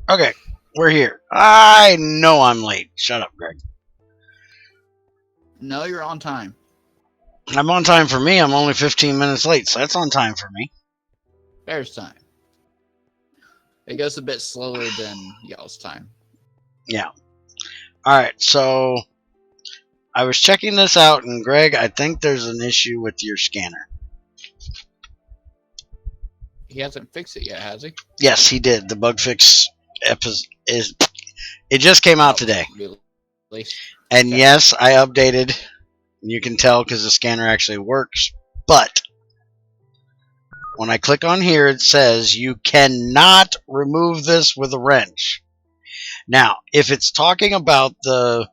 Okay, we're here. I know I'm late. Shut up, Greg. No, you're on time. I'm on time for me. I'm only 15 minutes late, so that's on time for me. Bear's time. It goes a bit slower than y'all's time. Yeah. Alright, so I was checking this out, and Greg, I think there's an issue with your scanner. He hasn't fixed it yet, has he? Yes, he did. The bug fix is it just came out today. And Okay. yes, I updated. You can tell because the scanner actually works. But when I click on here, it says you cannot remove this with a wrench. Now, if it's talking about the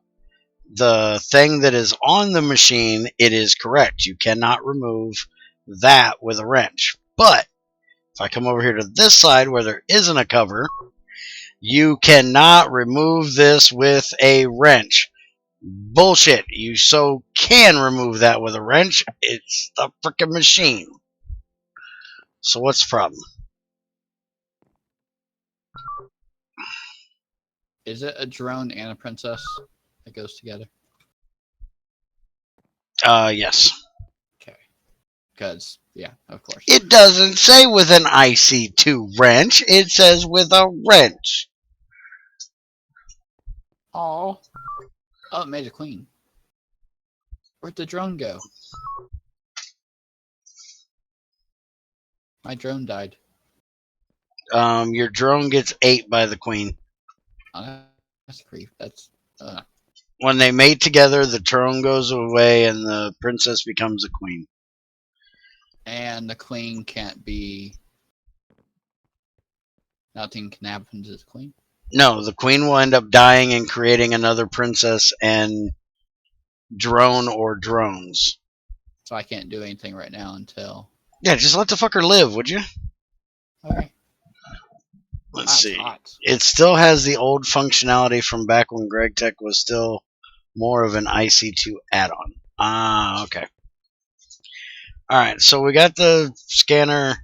thing that is on the machine, it is correct. You cannot remove that with a wrench. But if I come over here to this side where there isn't a cover, you cannot remove this with a wrench. Bullshit. You so can remove that with a wrench. It's the frickin' machine. So what's the problem? Is it a drone and a princess that goes together? Yes. Okay. Because, yeah, of course. It doesn't say with an IC2 wrench. It says with a wrench. Oh, it made a queen. Where'd the drone go? My drone died. Your drone gets ate by the queen. Oh, that's creep. That's When they mate together, the drone goes away and the princess becomes a queen. and the queen can't be. Nothing can happen to the queen. No, the queen will end up dying and creating another princess and drone or drones. So I can't do anything right now until. Yeah, just let the fucker live, would you? Okay. Let's see. Hot. It still has the old functionality from back when Greg Tech was still more of an IC2 add-on. Ah, okay. Alright, so we got the scanner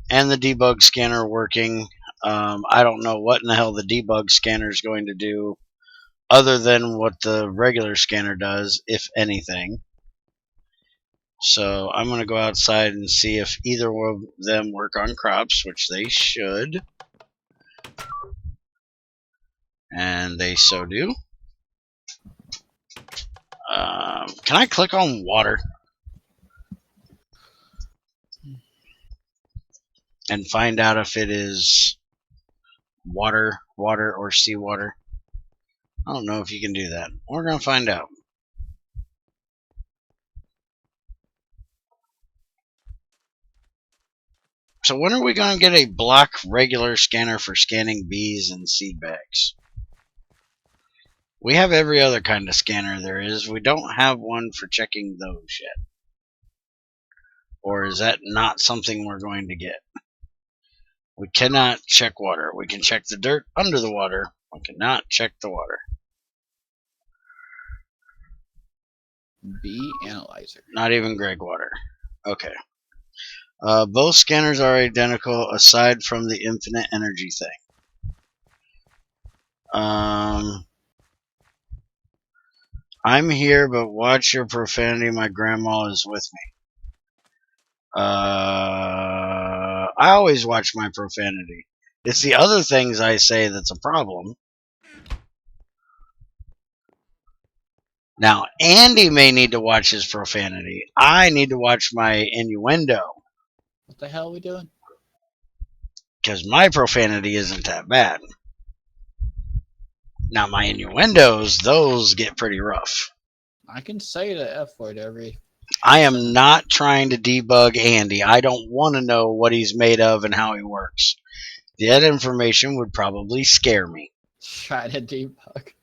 and the debug scanner working. I don't know what in the hell the debug scanner is going to do other than what the regular scanner does, if anything. So I'm going to go outside and see if either of them work on crops, which they should. And they so do. Can I click on water? And find out if it is water, or seawater. I don't know if you can do that. We're going to find out. So when are we going to get a block regular scanner for scanning bees and seed bags? We have every other kind of scanner there is. We don't have one for checking those yet. Or is that not something we're going to get? We cannot check water. We can check the dirt under the water. We cannot check the water. Bee analyzer. Not even Greg water. Okay. Both scanners are identical aside from the infinite energy thing. I'm here, but watch your profanity. My grandma is with me. I always watch my profanity. It's the other things I say that's a problem. Now, Andy may need to watch his profanity. I need to watch my innuendo. What the hell are we doing? Because my profanity isn't that bad. Now, my innuendos, those get pretty rough. I can say the F word every. I am not trying to debug Andy. I don't want to know what he's made of and how he works. That information would probably scare me. Try to debug.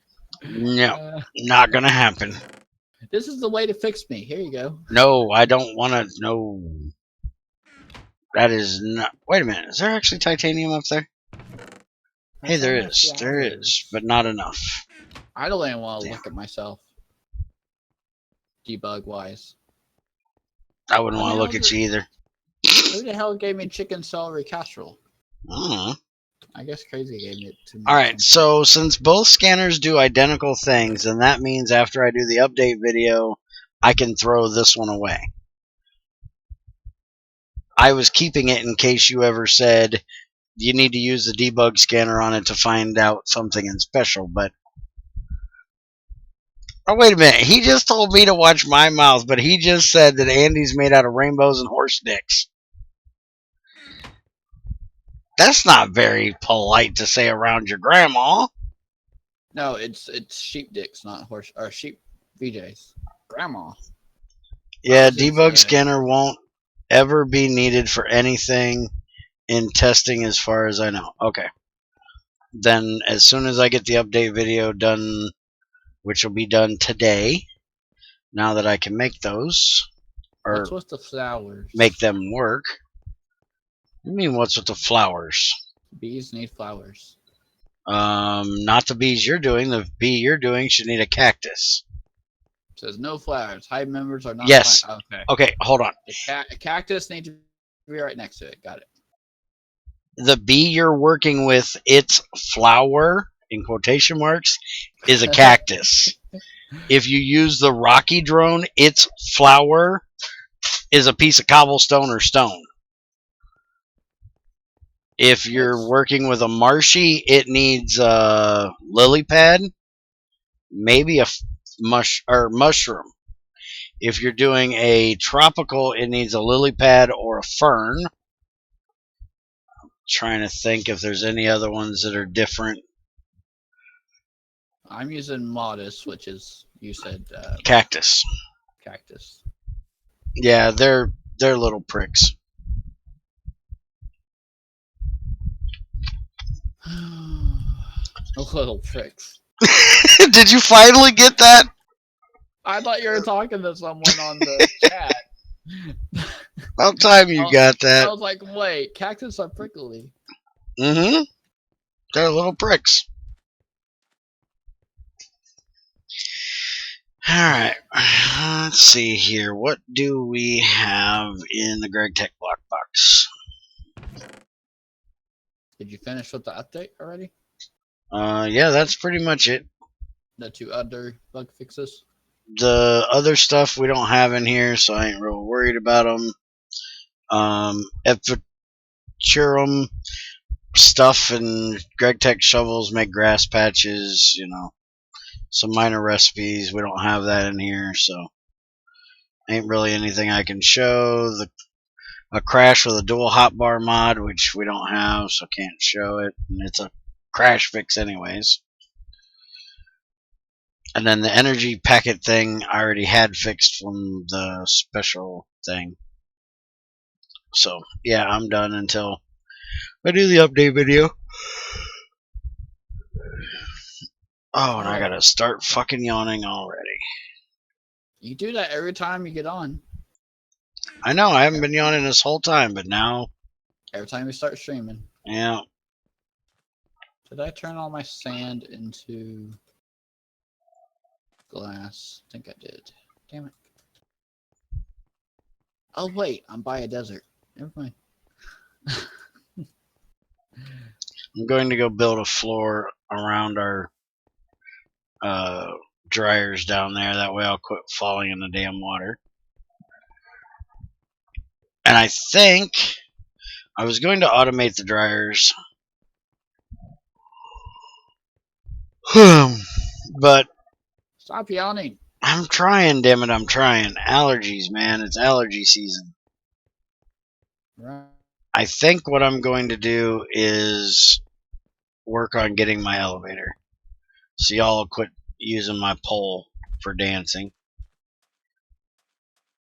No, not going to happen. This is the way to fix me. Here you go. No, I don't want to. No. That is not. Wait a minute. Is there actually titanium up there? Hey, there is. There is, but not enough. I don't even want to look at myself. Debug wise. I wouldn't want to look at you either. Who the hell gave me chicken celery casserole? I guess Crazy gave it to me. Alright, so since both scanners do identical things, then that means after I do the update video, I can throw this one away. I was keeping it in case you ever said you need to use the debug scanner on it to find out something in special, but... Oh, wait a minute. He just told me to watch my mouth, but he just said that Andy's made out of rainbows and horse dicks. That's not very polite to say around your grandma. No, it's sheep dicks, not horse or sheep VJs. Grandma. Yeah, debug scanner won't ever be needed for anything in testing as far as I know. Okay. Then as soon as I get the update video done, which will be done today, now that I can make those, or what's with the flowers? make them work. What do you mean, what's with the flowers? Bees need flowers. Not the bees you're doing. The bee you're doing should need a cactus. It says no flowers. Hive members are not. Yes. Okay. Okay, hold on. A cactus needs to be right next to it. Got it. The bee you're working with, its flower, in quotation marks, is a cactus. If you use the Rocky drone, its flower is a piece of cobblestone or stone. If you're working with a marshy, it needs a lily pad, maybe a mushroom. If you're doing a tropical, it needs a lily pad or a fern. I'm trying to think if there's any other ones that are different. I'm using modest, which is, you said Cactus. Cactus. Yeah, they're little pricks. Little pricks. Did you finally get that? I thought you were talking to someone on the chat. About time you got that. I was like, wait, cactus are prickly. Mm-hmm. They're little pricks. Alright, let's see here. What do we have in the Greg Tech Block Box? Did you finish with the update already? Yeah, that's pretty much it. The 2 other bug fixes? The other stuff we don't have in here, so I ain't real worried about them. Epicurium stuff and Greg Tech shovels make grass patches, you know. Some minor recipes, we don't have that in here, so ain't really anything I can show. A crash with a dual hotbar mod, which we don't have, so can't show it, and it's a crash fix anyways. And then the energy packet thing I already had fixed from the special thing. So yeah, I'm done until I do the update video. Oh, and I gotta start fucking yawning already. You do that every time you get on. I know, I haven't been yawning this whole time, but now... Every time you start streaming. Yeah. Did I turn all my sand into glass? I think I did. Damn it. Oh, wait, I'm by a desert. Never mind. I'm going to go build a floor around our dryers down there. That way I'll quit falling in the damn water. And I think I was going to automate the dryers. But Stop yawning. I'm trying, damn it, I'm trying. Allergies, man. It's allergy season. Right. I think what I'm going to do is work on getting my elevator. So y'all will quit using my pole for dancing.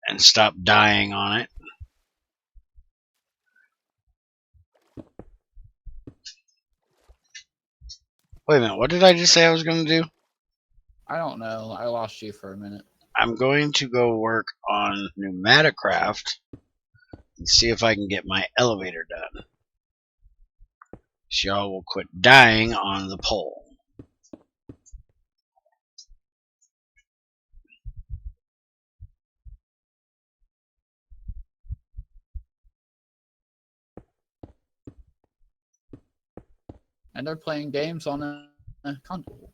And stop dying on it. Wait a minute, what did I just say I was going to do? I don't know. I lost you for a minute. I'm going to go work on Pneumaticraft and see if I can get my elevator done. So y'all will quit dying on the pole. And they're playing games on a console.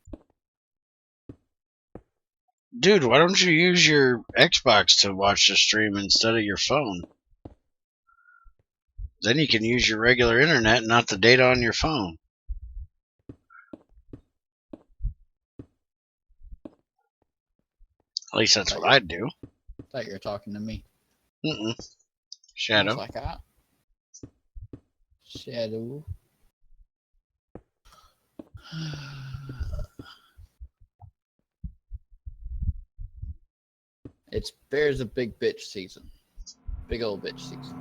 Dude, why don't you use your Xbox to watch the stream instead of your phone? Then you can use your regular internet, not the data on your phone. At least that's what I'd do. I thought you were talking to me. Shadow. Like that. Shadow. It's Bears a big bitch season. Big old bitch season.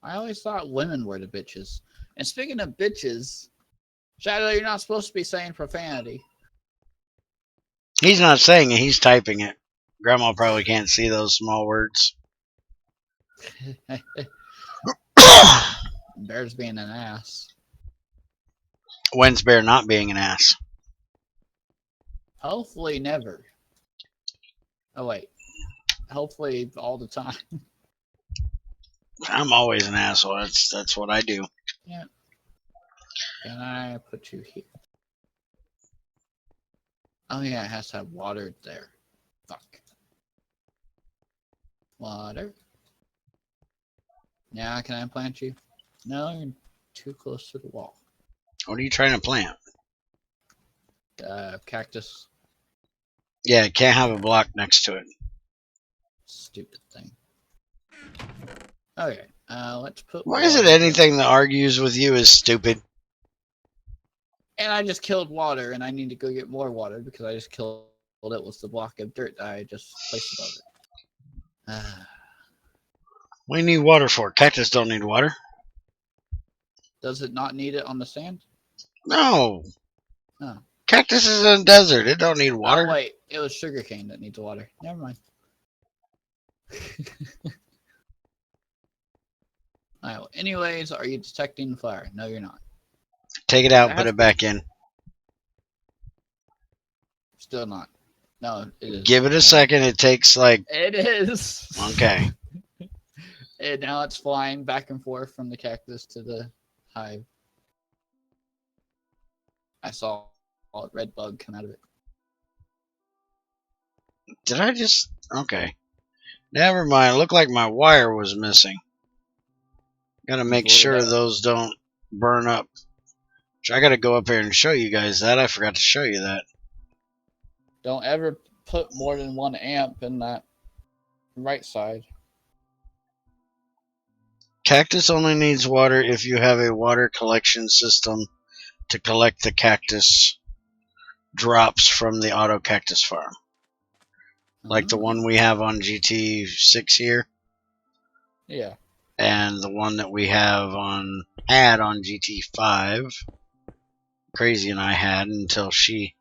I always thought women were the bitches. And speaking of bitches, Shadow, you're not supposed to be saying profanity. He's not saying it, he's typing it. Grandma probably can't see those small words. Bear's being an ass. When's Bear not being an ass? Hopefully never. Oh, wait. Hopefully all the time. I'm always an asshole. That's what I do. Yeah. Can I put you here? Oh, yeah, it has to have water there. Fuck. Water. Now, can I plant you? No, you're too close to the wall. What are you trying to plant? Cactus. Yeah, it can't have a block next to it. Stupid thing. Okay, let's put. Why is it anything that argues with you is stupid? And I just killed water, and I need to go get more water because I just killed it with the block of dirt that I just placed above it. What do you need water for? Cactus don't need water. Does it not need it on the sand? No. Oh. Cactus is in a desert. It don't need water. Oh, wait. It was sugarcane that needs water. Never mind. Alright, well, anyways, are you detecting the fire? No, you're not. Take it out, put it back in. Still not. No, it is. Give it a second. It takes like... It is. Okay. And now it's flying back and forth from the cactus to the hive. I saw a red bug come out of it. Did I just... Okay. Never mind. It looked like my wire was missing. Gotta make sure those don't burn up. I gotta go up here and show you guys that. I forgot to show you that. Don't ever put more than 1 amp in that right side. Cactus only needs water if you have a water collection system to collect the cactus drops from the auto cactus farm. Like the one we have on GT6 here. Yeah. And the one that we have had on GT5. Crazy and I had until she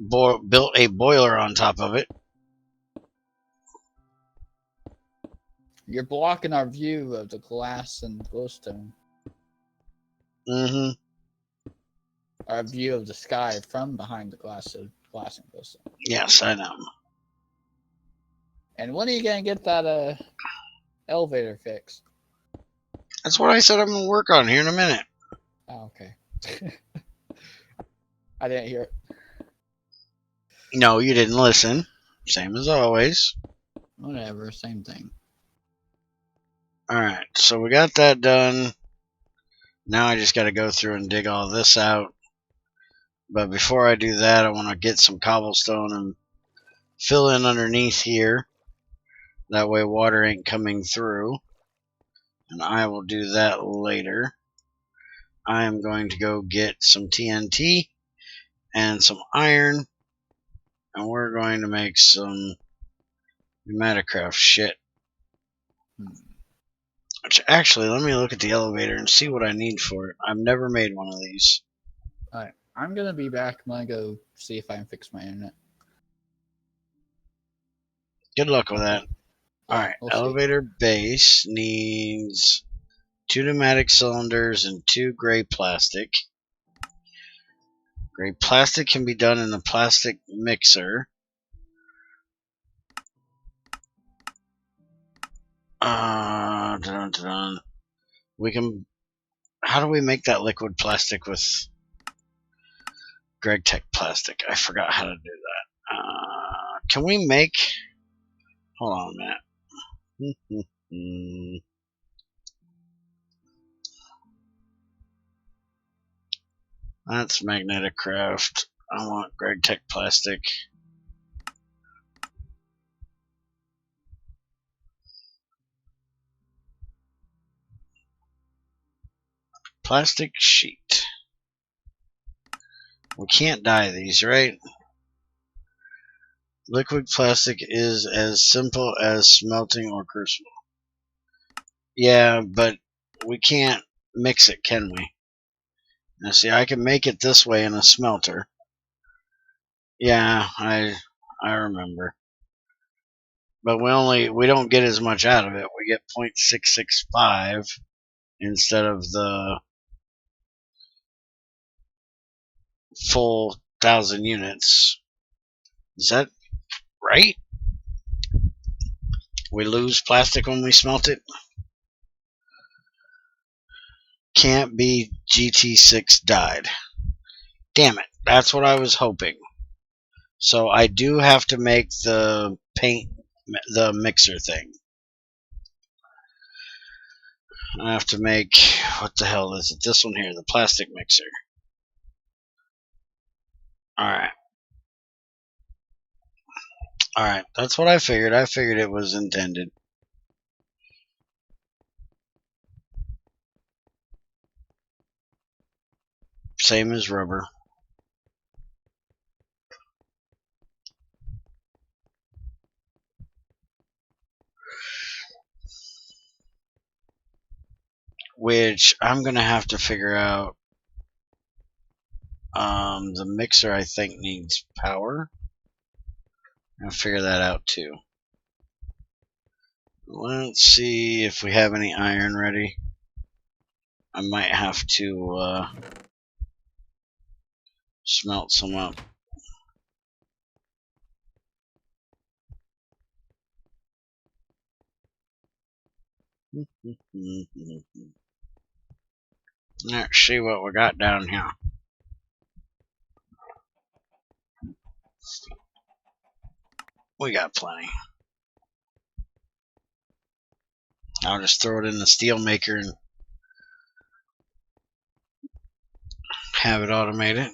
built a boiler on top of it. You're blocking our view of the glass and glowstone. Our view of the sky from behind the glass and glowstone. Yes, I know. And when are you gonna get that elevator fixed? That's what I said I'm gonna work on here in a minute. Oh, okay. I didn't hear it. No, you didn't listen. Same as always. Whatever, same thing. Alright, so we got that done. Now I just gotta go through and dig all this out. But before I do that, I want to get some cobblestone and fill in underneath here. That way water ain't coming through. And I will do that later. I am going to go get some TNT and some iron. And we're going to make some Pneumaticraft shit. Which actually, let me look at the elevator and see what I need for it. I've never made one of these. Alright, I'm gonna be back. I'm gonna go see if I can fix my internet. Good luck with that. Alright, we'll elevator base needs 2 pneumatic cylinders and 2 gray plastic. Gray plastic can be done in a plastic mixer. Dun, dun. We can. How do we make that liquid plastic with Greg Tech plastic? I forgot how to do that. Can we make? Hold on a minute. That's magnetic craft. I want Greg Tech plastic. Plastic sheet. We can't dye these, right? Liquid plastic is as simple as smelting or crucible. Yeah, but we can't mix it, can we? Now see, I can make it this way in a smelter. Yeah, I remember. But we don't get as much out of it. We get 0.665 instead of the full 1,000 units. Is that right? We lose plastic when we smelt it? Can't be GT6 dyed. Damn it. That's what I was hoping. So I do have to make the paint, the mixer thing. I have to make, what the hell is it? This one here, the plastic mixer. Alright. Alright, that's what I figured. I figured it was intended. Same as rubber. Which I'm going to have to figure out. The mixer, I think, needs power. I'll figure that out too. Let's see if we have any iron ready. I might have to smelt some up. Let's see what we got down here. We got plenty. I'll just throw it in the steel maker and have it automated.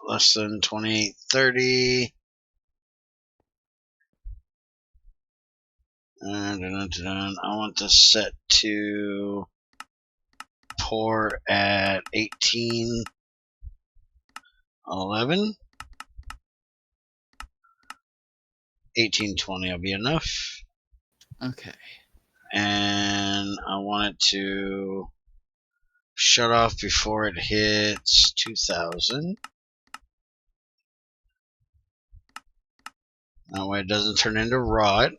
Less than 2830. I want this set to pour at 1811. 1820 will be enough. Okay. And I want it to shut off before it hits 2000. That way it doesn't turn into rot.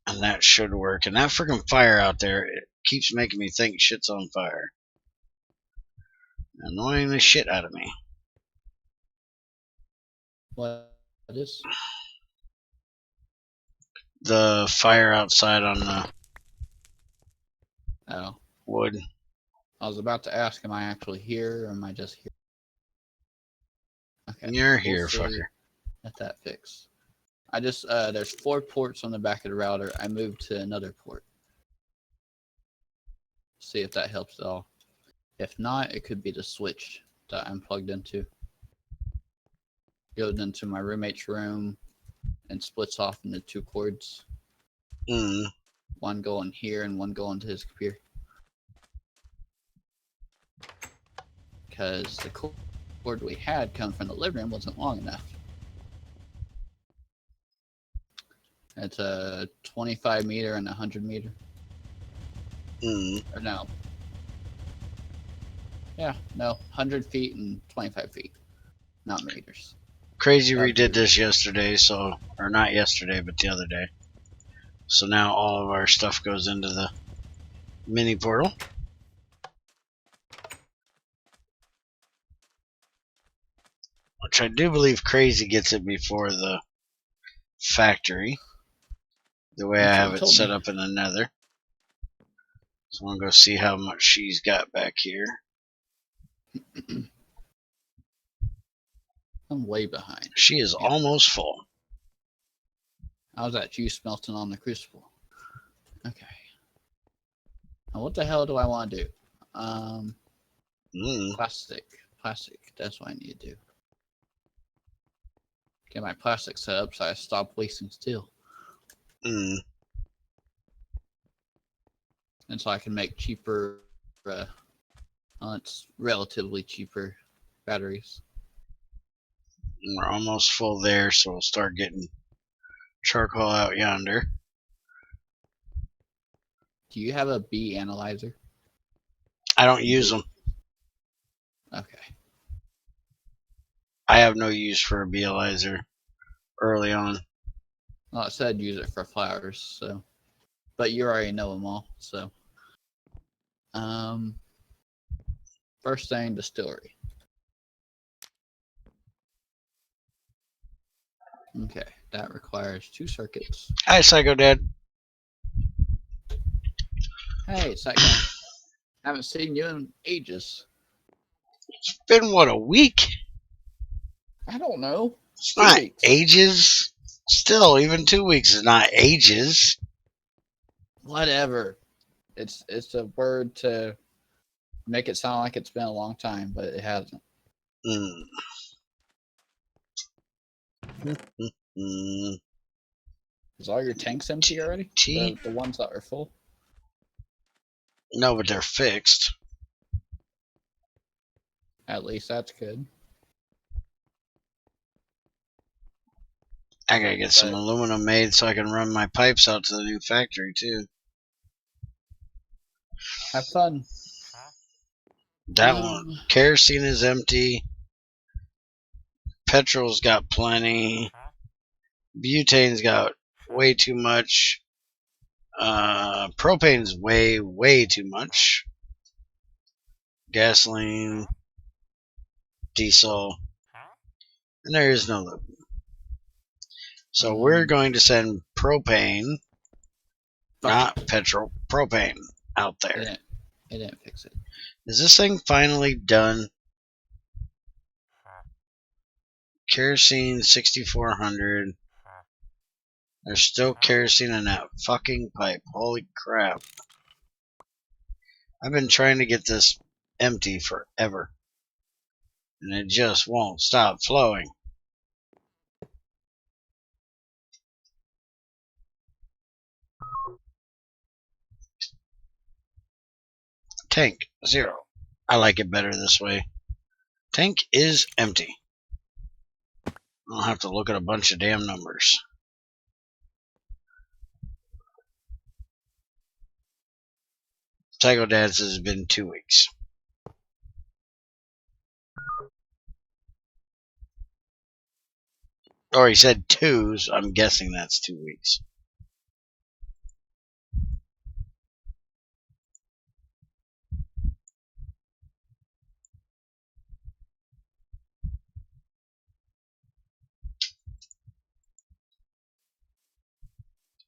And that should work. And that freaking fire out there, it keeps making me think shit's on fire. Annoying the shit out of me. What is? The fire outside on the wood. I was about to ask, am I actually here or am I just here? Okay. You're here, fucker. Let that fix. I just, there's 4 ports on the back of the router. I moved to another port. See if that helps at all. If not, it could be the switch that I'm plugged into. Goes into my roommate's room and splits off into 2 cords. One going here and one going to his computer. Because the cord we had coming from the living room wasn't long enough. It's a 25 meter and 100 meter. Or no. Yeah, no, 100 feet and 25 feet, not meters. Crazy redid this yesterday, so, or not yesterday, but the other day. So now all of our stuff goes into the mini portal. which I do believe Crazy gets it before the factory, the way That's I what have he it told set me. up in the nether. So I'm going to go see how much she's got back here. I'm way behind. She is almost full. How's that juice melting on the crucible? Okay. Now what the hell do I want to do? Plastic. Plastic. That's what I need to do. Get my plastic set up so I stop wasting steel. And so I can make cheaper, it's relatively cheaper batteries. We're almost full there, so we'll start getting charcoal out yonder. Do you have a bee analyzer? I don't use them. Okay. I have no use for a beealizer early on. Well, it said use it for flowers, so. But you already know them all, so. First thing, distillery. Okay, that requires 2 circuits. Hi, Psycho Dad. Hey, it's that guy. Haven't seen you in ages. It's been, what, a week? I don't know. It's 2 not weeks. ages. Still, even 2 weeks is not ages. Whatever. It's a word to make it sound like it's been a long time, but it hasn't. Is all your tanks empty already? The ones that are full? No, but they're fixed. At least that's good. I gotta get some aluminum made so I can run my pipes out to the new factory, too. Have fun. That one. Kerosene is empty. Petrol's got plenty. Butane's got way too much. Propane's way too much. Gasoline. Diesel. And there is no lube. So we're going to send propane, not petrol, propane out there. It didn't fix it. Is this thing finally done? Kerosene 6400. There's still kerosene in that fucking pipe. Holy crap. I've been trying to get this empty forever. And it just won't stop flowing. Tank, 0. I like it better this way. Tank is empty. I'll have to look at a bunch of damn numbers. Psycho Dad says it's been 2 weeks. Or he said 2, so I'm guessing that's 2 weeks.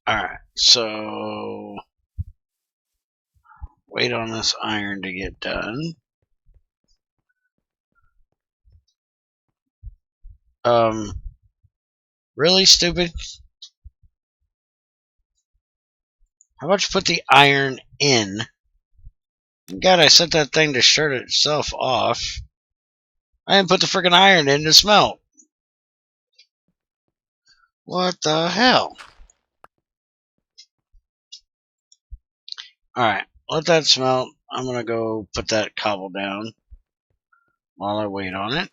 Alright, so wait on this iron to get done. Really stupid? How about you put the iron in? God, I set that thing to shut itself off. I didn't put the freaking iron in to smelt. What the hell? Alright, let that smelt. I'm gonna go put that cobble down while I wait on it.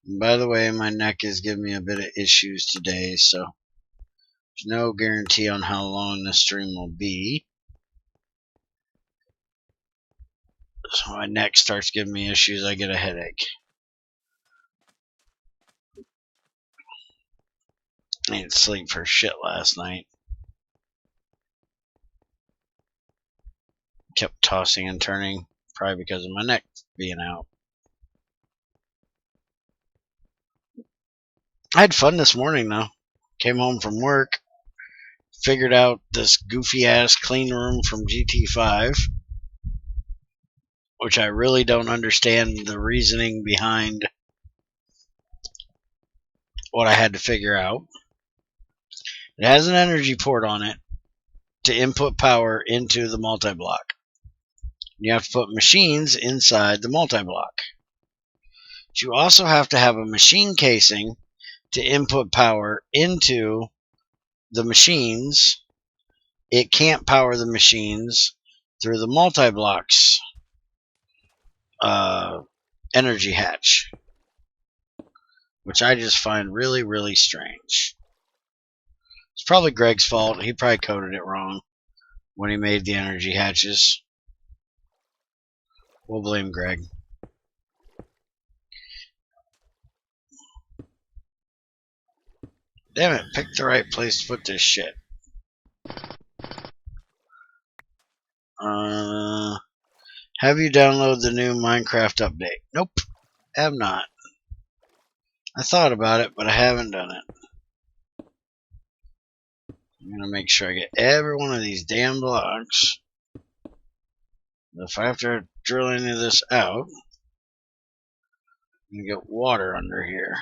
And by the way, my neck is giving me a bit of issues today, so there's no guarantee on how long this stream will be. So my neck starts giving me issues, I get a headache. I didn't sleep for shit last night. Kept tossing and turning, probably because of my neck being out. I had fun this morning though. Came home from work, figured out this goofy ass clean room from GT5, which I really don't understand the reasoning behind what I had to figure out. It has an energy port on it to input power into the multi-block. You have to put machines inside the multi-block. But you also have to have a machine casing to input power into the machines. It can't power the machines through the multi-blocks energy hatch, which I just find really, really strange. It's probably Greg's fault. He probably coded it wrong when he made the energy hatches. We'll blame Greg. Damn it, pick the right place to put this shit. Have you downloaded the new Minecraft update? Nope, have not. I thought about it, but I haven't done it. I'm going to make sure I get every one of these damn blocks. If I have to drill any of this out, I'm going to get water under here.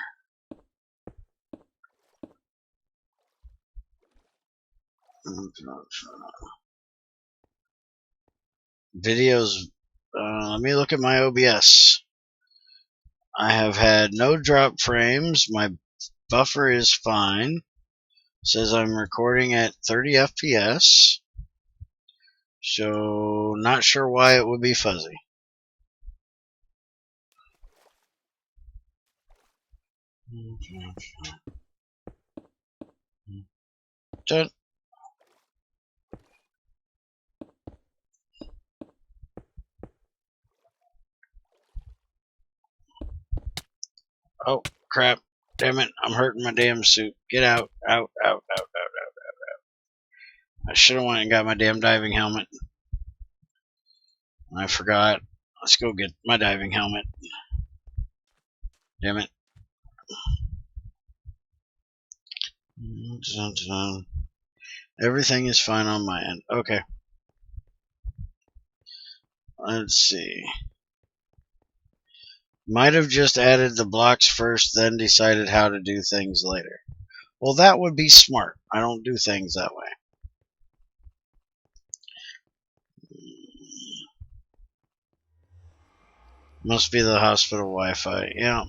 Videos. Let me look at my OBS. I have had no drop frames. My buffer is fine. It says I'm recording at 30 FPS. So, not sure why it would be fuzzy. Done. Oh, crap. Damn it. I'm hurting my damn suit. Get out. Out, out, out, out, out. I should have went and got my damn diving helmet. I forgot. Let's go get my diving helmet. Damn it. Everything is fine on my end. Okay. Let's see. Might have just added the blocks first, then decided how to do things later. Well, that would be smart. I don't do things that way. Must be the hospital Wi-Fi. Yeah.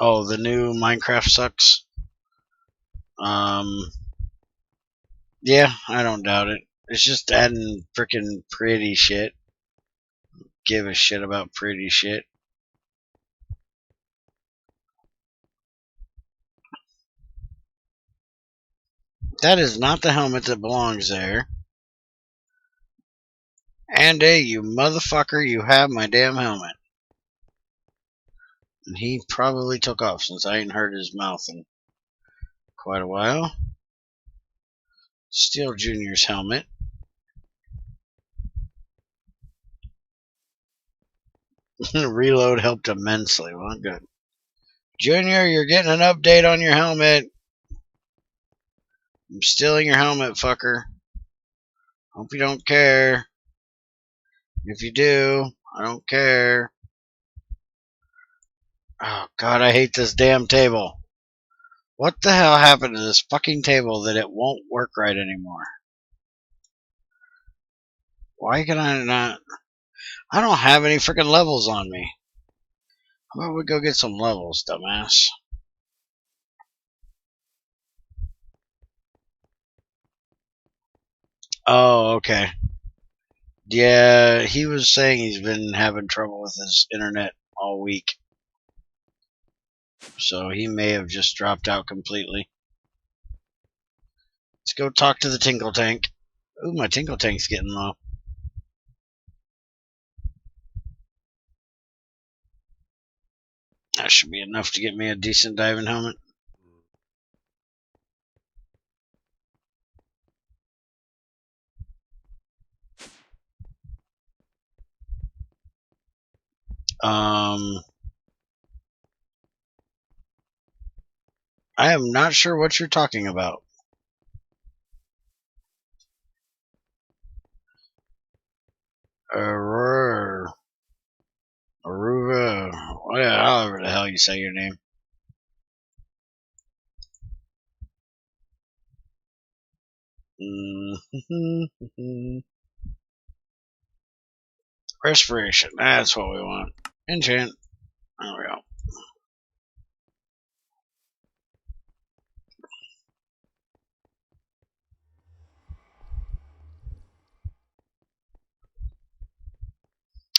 Oh, the new Minecraft sucks. Yeah, I don't doubt it. It's just adding freaking pretty shit. Give a shit about pretty shit. That is not the helmet that belongs there. Andy, you motherfucker, you have my damn helmet. And he probably took off since I ain't heard his mouth in quite a while. Steal Junior's helmet. Reload helped immensely. Well, good. Junior, you're getting an update on your helmet. I'm stealing your helmet, fucker. Hope you don't care. If you do, I don't care. Oh, God, I hate this damn table. What the hell happened to this fucking table that it won't work right anymore? Why can I not? I don't have any freaking levels on me. How about we go get some levels, dumbass? Oh, okay. Yeah, he was saying he's been having trouble with his internet all week. So he may have just dropped out completely. Let's go talk to the Tinkle Tank. Ooh, my Tinkle Tank's getting low. That should be enough to get me a decent diving helmet. I am not sure what you're talking about. Aruba, however the hell you say your name. Respiration, that's what we want. Enchant. There we go.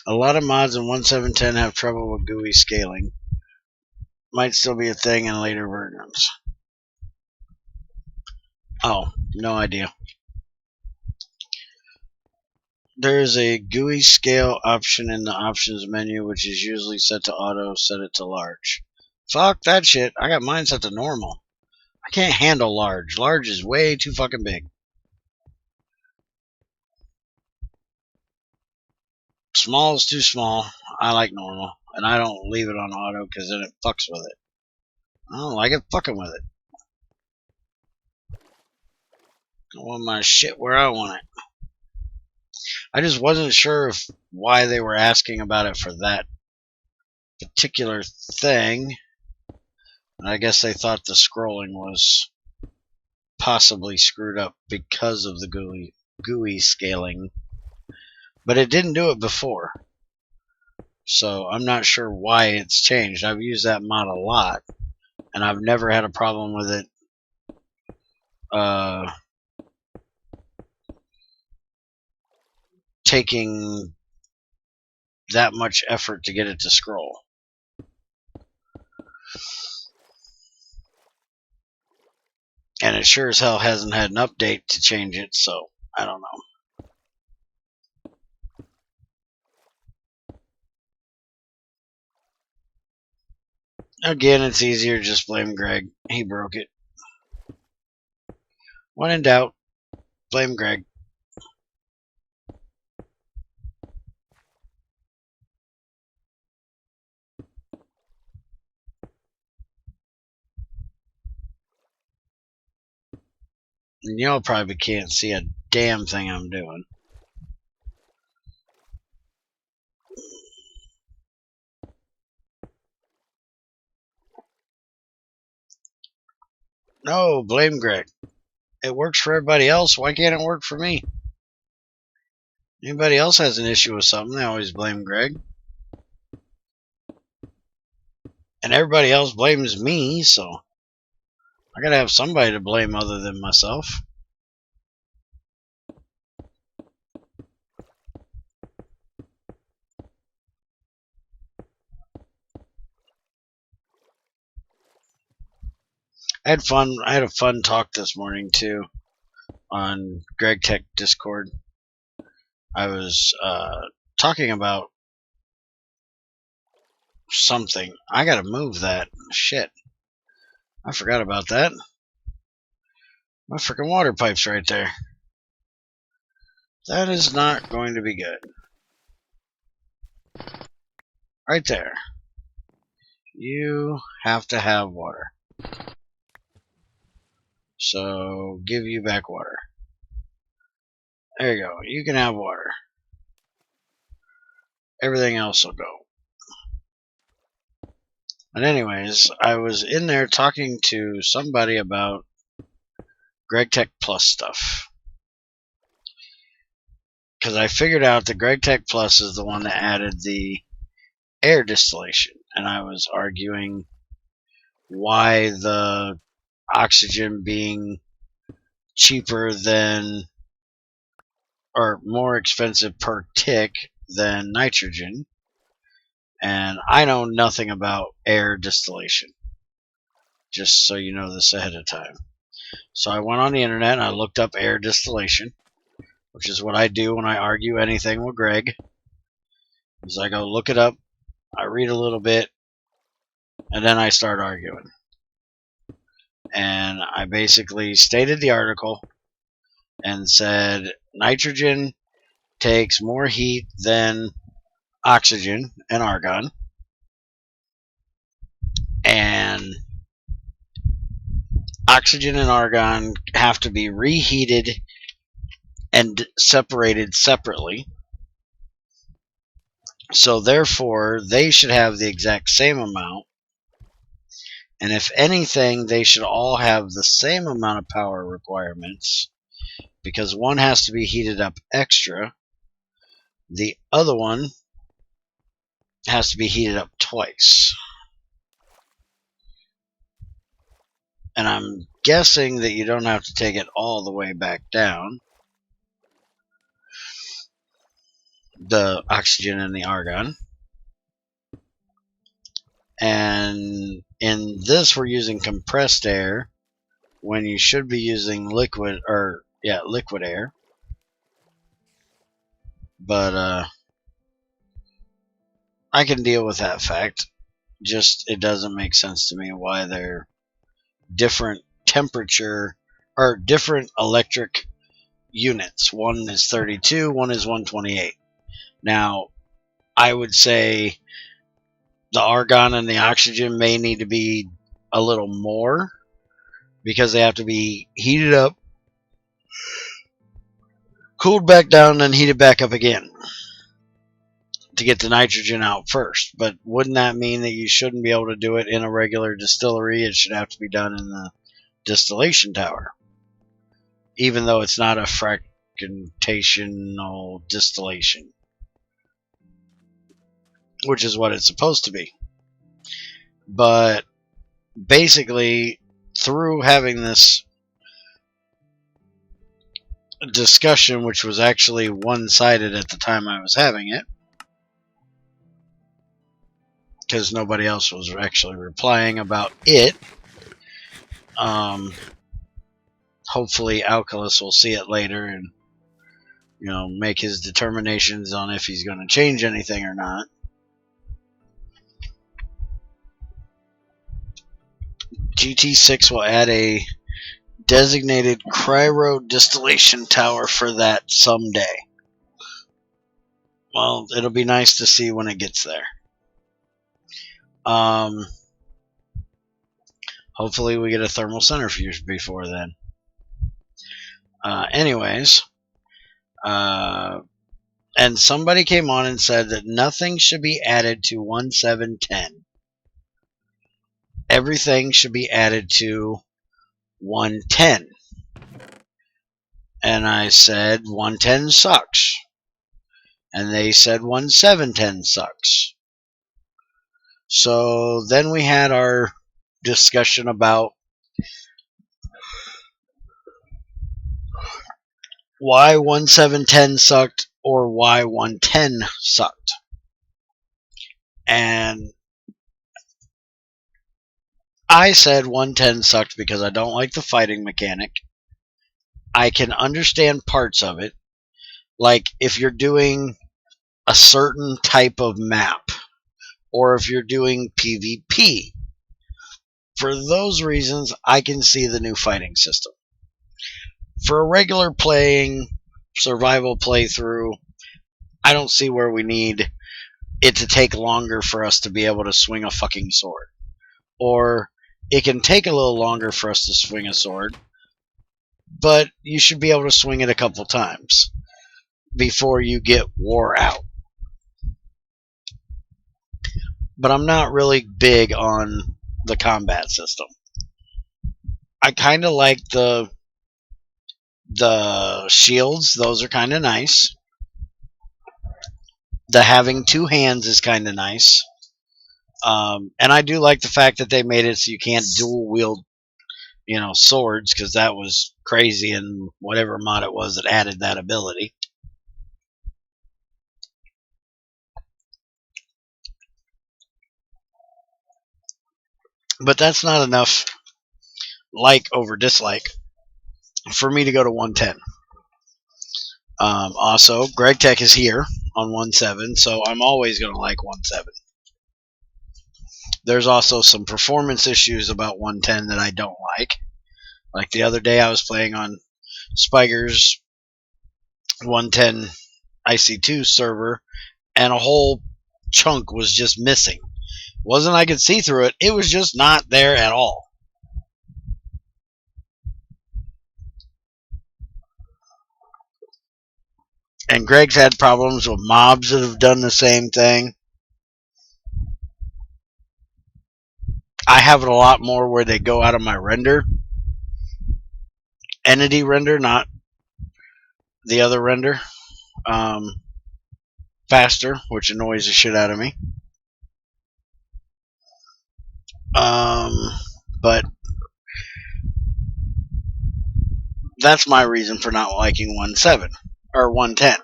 A lot of mods in 1.7.10 have trouble with GUI scaling. Might still be a thing in later versions. Oh, no idea. There is a GUI scale option in the options menu, which is usually set to auto. Set it to large. Fuck that shit. I got mine set to normal. I can't handle large. Large is way too fucking big. Small is too small. I like normal. And I don't leave it on auto because then it fucks with it. I don't like it fucking with it. I want my shit where I want it. I just wasn't sure why they were asking about it for that particular thing. And I guess they thought the scrolling was possibly screwed up because of the GUI scaling. But it didn't do it before. So I'm not sure why it's changed. I've used that mod a lot, and I've never had a problem with it taking that much effort to get it to scroll. And it sure as hell hasn't had an update to change it, so I don't know. Again, it's easier to just blame Greg. He broke it. When in doubt, blame Greg. And y'all probably can't see a damn thing I'm doing. No, blame Greg. It works for everybody else. Why can't it work for me? Anybody else has an issue with something, they always blame Greg. And everybody else blames me, so I gotta have somebody to blame other than myself. I had a fun talk this morning too on Greg Tech Discord. I was talking about something. I gotta move that. Shit. I forgot about that. My freaking water pipe's right there. That is not going to be good. Right there. You have to have water. So, give you back water. There you go. You can have water. Everything else will go. But anyways, I was in there talking to somebody about Greg Tech Plus stuff. Because I figured out that Greg Tech Plus is the one that added the air distillation. And I was arguing why the oxygen being cheaper than, or more expensive per tick than nitrogen. And I know nothing about air distillation. Just so you know this ahead of time. So I went on the internet and I looked up air distillation, which is what I do when I argue anything with Greg. Is I go look it up, I read a little bit, and then I start arguing. And I basically stated the article and said nitrogen takes more heat than oxygen and argon, and oxygen and argon have to be reheated and separated separately. So therefore, they should have the exact same amount. And if anything, they should all have the same amount of power requirements, because one has to be heated up extra. The other one has to be heated up twice. And I'm guessing that you don't have to take it all the way back down, the oxygen and the argon. And in this, we're using compressed air when you should be using liquid air. But I can deal with that fact. Just it doesn't make sense to me why they're different temperature or different electric units. One is 32, one is 128. Now, I would say the argon and the oxygen may need to be a little more, because they have to be heated up, cooled back down, and heated back up again to get the nitrogen out first. But wouldn't that mean that you shouldn't be able to do it in a regular distillery? It should have to be done in the distillation tower, even though it's not a fractionational distillation, which is what it's supposed to be. But basically, through having this discussion, which was actually one-sided at the time I was having it, because nobody else was actually replying about it. Hopefully Alkalis will see it later and make his determinations on if he's going to change anything or not. GT6 will add a designated cryo distillation tower for that someday. Well, it'll be nice to see when it gets there. Hopefully we get a thermal centrifuge before then. Anyways, and somebody came on and said that nothing should be added to 1710. Everything should be added to 110. And I said 110 sucks. And they said 1710 sucks. So then we had our discussion about why 1710 sucked or why 110 sucked. And I said 110 sucked because I don't like the fighting mechanic. I can understand parts of it, like if you're doing a certain type of map, or if you're doing PvP. For those reasons, I can see the new fighting system. For a regular playing, survival playthrough, I don't see where we need it to take longer for us to be able to swing a fucking sword. Or it can take a little longer for us to swing a sword, but you should be able to swing it a couple times before you get wore out. But I'm not really big on the combat system. I kind of like the shields. Those are kind of nice. The having two hands is kind of nice. And I do like the fact that they made it so you can't dual wield, swords, because that was crazy in whatever mod it was that added that ability. But that's not enough like over dislike for me to go to 110. Also, Greg Tech is here on 17, so I'm always going to like 17. There's also some performance issues about 110 that I don't like. Like the other day I was playing on Spiger's 110 IC2 server, and a whole chunk was just missing. Wasn't I could see through it, it was just not there at all. And Greg's had problems with mobs that have done the same thing. I have it a lot more where they go out of my render. Entity render, not the other render. Faster, which annoys the shit out of me. But that's my reason for not liking 1.7 or 1.10.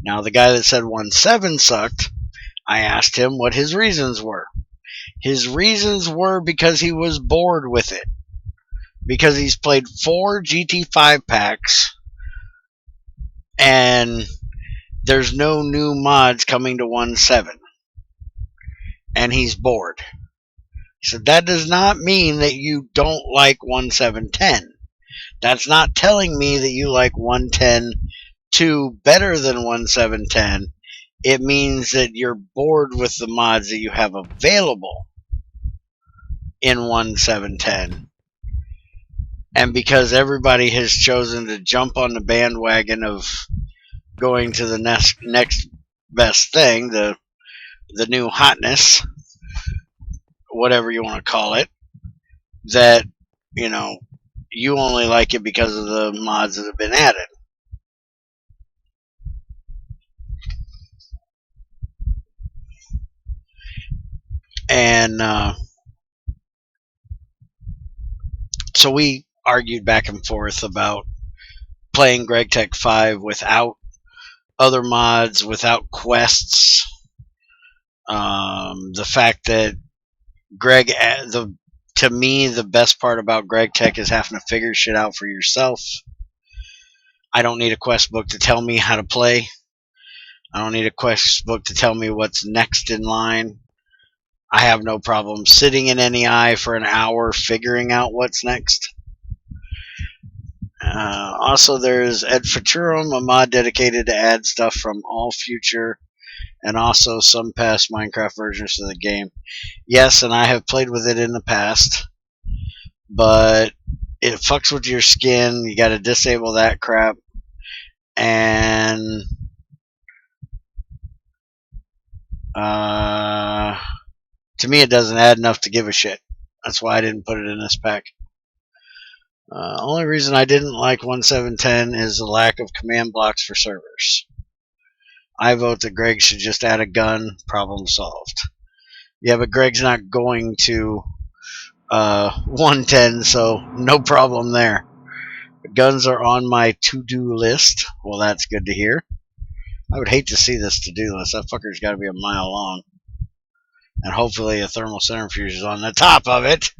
Now, the guy that said 1.7 sucked, I asked him what his reasons were. His reasons were because he was bored with it. Because he's played 4 GT5 packs and there's no new mods coming to 1.7. And he's bored. He said, that does not mean that you don't like 1.7.10. That's not telling me that you like 1.10.2 better than 1.7.10. It means that you're bored with the mods that you have available in 1.7.10. And because everybody has chosen to jump on the bandwagon of going to the next best thing, the new hotness, whatever you want to call it, that, you know, you only like it because of the mods that have been added. And so we argued back and forth about playing GregTech 5 without other mods, without quests. The fact that to me, the best part about GregTech is having to figure shit out for yourself. I don't need a quest book to tell me how to play. I don't need a quest book to tell me what's next in line. I have no problem sitting in NEI for an hour figuring out what's next. Also, there's Ed Futurum, a mod dedicated to add stuff from all future and also some past Minecraft versions of the game. Yes, and I have played with it in the past, but it fucks with your skin. You got to disable that crap. And to me, it doesn't add enough to give a shit. That's why I didn't put it in this pack. Only reason I didn't like 1.7.10 is the lack of command blocks for servers. I vote that Greg should just add a gun. Problem solved. Yeah, but Greg's not going to 1.10, so no problem there. Guns are on my to-do list. Well, that's good to hear. I would hate to see this to-do list. That fucker's got to be a mile long. And hopefully a thermal centrifuge is on the top of it.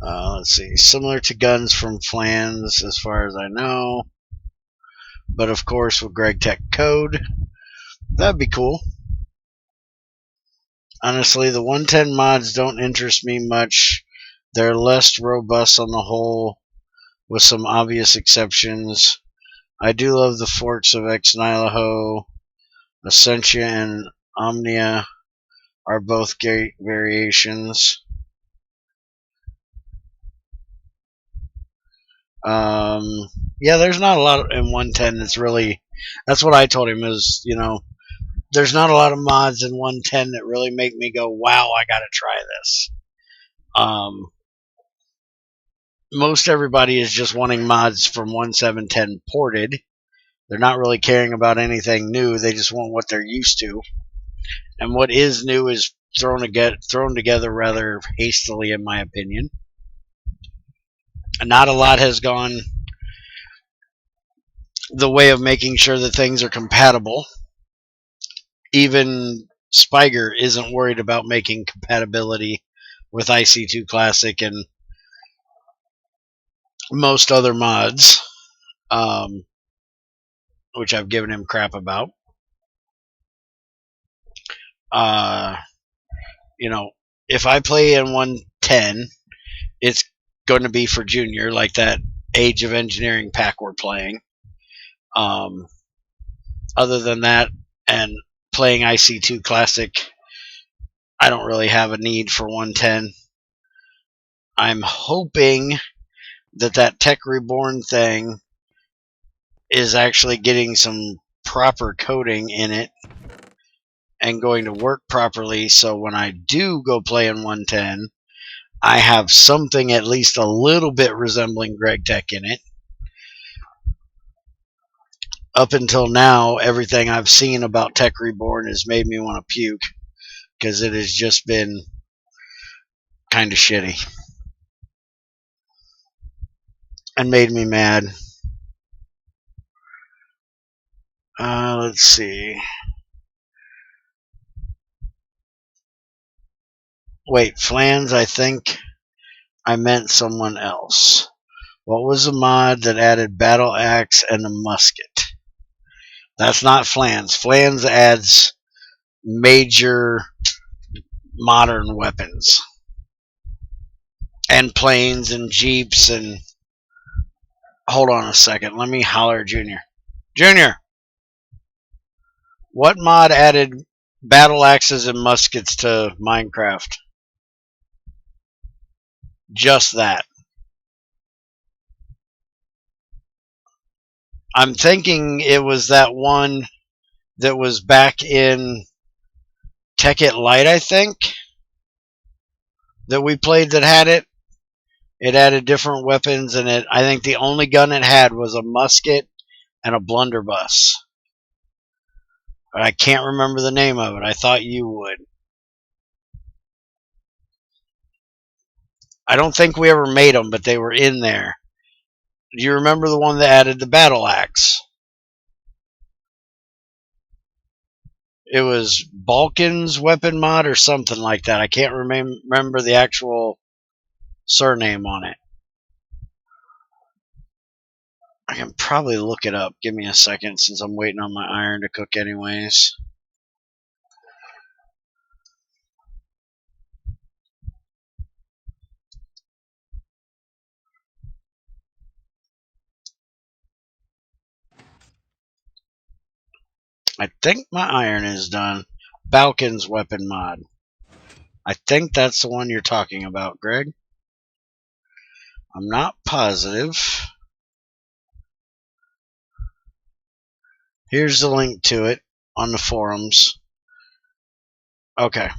Let's see. Similar to guns from Flans, as far as I know. But of course, with GregTech code, that'd be cool. Honestly, the 1.10 mods don't interest me much. They're less robust on the whole, with some obvious exceptions. I do love the forks of Ex Nihilo. Essentia and Omnia are both great variations. Yeah, there's not a lot in 1.10 that's really... That's what I told him is, you know, there's not a lot of mods in 1.10 that really make me go, wow, I gotta try this. Most everybody is just wanting mods from 1.7.10 ported. They're not really caring about anything new. They just want what they're used to. And what is new is thrown together rather hastily, in my opinion. Not a lot has gone the way of making sure that things are compatible. Even Spiger isn't worried about making compatibility with IC2 Classic and most other mods, which I've given him crap about. You know, if I play in 1.10, it's going to be for Junior, like that Age of Engineering pack we're playing. Other than that, and playing IC2 Classic, I don't really have a need for 110. I'm hoping that Tech Reborn thing is actually getting some proper coding in it and going to work properly, so when I do go play in 110, I have something at least a little bit resembling Greg Tech in it. Up until now, everything I've seen about Tech Reborn has made me want to puke, because it has just been kind of shitty and made me mad. Let's see. Wait, Flans, I think I meant someone else. What was the mod that added battle axe and a musket? That's not Flans. Flans adds major modern weapons and planes and jeeps and... Hold on a second. Let me holler at Junior. Junior! What mod added battle axes and muskets to Minecraft? Just that. I'm thinking it was that one that was back in Tech It Light, I think, that we played that had it. It added different weapons, and I think the only gun it had was a musket and a blunderbuss. But I can't remember the name of it. I thought you would. I don't think we ever made them, but they were in there. Do you remember the one that added the battle axe? It was Balkan's weapon mod or something like that. I can't remember the actual surname on it. I can probably look it up. Give me a second, since I'm waiting on my iron to cook anyways. I think my iron is done. Balkan's weapon mod. I think that's the one you're talking about, Greg. I'm not positive. Here's the link to it on the forums. Okay.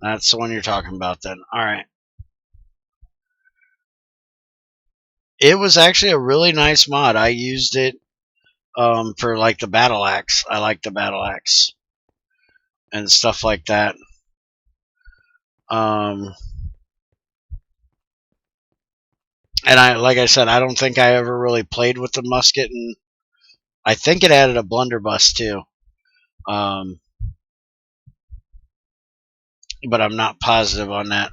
That's the one you're talking about then. Alright. It was actually a really nice mod. I used it for like the battle axe. I like the battle axe and stuff like that. And like I said, I don't think I ever really played with the musket, and I think it added a blunderbuss too. But I'm not positive on that.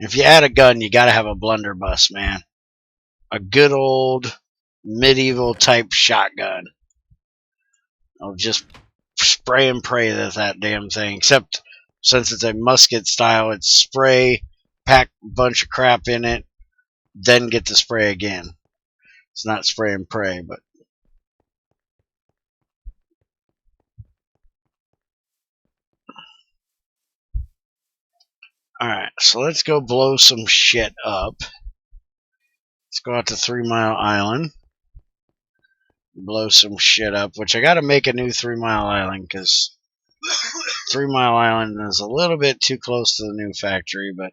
If you add a gun, you gotta have a blunderbuss, man. A good old medieval type shotgun. I'll just spray and pray that damn thing. Except since it's a musket style, it's spray, pack a bunch of crap in it, then get to spray again. It's not spray and pray, but... Alright, so let's go blow some shit up. Let's go out to 3 Mile Island. Blow some shit up, which I gotta make a new 3 Mile Island, because 3 Mile Island is a little bit too close to the new factory, but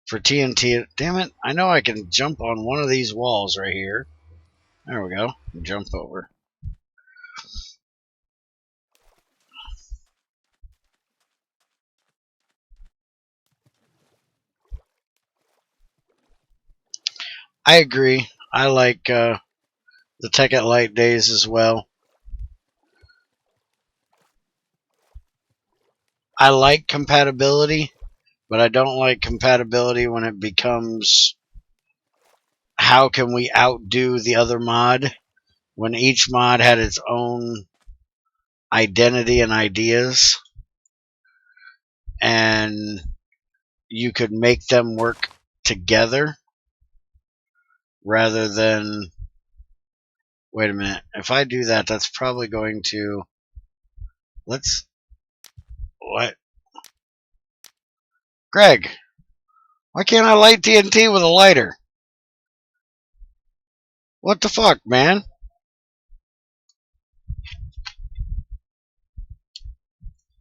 for TNT, damn it, I know I can jump on one of these walls right here. There we go. Jump over. I agree. I like the Tech at Light days as well. I like compatibility, but I don't like compatibility when it becomes how can we outdo the other mod, when each mod had its own identity and ideas, and you could make them work together rather than Wait a minute. If I do that, that's probably going to... Let's... What? Greg, why can't I light TNT with a lighter? What the fuck, man?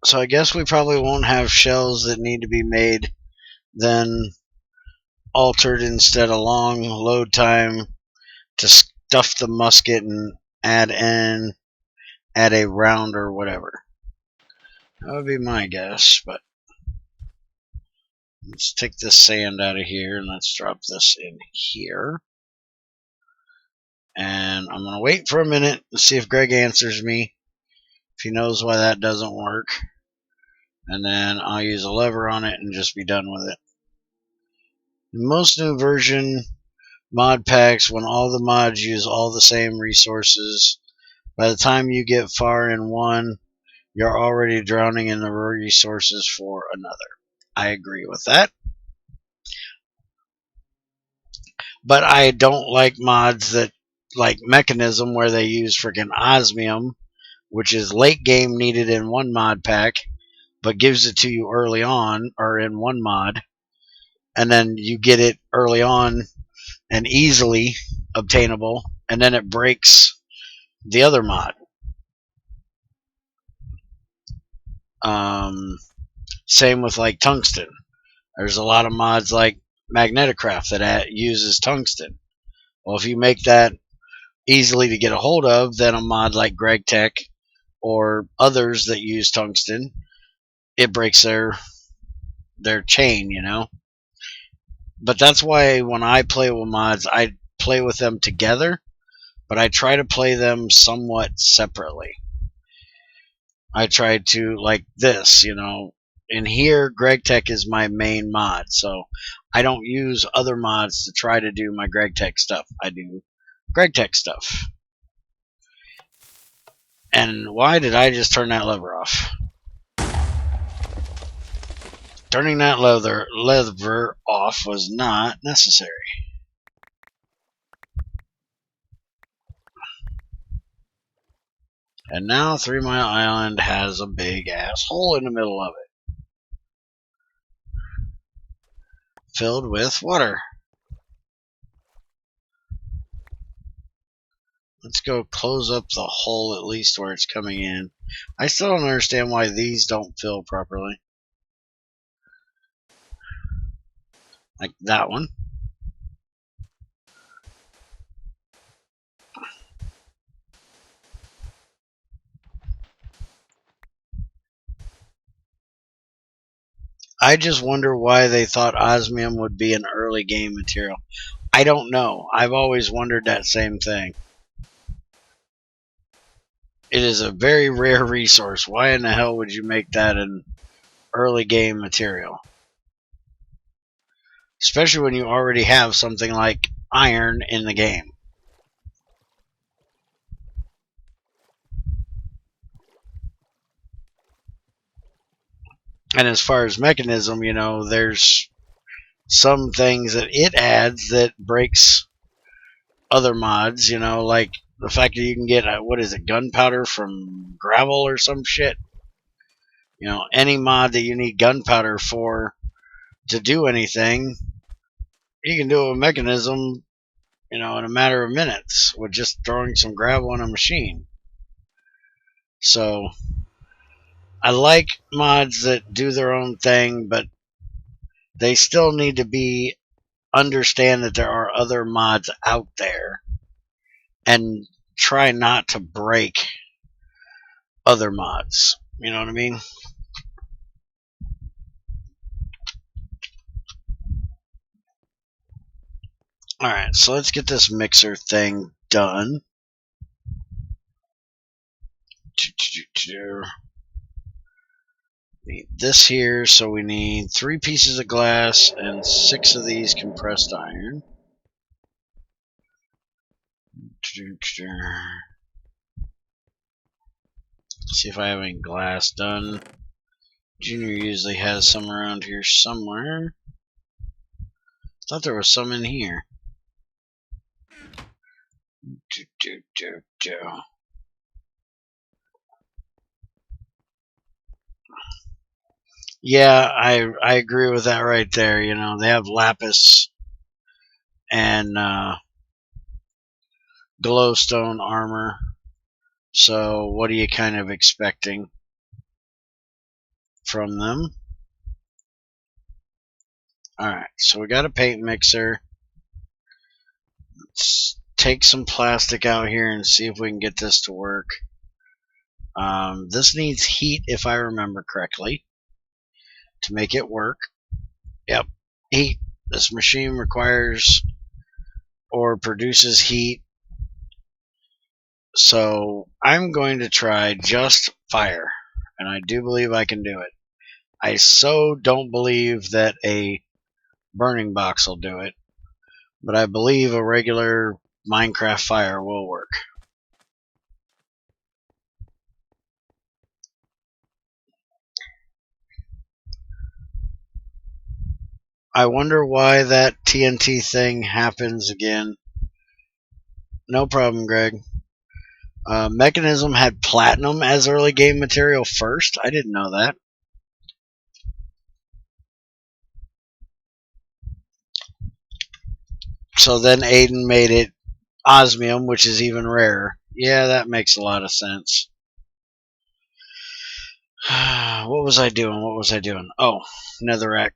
So I guess we probably won't have shells that need to be made, then altered instead of long load time to stuff the musket and add a round or whatever. That would be my guess, but let's take this sand out of here and let's drop this in here. And I'm going to wait for a minute and see if Greg answers me, if he knows why that doesn't work. And then I'll use a lever on it and just be done with it. In most new version mod packs, when all the mods use all the same resources, by the time you get far in one, you're already drowning in the resources for another. I agree with that. But I don't like mods that, like Mechanism, where they use freaking osmium, which is late game needed in one mod pack, but gives it to you early on, or in one mod, and then you get it early on and easily obtainable, and then it breaks the other mod. Same with like tungsten. There's a lot of mods like Magneticraft that uses tungsten. Well, if you make that easily to get a hold of, then a mod like GregTech or others that use tungsten, it breaks their chain, you know. But that's why when I play with mods, I play with them together, but I try to play them somewhat separately. I try to, like this, you know, in here, GregTech is my main mod, so I don't use other mods to try to do my GregTech stuff. I do GregTech stuff. And why did I just turn that lever off? Turning that lever off was not necessary. And now 3 Mile Island has a big ass hole in the middle of it, filled with water. Let's go close up the hole at least where it's coming in. I still don't understand why these don't fill properly. Like that one. I just wonder why they thought osmium would be an early game material. I don't know. I've always wondered that same thing. It is a very rare resource. Why in the hell would you make that an early game material? Especially when you already have something like iron in the game. And as far as Mechanism, you know, there's some things that it adds that breaks other mods, you know, like the fact that you can get, what is it, gunpowder from gravel or some shit. You know, any mod that you need gunpowder for to do anything, you can do a Mechanism, you know, in a matter of minutes with just throwing some gravel in a machine. So I like mods that do their own thing, but they still need to understand that there are other mods out there and try not to break other mods. You know what I mean? Alright, so let's get this mixer thing done. Need this here, so we need 3 pieces of glass and 6 of these compressed iron. See if I have any glass done. Junior usually has some around here somewhere. Thought there was some in here. Yeah, I agree with that right there. You know, they have lapis and glowstone armor. So what are you kind of expecting from them? Alright, so we got a paint mixer. Let's take some plastic out here and see if we can get this to work. This needs heat, if I remember correctly, to make it work. Yep, heat. This machine requires or produces heat. So I'm going to try just fire, and I do believe I can do it. I so don't believe that a burning box will do it, but I believe a regular Minecraft fire will work. I wonder why that TNT thing happens again. No problem, Greg. Mechanism had platinum as early game material first. I didn't know that. So then Aiden made it osmium, which is even rarer. Yeah, that makes a lot of sense. What was I doing? Oh, netherrack.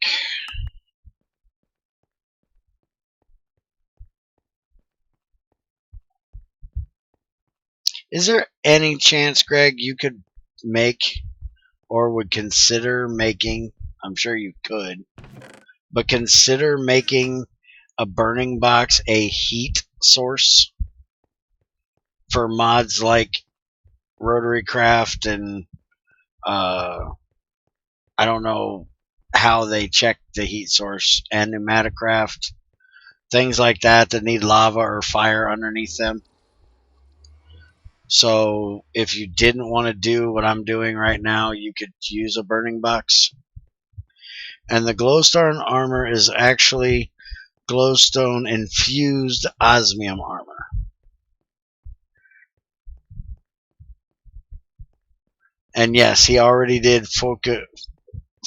Is there any chance, Greg, you could make or would consider making, I'm sure you could, but consider making a burning box a heat source for mods like Rotary Craft and I don't know how they check the heat source, and Pneumaticraft, things like that need lava or fire underneath them. So if you didn't want to do what I'm doing right now, you could use a burning box. And the glowstone armor is actually glowstone infused osmium armor. And yes, he already did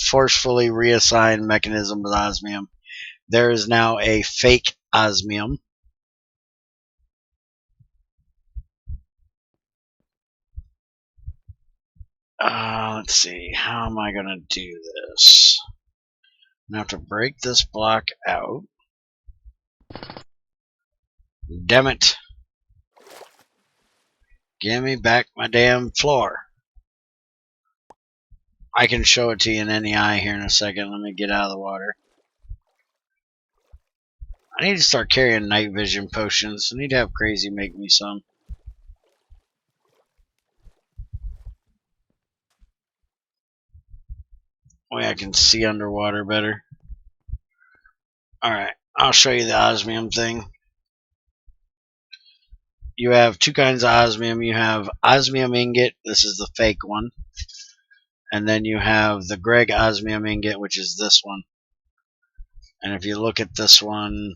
forcefully reassign mechanism with osmium. There is now a fake osmium. Let's see. How am I going to do this? I'm going to have to break this block out. Damn it. Give me back my damn floor. I can show it to you in any eye here in a second. Let me get out of the water. I need to start carrying night vision potions. I need to have Crazy make me some. Way I can see underwater better. Alright, I'll show you the osmium thing. You have two kinds of osmium. You have osmium ingot. This is the fake one. And then you have the Greg osmium ingot, which is this one. And if you look at this one,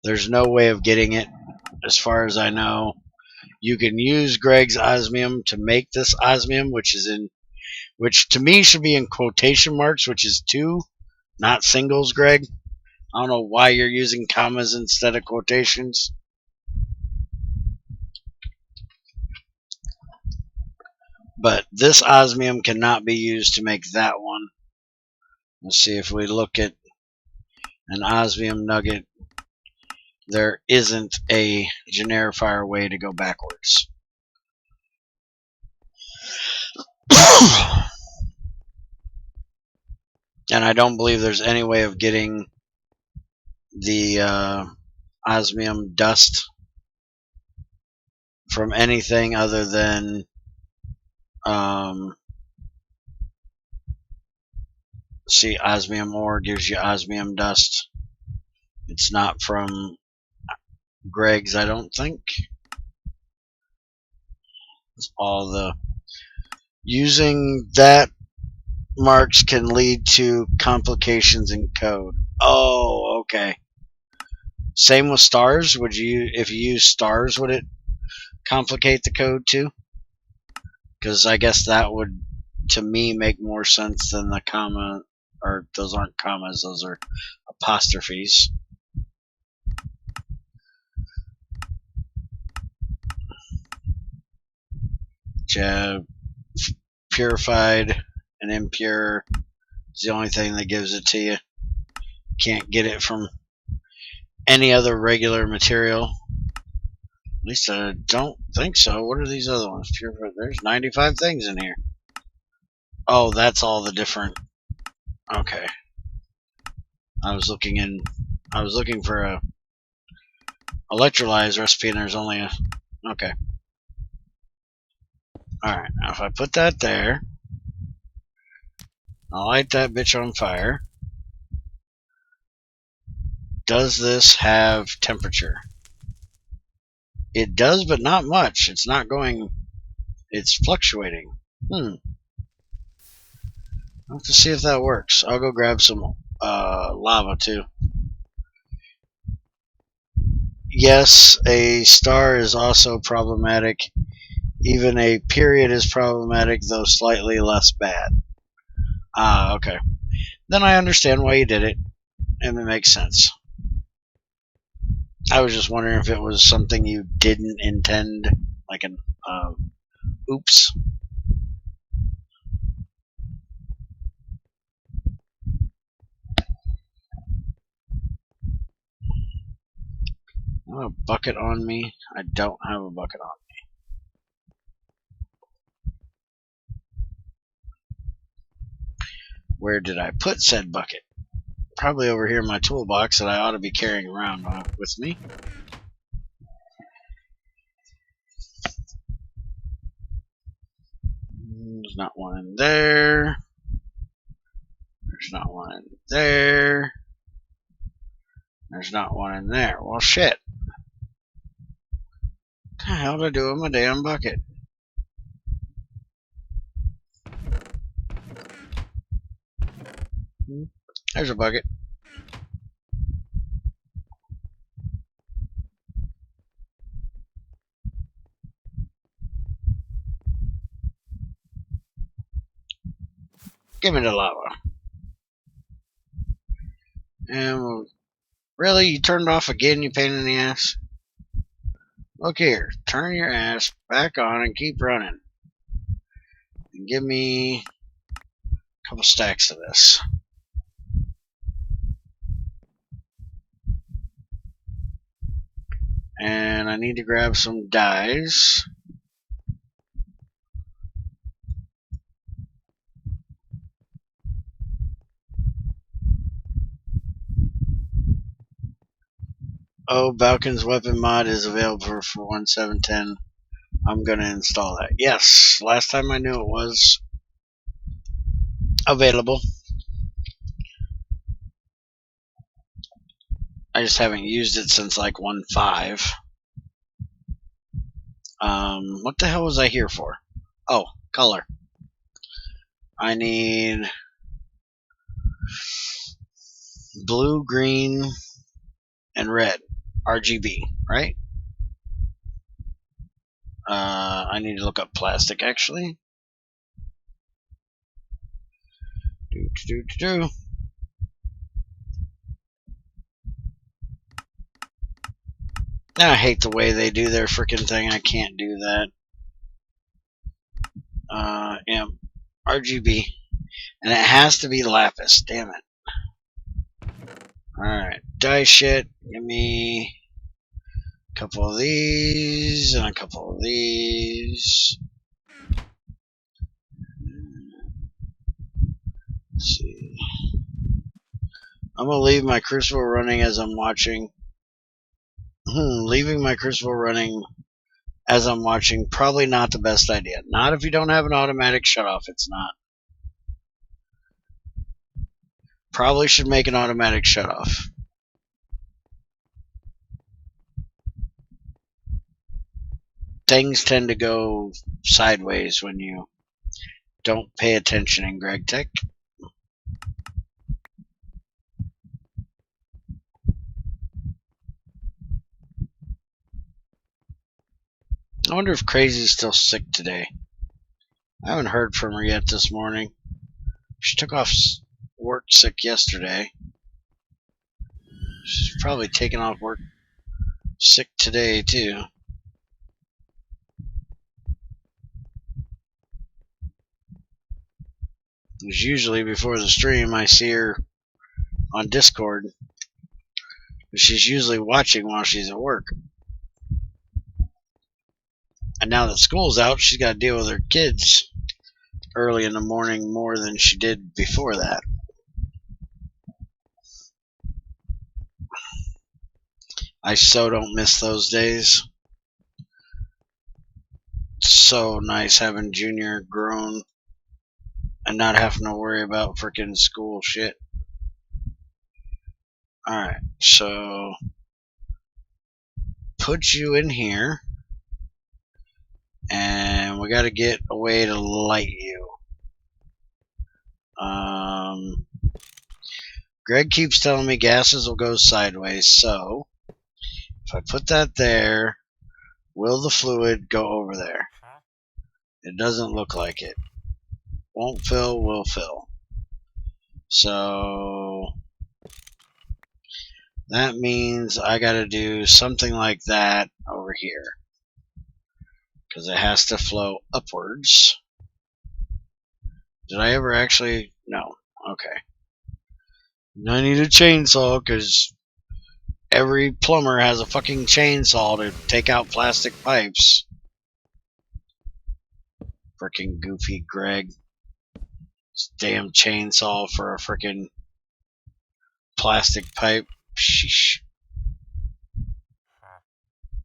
there's no way of getting it, as far as I know. You can use Greg's osmium to make this osmium, which to me should be in quotation marks, which is two, not singles, Greg. I don't know why you're using commas instead of quotations. But this osmium cannot be used to make that one. Let's see if we look at an osmium nugget. There isn't a generifier way to go backwards. And I don't believe there's any way of getting the osmium dust from anything other than see, osmium ore gives you osmium dust. It's not from Greg's, I don't think. It's all the using that marks can lead to complications in code. Oh, okay. Same with stars. Would you, if you use stars, would it complicate the code too? Because I guess that would, to me, make more sense than the comma, or those aren't commas, those are apostrophes. Purified and impure is the only thing that gives it to you. Can't get it from any other regular material. At least I don't think so. What are these other ones? There's 95 things in here. Oh, that's all the different. Okay. I was looking for a electrolyze recipe, and there's only a. Okay. All right. Now if I put that there, I'll light that bitch on fire. Does this have temperature? It does, but not much. It's not going. It's fluctuating. I'll have to see if that works. I'll go grab some lava too. Yes, a star is also problematic. Even a period is problematic, though slightly less bad. Ah, okay. Then I understand why you did it, and it makes sense. I was just wondering if it was something you didn't intend, like an oops. I have a bucket on me. I don't have a bucket on me. Where did I put said bucket? Probably over here in my toolbox that I ought to be carrying around with me. There's not one in there. There's not one in there. There's not one in there. Well, shit. What the hell did I do with my damn bucket? There's a bucket. Give me the lava. And really, you turned off again, you pain in the ass? Look here, turn your ass back on and keep running. And give me a couple stacks of this. And I need to grab some dyes. Oh, Balkan's weapon mod is available for 1.7.10. I'm going to install that. Yes, last time I knew it was available. I just haven't used it since like 1.5. What the hell was I here for? Oh, color. I need blue, green, and red. RGB, right? I need to look up plastic, actually. I hate the way they do their freaking thing. I can't do that. Yeah, RGB. And it has to be lapis. Damn it. Alright, dye shit. Give me a couple of these and a couple of these. Let's see. I'm gonna leave my crucible running as I'm watching. Leaving my crucible running as I'm watching, probably not the best idea. Not if you don't have an automatic shutoff, it's not. Probably should make an automatic shutoff. Things tend to go sideways when you don't pay attention in Greg Tech. I wonder if Crazy's still sick today. I haven't heard from her yet this morning. She took off work sick yesterday. She's probably taking off work sick today, too. Because usually before the stream, I see her on Discord. But she's usually watching while she's at work. And now that school's out, she's got to deal with her kids early in the morning more than she did before that. I so don't miss those days. It's so nice having Junior grown and not having to worry about freaking school shit. Alright, so put you in here, and we got to get a way to light you. Greg keeps telling me gases will go sideways, so if I put that there, will the fluid go over there? It doesn't look like it. Won't fill, will fill. So that means I gotta do something like that over here, because it has to flow upwards. Did I ever actually? No. Okay. I need a chainsaw, because every plumber has a fucking chainsaw to take out plastic pipes. Frickin' goofy Greg. This damn chainsaw for a frickin' plastic pipe. Sheesh.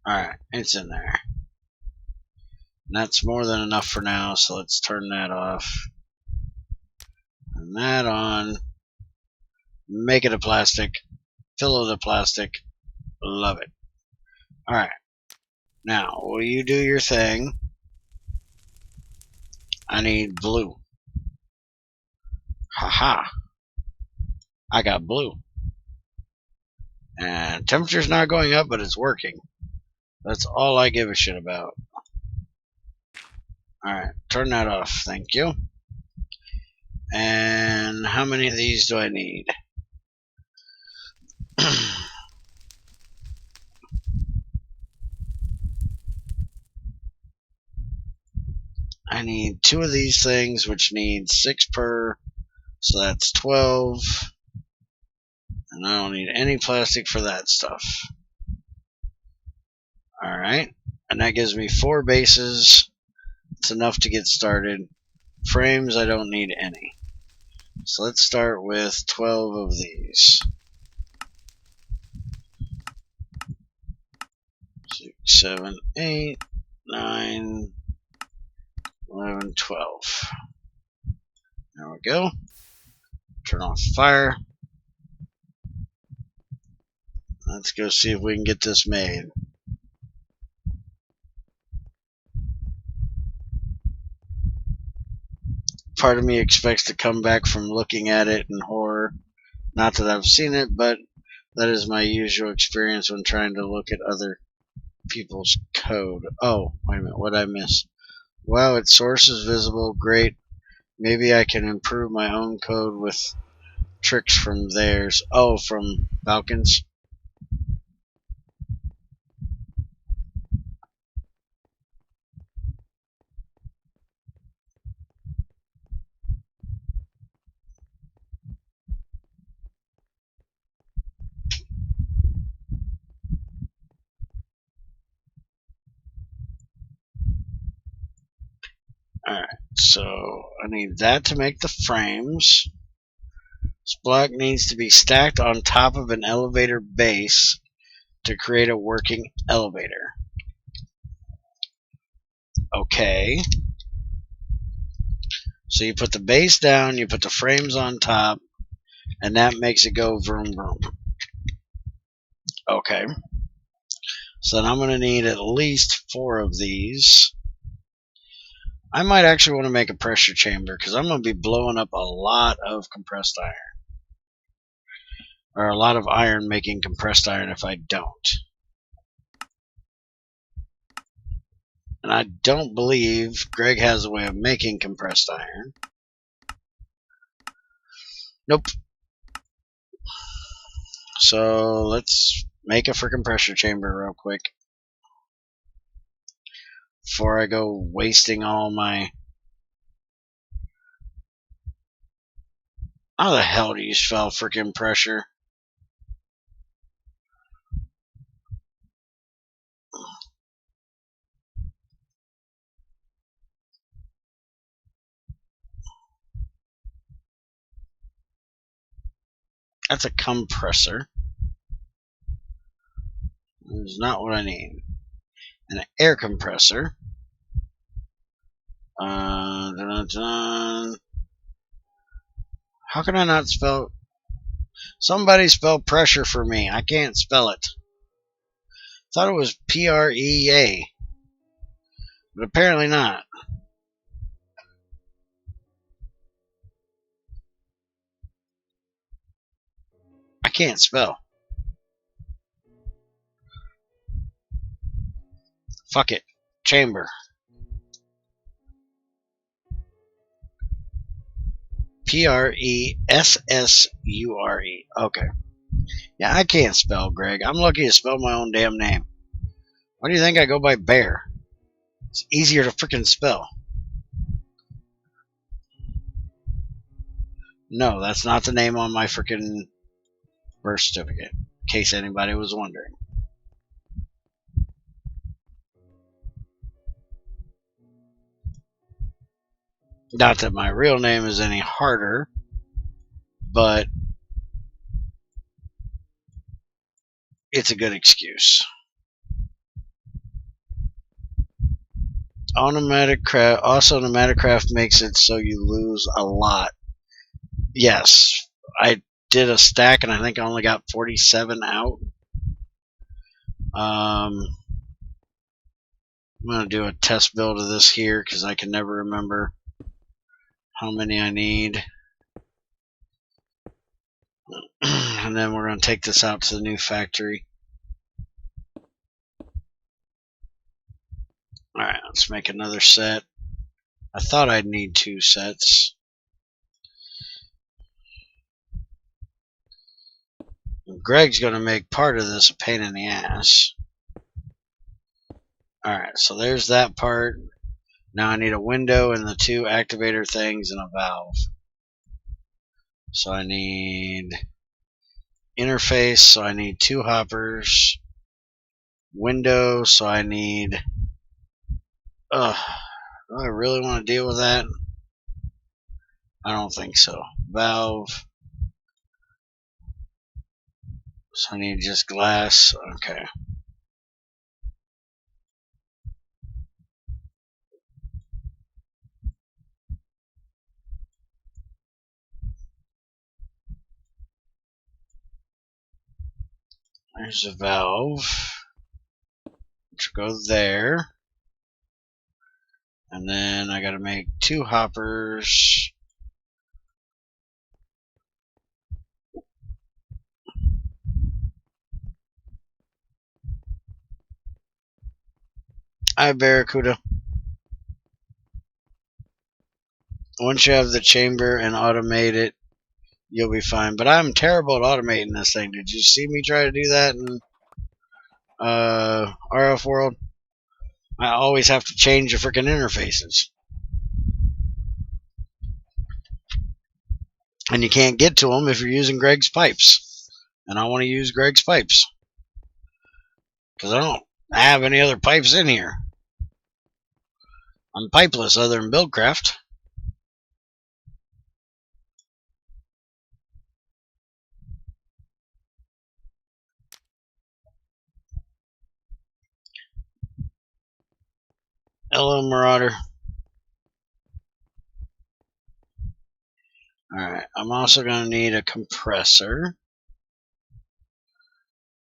Alright, it's in there. And that's more than enough for now, so let's turn that off. Turn that on. Make it a plastic. Fill it a plastic. Love it. Alright. Now, will you do your thing? I need blue. Haha. I got blue. And temperature's not going up, but it's working. That's all I give a shit about. Alright, turn that off. Thank you. And how many of these do I need? I need 2 of these things, which need 6 per, so that's 12. And I don't need any plastic for that stuff. Alright, and that gives me 4 bases. It's enough to get started. Frames, I don't need any. So let's start with 12 of these. 6, 7, 8, 9, 11, 12. There we go. Turn off the fire. Let's go see if we can get this made. Part of me expects to come back from looking at it in horror. Not that I've seen it, but that is my usual experience when trying to look at other people's code. Oh, wait a minute, what did I miss? Wow, its source is visible. Great. Maybe I can improve my own code with tricks from theirs. Oh, from Falcons. Alright, so I need that to make the frames. This block needs to be stacked on top of an elevator base to create a working elevator. Okay. So you put the base down, you put the frames on top, and that makes it go vroom vroom. Okay. So then I'm going to need at least 4 of these. I might actually want to make a pressure chamber, because I'm going to be blowing up a lot of compressed iron. Or a lot of iron making compressed iron if I don't. And I don't believe Greg has a way of making compressed iron. Nope. So let's make a freaking pressure chamber real quick before I go wasting all my... How the hell do you spell freaking pressure? That's a compressor. That's not what I need. An air compressor. Dun, dun, dun. How can I not spell... Somebody spell pressure for me. I can't spell it. Thought it was P-R-E-A. But apparently not. I can't spell. Fuck it. Chamber. P-R-E-S-S-U-R-E. Okay. Yeah, I can't spell, Greg. I'm lucky to spell my own damn name. Why do you think I go by Bear? It's easier to freaking spell. No, that's not the name on my freaking birth certificate, in case anybody was wondering. Not that my real name is any harder, but it's a good excuse. Also, Nomadic Craft makes it so you lose a lot. Yes, I did a stack and I think I only got 47 out. I'm going to do a test build of this here because I can never remember how many I need. And then we're going to take this out to the new factory. Alright, let's make another set. I thought I'd need 2 sets. Greg's going to make part of this a pain in the ass. Alright, so there's that part. Now I need a window and the 2 activator things and a valve. So I need interface, so I need 2 hoppers. Window, so I need... do I really want to deal with that? I don't think so. Valve. So I need just glass. Okay. There's a valve, which will go there. And then I gotta make 2 hoppers. Hi, Barracuda. Once you have the chamber and automate it, you'll be fine. But I'm terrible at automating this thing. Did you see me try to do that in RF World? I always have to change the freaking interfaces. And you can't get to them if you're using Greg's pipes. And I want to use Greg's pipes. Because I don't have any other pipes in here. I'm pipeless other than Buildcraft. Hello, Marauder. Alright, I'm also going to need a compressor.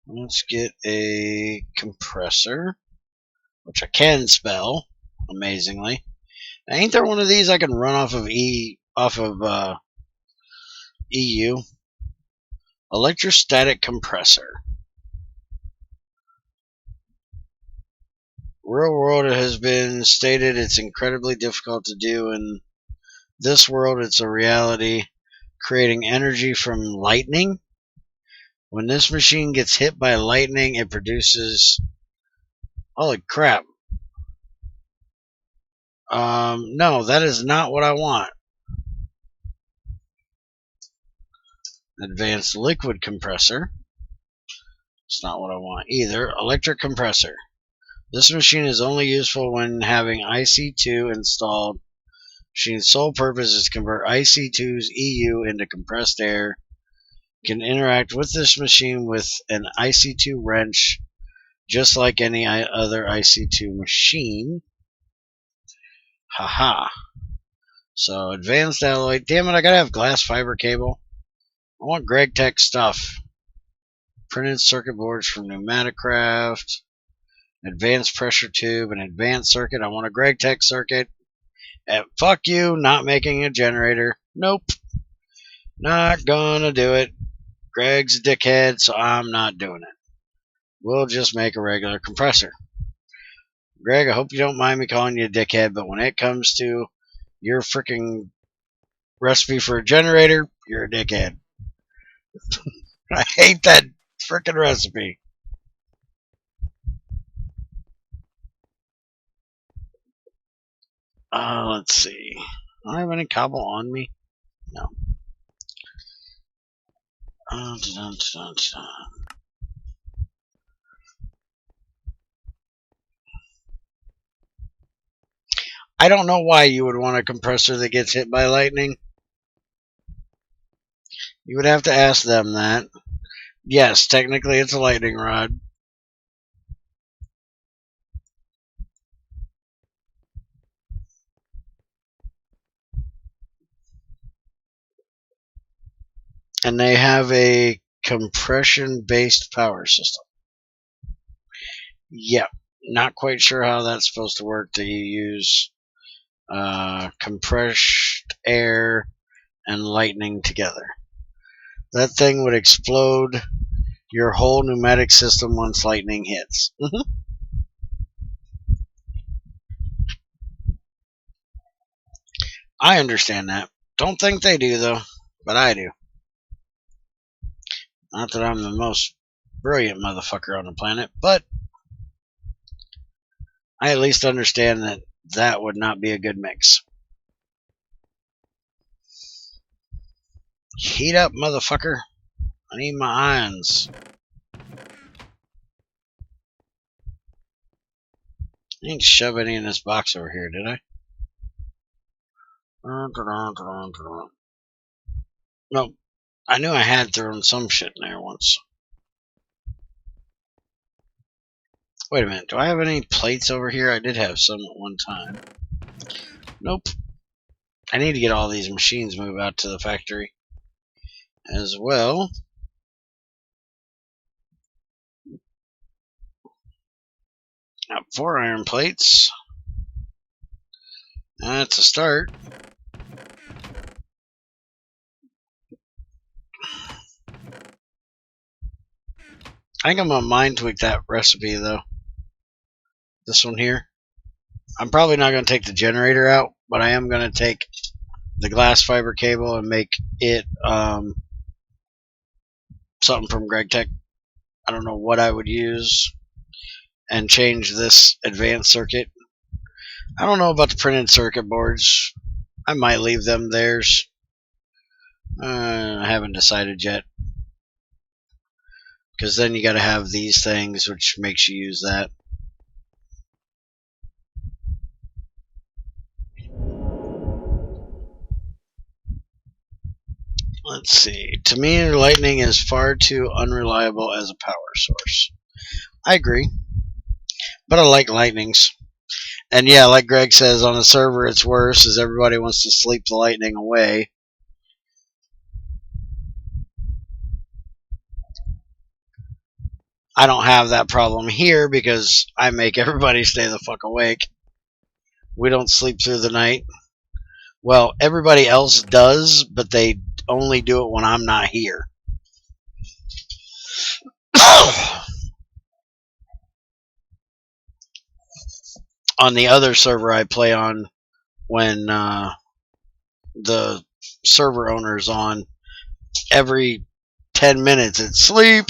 Let's get a compressor, which I can spell, amazingly. Now, ain't there one of these I can run off of EU? Electrostatic compressor. Real world, it has been stated it's incredibly difficult to do. In this world, it's a reality. Creating energy from lightning. When this machine gets hit by lightning, it produces... Holy crap. No, that is not what I want. Advanced liquid compressor. It's not what I want either. Electric compressor. This machine is only useful when having IC2 installed. Machine's sole purpose is to convert IC2's EU into compressed air. Can interact with this machine with an IC2 wrench, just like any other IC2 machine. Haha. So, advanced alloy. Damn it, I gotta have glass fiber cable. I want GregTech stuff. Printed circuit boards from Pneumaticraft. Advanced pressure tube, an advanced circuit. I want a GregTech circuit. And fuck you, not making a generator. Nope. Not gonna do it. Greg's a dickhead, so I'm not doing it. We'll just make a regular compressor. Greg, I hope you don't mind me calling you a dickhead, but when it comes to your freaking recipe for a generator, you're a dickhead. I hate that freaking recipe. Let's see. Do I have any cobble on me? No. I don't know why you would want a compressor that gets hit by lightning. You would have to ask them that. Yes, technically it's a lightning rod. And they have a compression-based power system. Yep. Not quite sure how that's supposed to work. Do you use compressed air and lightning together? That thing would explode your whole pneumatic system once lightning hits. I understand that. Don't think they do, though, but I do. Not that I'm the most brilliant motherfucker on the planet, but I at least understand that that would not be a good mix. Heat up, motherfucker. I need my irons. I didn't shove any in this box over here, did I? Nope. I knew I had thrown some shit in there once. Wait a minute. Do I have any plates over here? I did have some at one time. Nope. I need to get all these machines moved out to the factory as well. Got 4 iron plates. That's a start. I think I'm going to mind tweak that recipe, though. This one here. I'm probably not going to take the generator out, but I am going to take the glass fiber cable and make it something from GregTech. I don't know what I would use, and change this advanced circuit. I don't know about the printed circuit boards. I might leave them theirs. I haven't decided yet. Because then you got to have these things, which makes you use that. Let's see. To me, lightning is far too unreliable as a power source. I agree. But I like lightnings. And yeah, like Greg says, on the server it's worse as everybody wants to sleep the lightning away. I don't have that problem here because I make everybody stay the fuck awake. We don't sleep through the night. Well, everybody else does, but they only do it when I'm not here. on the other server I play on, when the server owner's on, every 10 minutes it's sleep.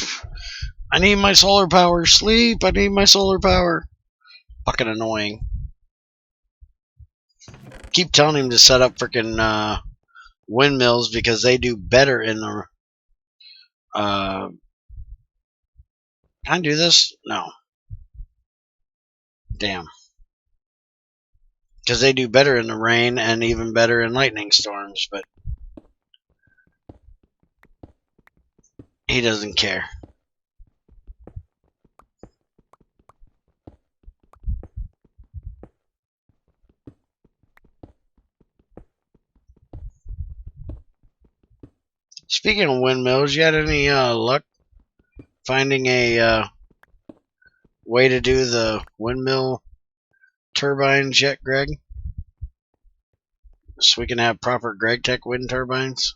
I need my solar power. Sleep. I need my solar power. Fucking annoying. Keep telling him to set up freaking windmills because they do better in the. Can I do this? No. Damn. Because they do better in the rain and even better in lightning storms, but he doesn't care. Speaking of windmills, you had any luck finding a way to do the windmill turbines yet, Greg? So we can have proper GregTech wind turbines?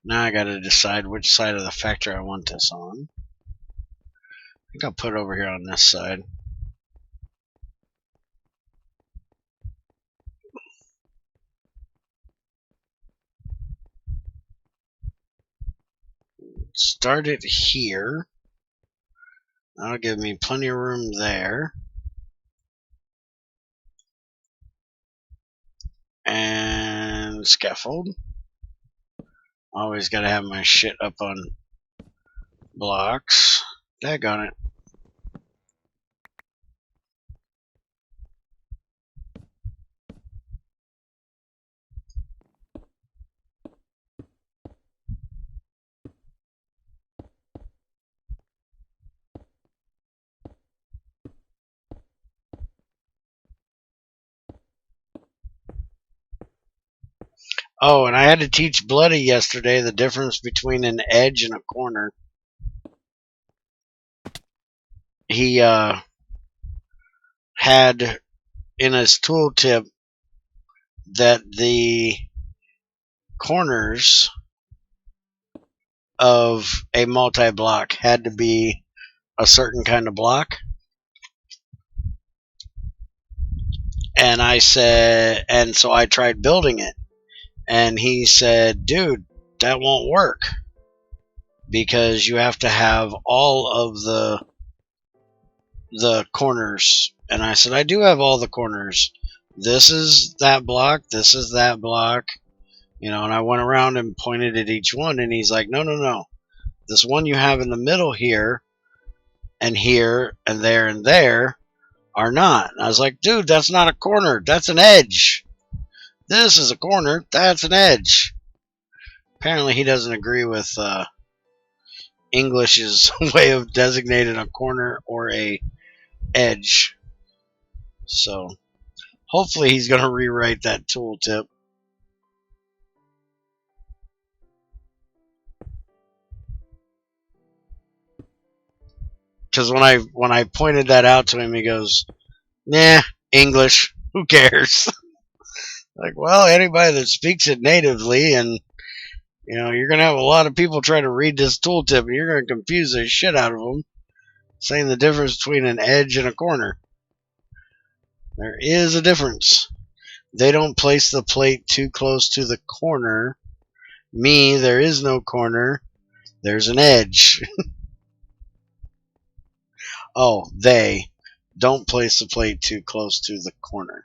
Now I gotta decide which side of the factory I want this on. I think I'll put it over here on this side. Start it here. That'll give me plenty of room there. And scaffold. Always gotta have my shit up on blocks. Daggone it. Oh, and I had to teach Bloody yesterday the difference between an edge and a corner. He had in his tooltip that the corners of a multi-block had to be a certain kind of block. And I said, and so I tried building it. And he said, dude, that won't work because you have to have all of the corners. And I said, I do have all the corners. This is that block. This is that block. You know, and I went around and pointed at each one, and he's like, no, no, no. This one you have in the middle here and there are not. And I was like, dude, that's not a corner. That's an edge. This is a corner. That's an edge. Apparently he doesn't agree with English's way of designating a corner or a edge. So hopefully he's going to rewrite that tooltip. Because when I pointed that out to him, he goes, nah, English. Who cares? Like, well, anybody that speaks it natively, and you know, you're going to have a lot of people try to read this tooltip, and you're going to confuse the shit out of them, saying the difference between an edge and a corner. There is a difference. They don't place the plate too close to the corner. Me, there is no corner. There's an edge. Oh, they don't place the plate too close to the corner.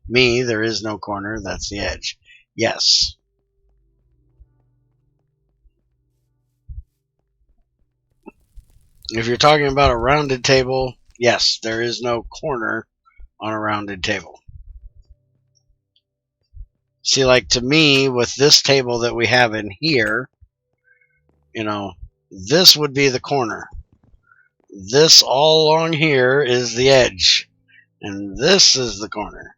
Me, there is no corner. That's the edge. Yes. If you're talking about a rounded table, yes, there is no corner on a rounded table. See, like to me, with this table that we have in here, you know, this would be the corner. This all along here is the edge. And this is the corner.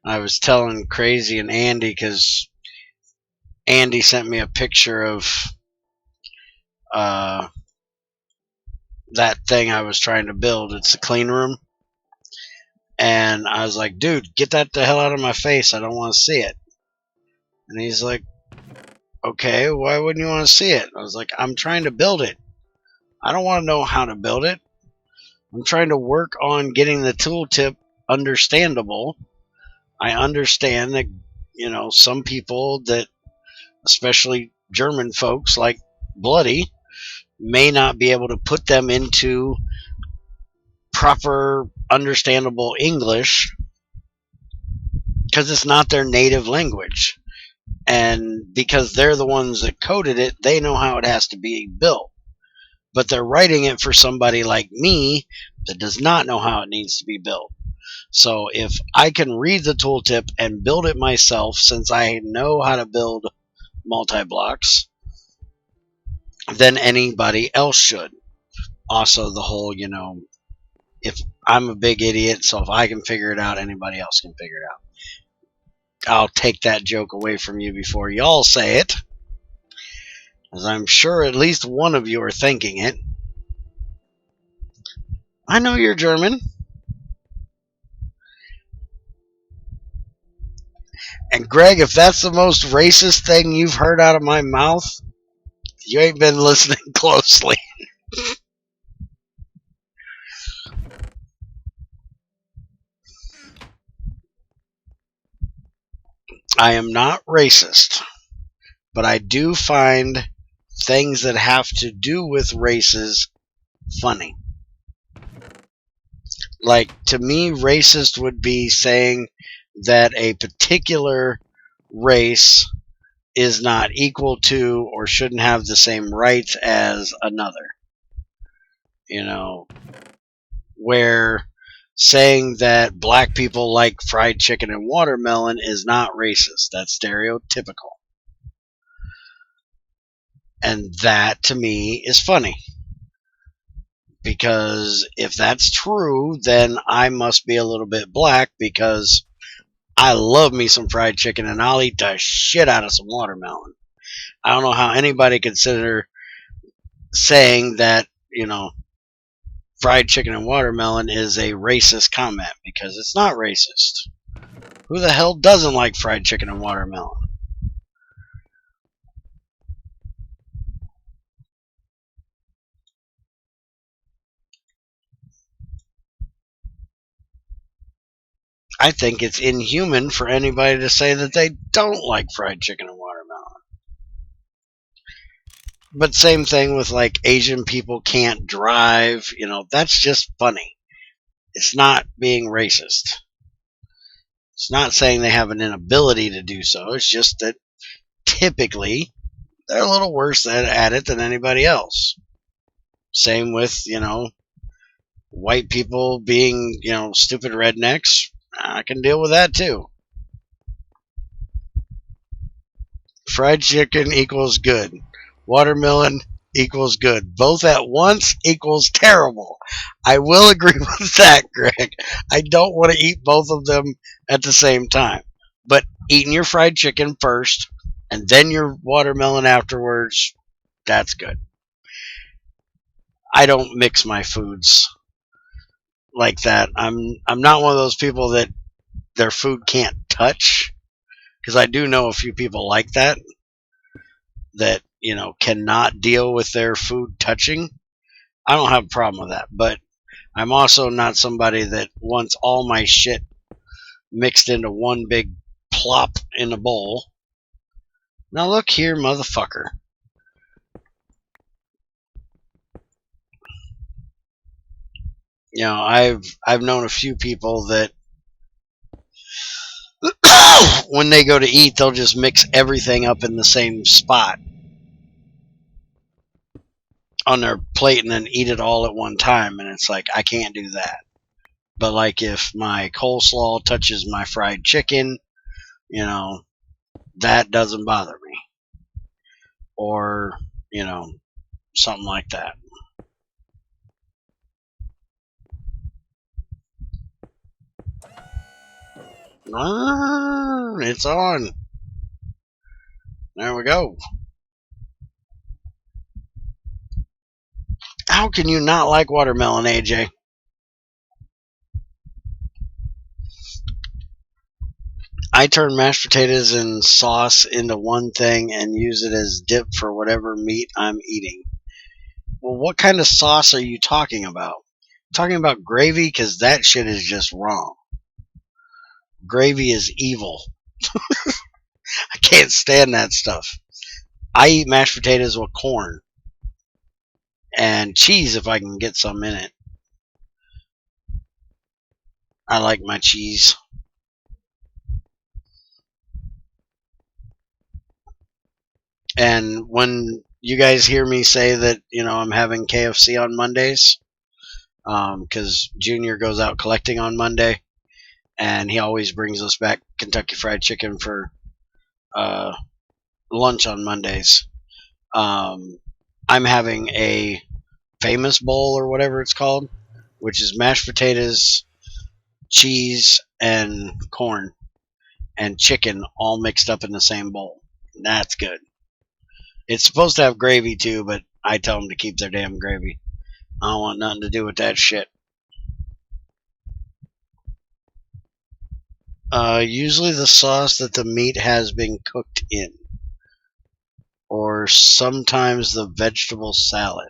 I was telling Crazy and Andy because Andy sent me a picture of that thing I was trying to build. It's the clean room. And I was like, dude, get that the hell out of my face. I don't want to see it. And he's like, okay, why wouldn't you want to see it? I was like, I'm trying to build it. I don't want to know how to build it. I'm trying to work on getting the tooltip understandable. I understand that, some people that, especially German folks like Bloody, may not be able to put them into proper, understandable English because it's not their native language. And because they're the ones that coded it, they know how it has to be built. But they're writing it for somebody like me that does not know how it needs to be built. So if I can read the tooltip and build it myself, since I know how to build multi-blocks, then anybody else should. Also, the whole, if I'm a big idiot, so if I can figure it out, anybody else can figure it out. I'll take that joke away from you before y'all say it, as I'm sure at least one of you are thinking it. I know you're German. And Greg, if that's the most racist thing you've heard out of my mouth, you ain't been listening closely. I am not racist, but I do find things that have to do with races funny. Like, to me, racist would be saying that a particular race is not equal to or shouldn't have the same rights as another. Where saying that black people like fried chicken and watermelon is not racist. That's stereotypical. And that, to me, is funny. Because if that's true, then I must be a little bit black, because I love me some fried chicken and I'll eat the shit out of some watermelon. I don't know how anybody consider saying that, fried chicken and watermelon is a racist comment, because it's not racist. Who the hell doesn't like fried chicken and watermelon? I think it's inhuman for anybody to say that they don't like fried chicken and watermelon. But same thing with like Asian people can't drive, that's just funny. It's not being racist. It's not saying they have an inability to do so. It's just that typically they're a little worse at it than anybody else. Same with, white people being, stupid rednecks. I can deal with that too. Fried chicken equals good. Watermelon equals good. Both at once equals terrible. I will agree with that, Greg. I don't want to eat both of them at the same time. But eating your fried chicken first and then your watermelon afterwards, that's good. I don't mix my foods like that. I'm not one of those people that their food can't touch, because I do know a few people like that cannot deal with their food touching. I don't have a problem with that, but I'm also not somebody that wants all my shit mixed into one big plop in a bowl. Now look here, motherfucker. I've known a few people that when they go to eat, they'll just mix everything up in the same spot on their plate and then eat it all at one time, and it's like, I can't do that. But like, if my coleslaw touches my fried chicken, that doesn't bother me. Or, something like that. It's on. There we go. How can you not like watermelon, AJ? I turn mashed potatoes and sauce into one thing and use it as dip for whatever meat I'm eating. Well, what kind of sauce are you talking about? Talking about gravy? Because that shit is just wrong. Gravy is evil. I can't stand that stuff. I eat mashed potatoes with corn and cheese if I can get some in it. I like my cheese. And when you guys hear me say that, I'm having KFC on Mondays, because Junior goes out collecting on Monday, and he always brings us back Kentucky Fried Chicken for lunch on Mondays. I'm having a famous bowl or whatever it's called, which is mashed potatoes, cheese, and corn and chicken all mixed up in the same bowl. That's good. It's supposed to have gravy too, but I tell them to keep their damn gravy. I don't want nothing to do with that shit. Usually the sauce that the meat has been cooked in, or sometimes the vegetable salad.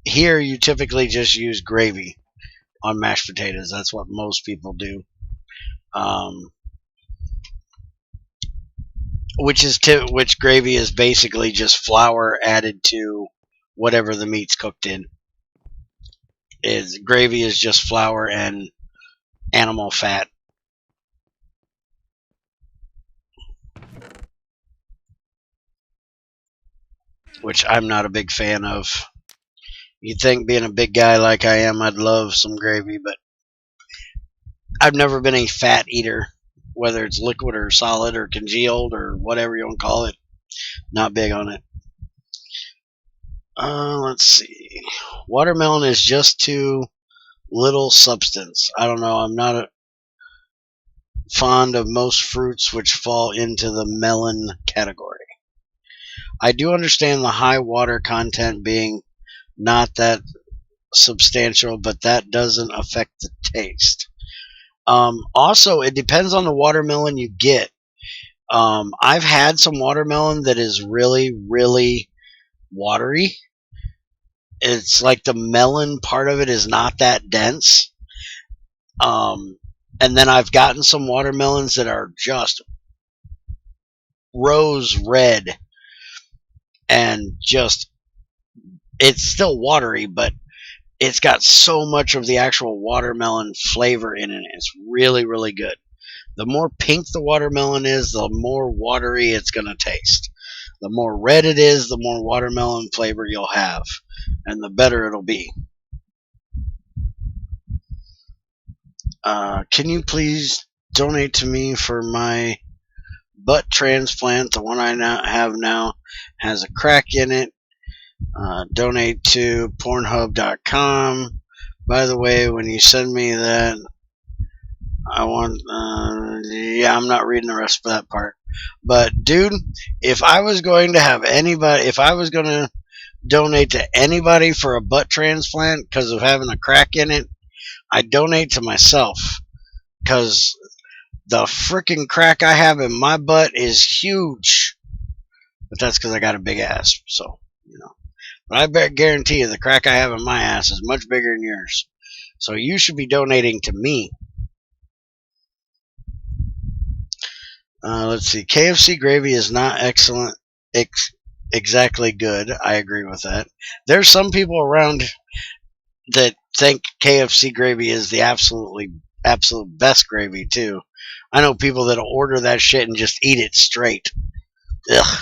Here you typically just use gravy on mashed potatoes. That's what most people do. Which gravy is basically just flour added to whatever the meat's cooked in. Gravy is just flour and animal fat. Which I'm not a big fan of. You'd think being a big guy like I am, I'd love some gravy, but I've never been a fat eater, whether it's liquid or solid or congealed or whatever you want to call it. Not big on it. Let's see. Watermelon is just too little substance. I don't know. I'm not fond of most fruits which fall into the melon category. I do understand the high water content being not that substantial, but that doesn't affect the taste. Also, it depends on the watermelon you get. I've had some watermelon that is really, really watery. It's like the melon part of it is not that dense. And then I've gotten some watermelons that are just rose red and just, it's still watery, but it's got so much of the actual watermelon flavor in it. It's really, really good. The more pink the watermelon is, the more watery it's going to taste. The more red it is, the more watermelon flavor you'll have, and the better it'll be. Can you please donate to me for my butt transplant? The one I have now has a crack in it. Donate to Pornhub.com. By the way, when you send me that, I want, I'm not reading the rest of that part. But, dude, if I was going to donate to anybody for a butt transplant because of having a crack in it, I'd donate to myself. Because the freaking crack I have in my butt is huge. But that's because I got a big ass, so, But I guarantee you the crack I have in my ass is much bigger than yours. So you should be donating to me. Let's see. KFC gravy is not excellent, exactly good. I agree with that. There's some people around that think KFC gravy is the absolute best gravy too. I know people that'll order that shit and just eat it straight. Ugh.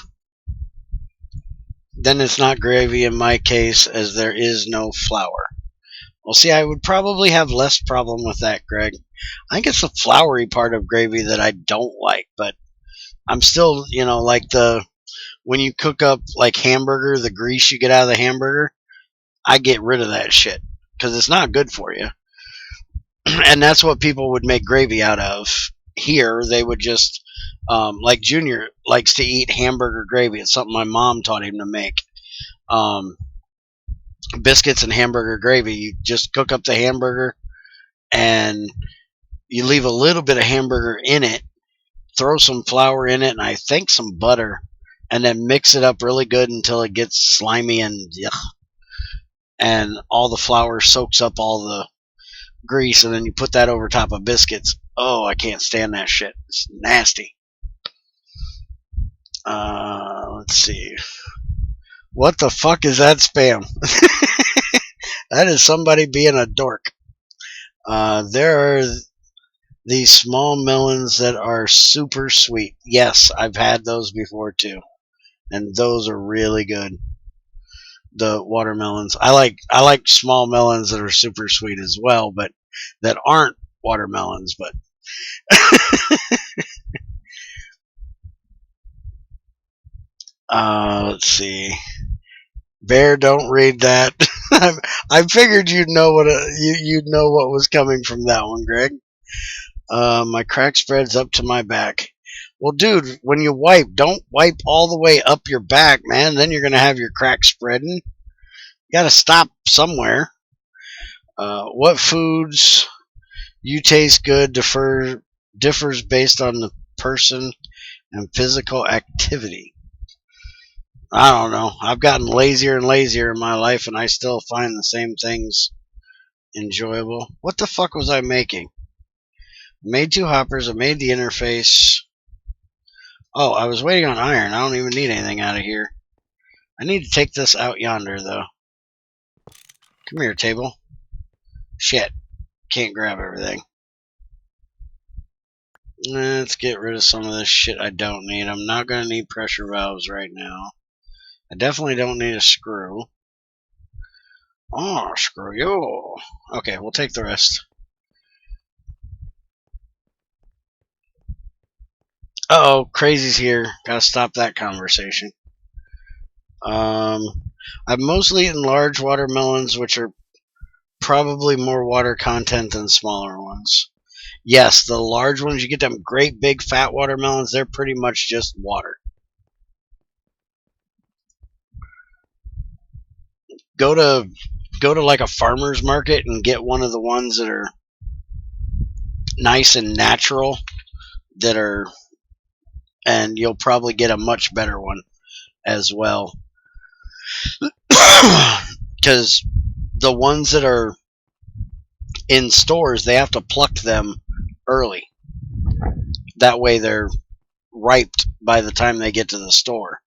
Then it's not gravy in my case, as there is no flour. Well, see, I would probably have less problem with that, Greg. I think it's the floury part of gravy that I don't like, but I'm still, like when you cook up like hamburger, the grease you get out of the hamburger, I get rid of that shit because it's not good for you. And that's what people would make gravy out of. Here, they would just, like Junior likes to eat hamburger gravy. It's something my mom taught him to make. Um, Biscuits and hamburger gravy. You just cook up the hamburger and you leave a little bit of hamburger in it, throw some flour in it, and I think some butter, and then mix it up really good until it gets slimy and yuck. And all the flour soaks up all the grease, and then you put that over top of biscuits. Oh, I can't stand that shit. It's nasty. Let's see. What the fuck is that spam? That is somebody being a dork. There are these small melons that are super sweet. Yes, I've had those before too, and those are really good. The watermelons. I like small melons that are super sweet as well, but that aren't watermelons. But let's see. Bear, don't read that. I figured you'd know you'd know what was coming from that one, Greg. My crack spreads up to my back. Well, dude, when you wipe, don't wipe all the way up your back, man. Then you're gonna have your crack spreading. You gotta stop somewhere. What foods you taste good differs based on the person and physical activity. I don't know. I've gotten lazier and lazier in my life, and I still find the same things enjoyable. What the fuck was I making? I made 2 hoppers. I made the interface. Oh, I was waiting on iron. I don't even need anything out of here. I need to take this out yonder, though. Come here, table. Shit. Can't grab everything. Let's get rid of some of this shit I don't need. I'm not going to need pressure valves right now. I definitely don't need a screw. Oh, screw you. Okay, we'll take the rest. Uh-oh, Crazy's here. Gotta stop that conversation. I've mostly eaten large watermelons, which are probably more water content than smaller ones. Yes, the large ones, you get them great big fat watermelons, they're pretty much just water. Go to like a farmer's market and get one of the ones that are nice and natural and you'll probably get a much better one as well. Because the ones that are in stores, they have to pluck them early. That way they're ripe by the time they get to the store.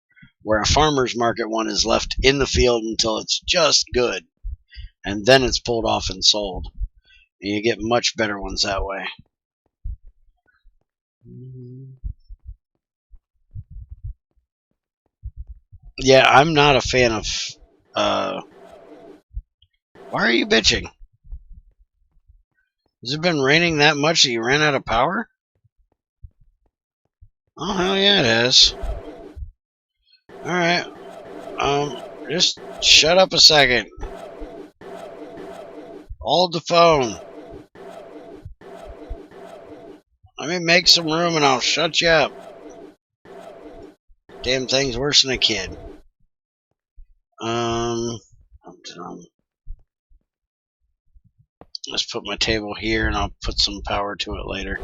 Where a farmer's market one is left in the field until it's just good, and then it's pulled off and sold. And you get much better ones that way. Yeah, I'm not a fan of... why are you bitching? Has it been raining that much that you ran out of power? Oh, hell yeah, it has. Alright. Just shut up a second. Hold the phone. Let me make some room and I'll shut you up. Damn thing's worse than a kid. Let's put my table here and I'll put some power to it later.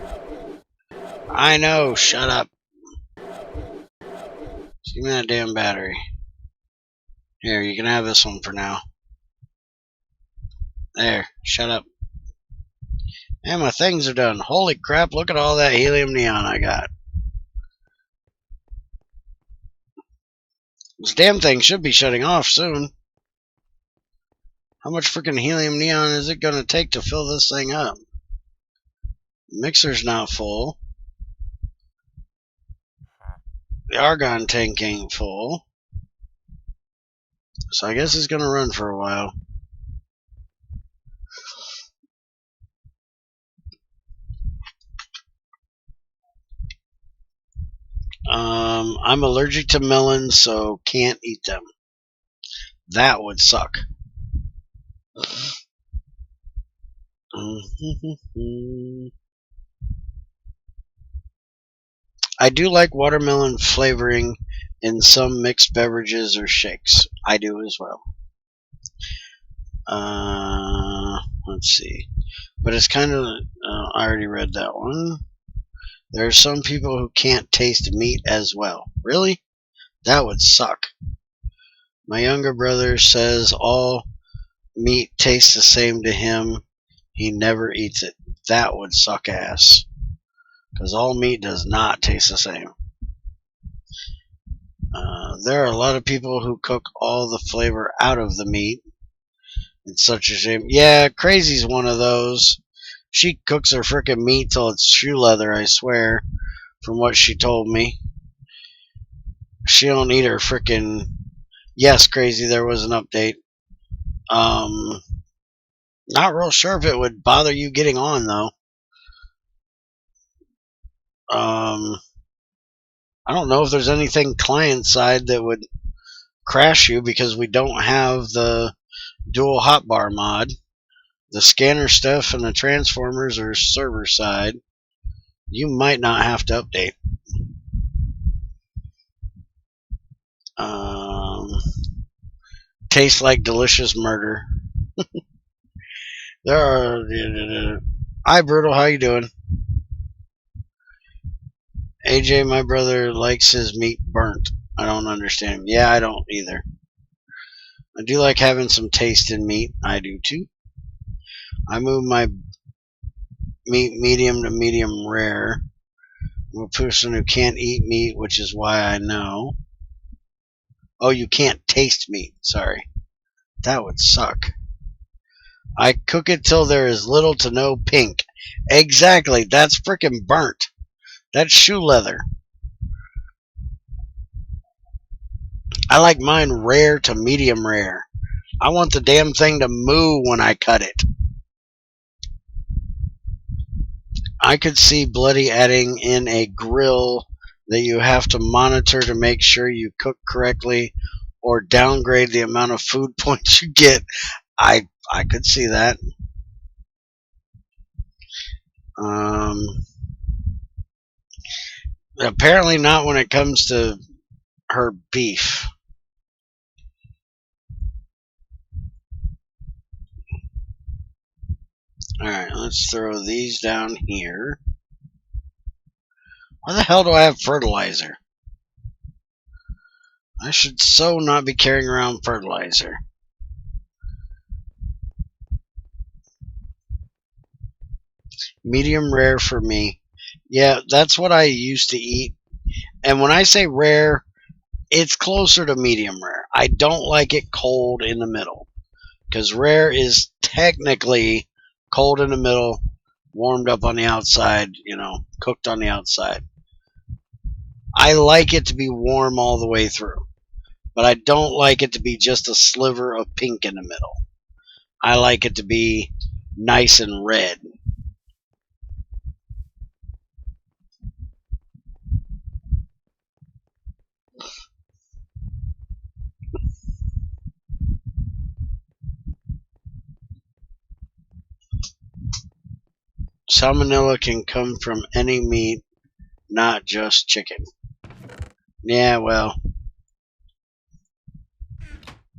I know, shut up. Just give me that damn battery. Here, you can have this one for now. There, shut up. And my things are done. Holy crap, look at all that helium neon I got. This damn thing should be shutting off soon. How much freaking helium neon is it going to take to fill this thing up? Mixer's not full. The argon tank ain't full. So I guess it's going to run for a while. I'm allergic to melons, so can't eat them. That would suck. I do like watermelon flavoring in some mixed beverages or shakes. I do as well. Let's see. But it's kind of, I already read that one. There are some people who can't taste meat as well. Really? That would suck. My younger brother says all meat tastes the same to him. He never eats it. That would suck ass. Because all meat does not taste the same. There are a lot of people who cook all the flavor out of the meat. It's such a shame. Yeah, Crazy's one of those. She cooks her frickin' meat till it's shoe leather, I swear, from what she told me. She don't eat her frickin'... Yes, Crazy, there was an update. Not real sure if it would bother you getting on, though. I don't know if there's anything client side that would crash you because we don't have the dual hotbar mod. The scanner stuff and the transformers are server side. You might not have to update. Tastes like delicious murder. There are... Hi, Brutal. How you doing? AJ, my brother, likes his meat burnt. I don't understand. Yeah, I don't either. I do like having some taste in meat. I do too. I move my meat medium to medium rare. I'm a person who can't eat meat, which is why I know. Oh, you can't taste meat. Sorry. That would suck. I cook it till there is little to no pink. Exactly. That's frickin' burnt. That's shoe leather. I like mine rare to medium rare. I want the damn thing to moo when I cut it. I could see Bloody adding in a grill that you have to monitor to make sure you cook correctly or downgrade the amount of food points you get. I could see that. Apparently not when it comes to her beef. Alright, let's throw these down here. Why the hell do I have fertilizer? I should so not be carrying around fertilizer. Medium rare for me. Yeah, that's what I used to eat. And when I say rare, it's closer to medium rare. I don't like it cold in the middle. Because rare is technically cold in the middle, warmed up on the outside, cooked on the outside. I like it to be warm all the way through. But I don't like it to be just a sliver of pink in the middle. I like it to be nice and red. Salmonella can come from any meat, not just chicken. Yeah, well,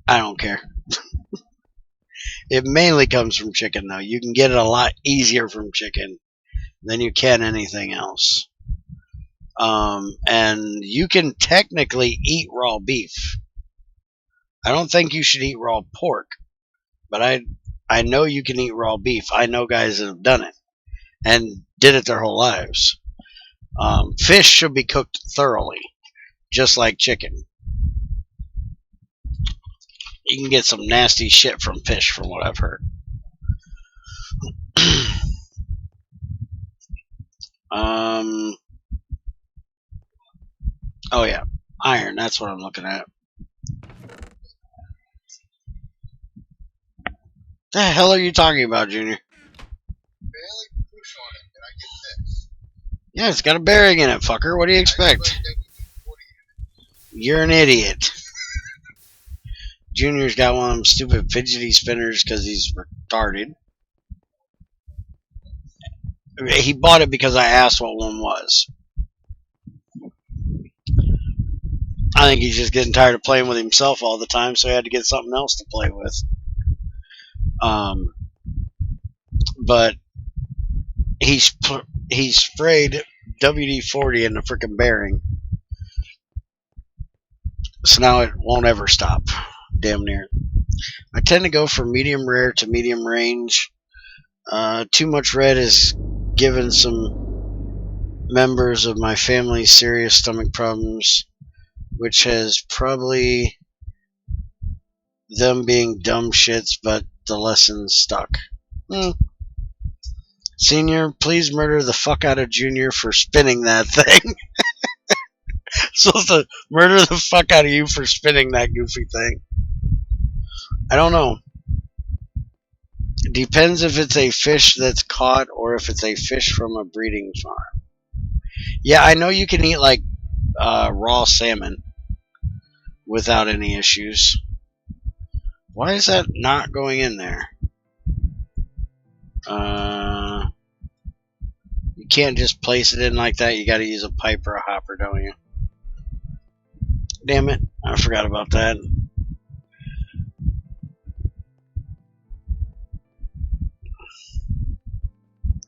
I don't care. It mainly comes from chicken, though. You can get it a lot easier from chicken than you can anything else. And you can technically eat raw beef. I don't think you should eat raw pork, but I know you can eat raw beef. I know guys that have done it and did it their whole lives. Fish should be cooked thoroughly, just like chicken. You can get some nasty shit from fish, from what I've heard. Oh yeah, iron. That's what I'm looking at. The hell are you talking about, Junior? Barely push on it, and I get this. Yeah, it's got a bearing in it, fucker. What do you expect? You're an idiot. Junior's got one of them stupid fidgety spinners because he's retarded. He bought it because I asked what one was. I think he's just getting tired of playing with himself all the time, so he had to get something else to play with. But he sprayed WD-40 in the freaking bearing, so now it won't ever stop. Damn near. I tend to go for medium rare to medium range. Too much red has given some members of my family serious stomach problems, which has probably them being dumb shits, but the lesson stuck. Senior, please murder the fuck out of Junior for spinning that thing. Supposed to murder the fuck out of you for spinning that goofy thing. I don't know. It depends if it's a fish that's caught or if it's a fish from a breeding farm. Yeah, I know you can eat like raw salmon without any issues. Why is that not going in there? You can't just place it in like that. You gotta use a pipe or a hopper, don't you? Damn it, I forgot about that.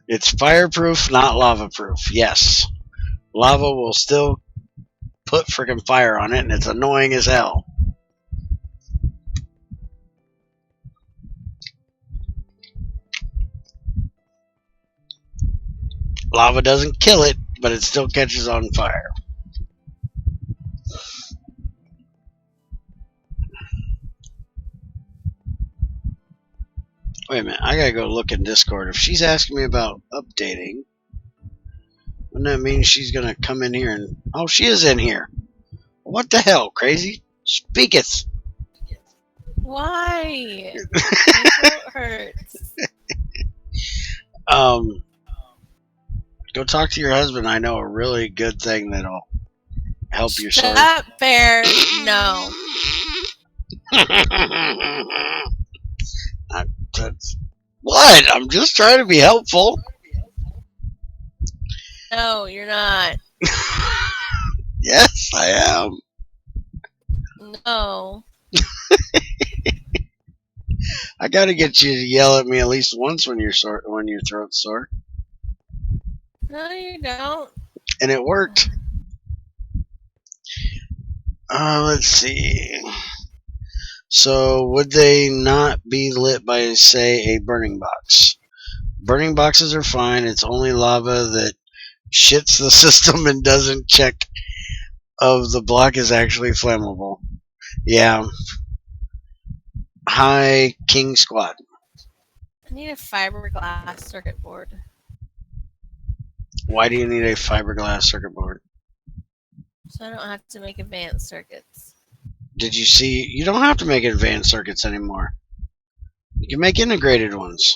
It's fireproof, not lava-proof. Yes. Lava will still put freaking fire on it, and it's annoying as hell. Lava doesn't kill it, but it still catches on fire. Wait a minute, I gotta go look in Discord. If she's asking me about updating, wouldn't that mean she's gonna come in here and... Oh, she is in here. What the hell, crazy? Speaketh. Why? My throat hurts. Go talk to your husband. I know a really good thing that'll help your sword. Shut up, Bear. No. What? I'm just trying to be helpful. No, you're not. Yes, I am. No. I gotta get you to yell at me at least once when your throat's sore. No, you don't. And it worked. Let's see. So, would they not be lit by, say, a burning box? Burning boxes are fine. It's only lava that shits the system and doesn't check if the block is actually flammable. Yeah. Hi, King Squad. I need a fiberglass circuit board. Why do you need a fiberglass circuit board? So I don't have to make advanced circuits. Did you see? You don't have to make advanced circuits anymore. You can make integrated ones.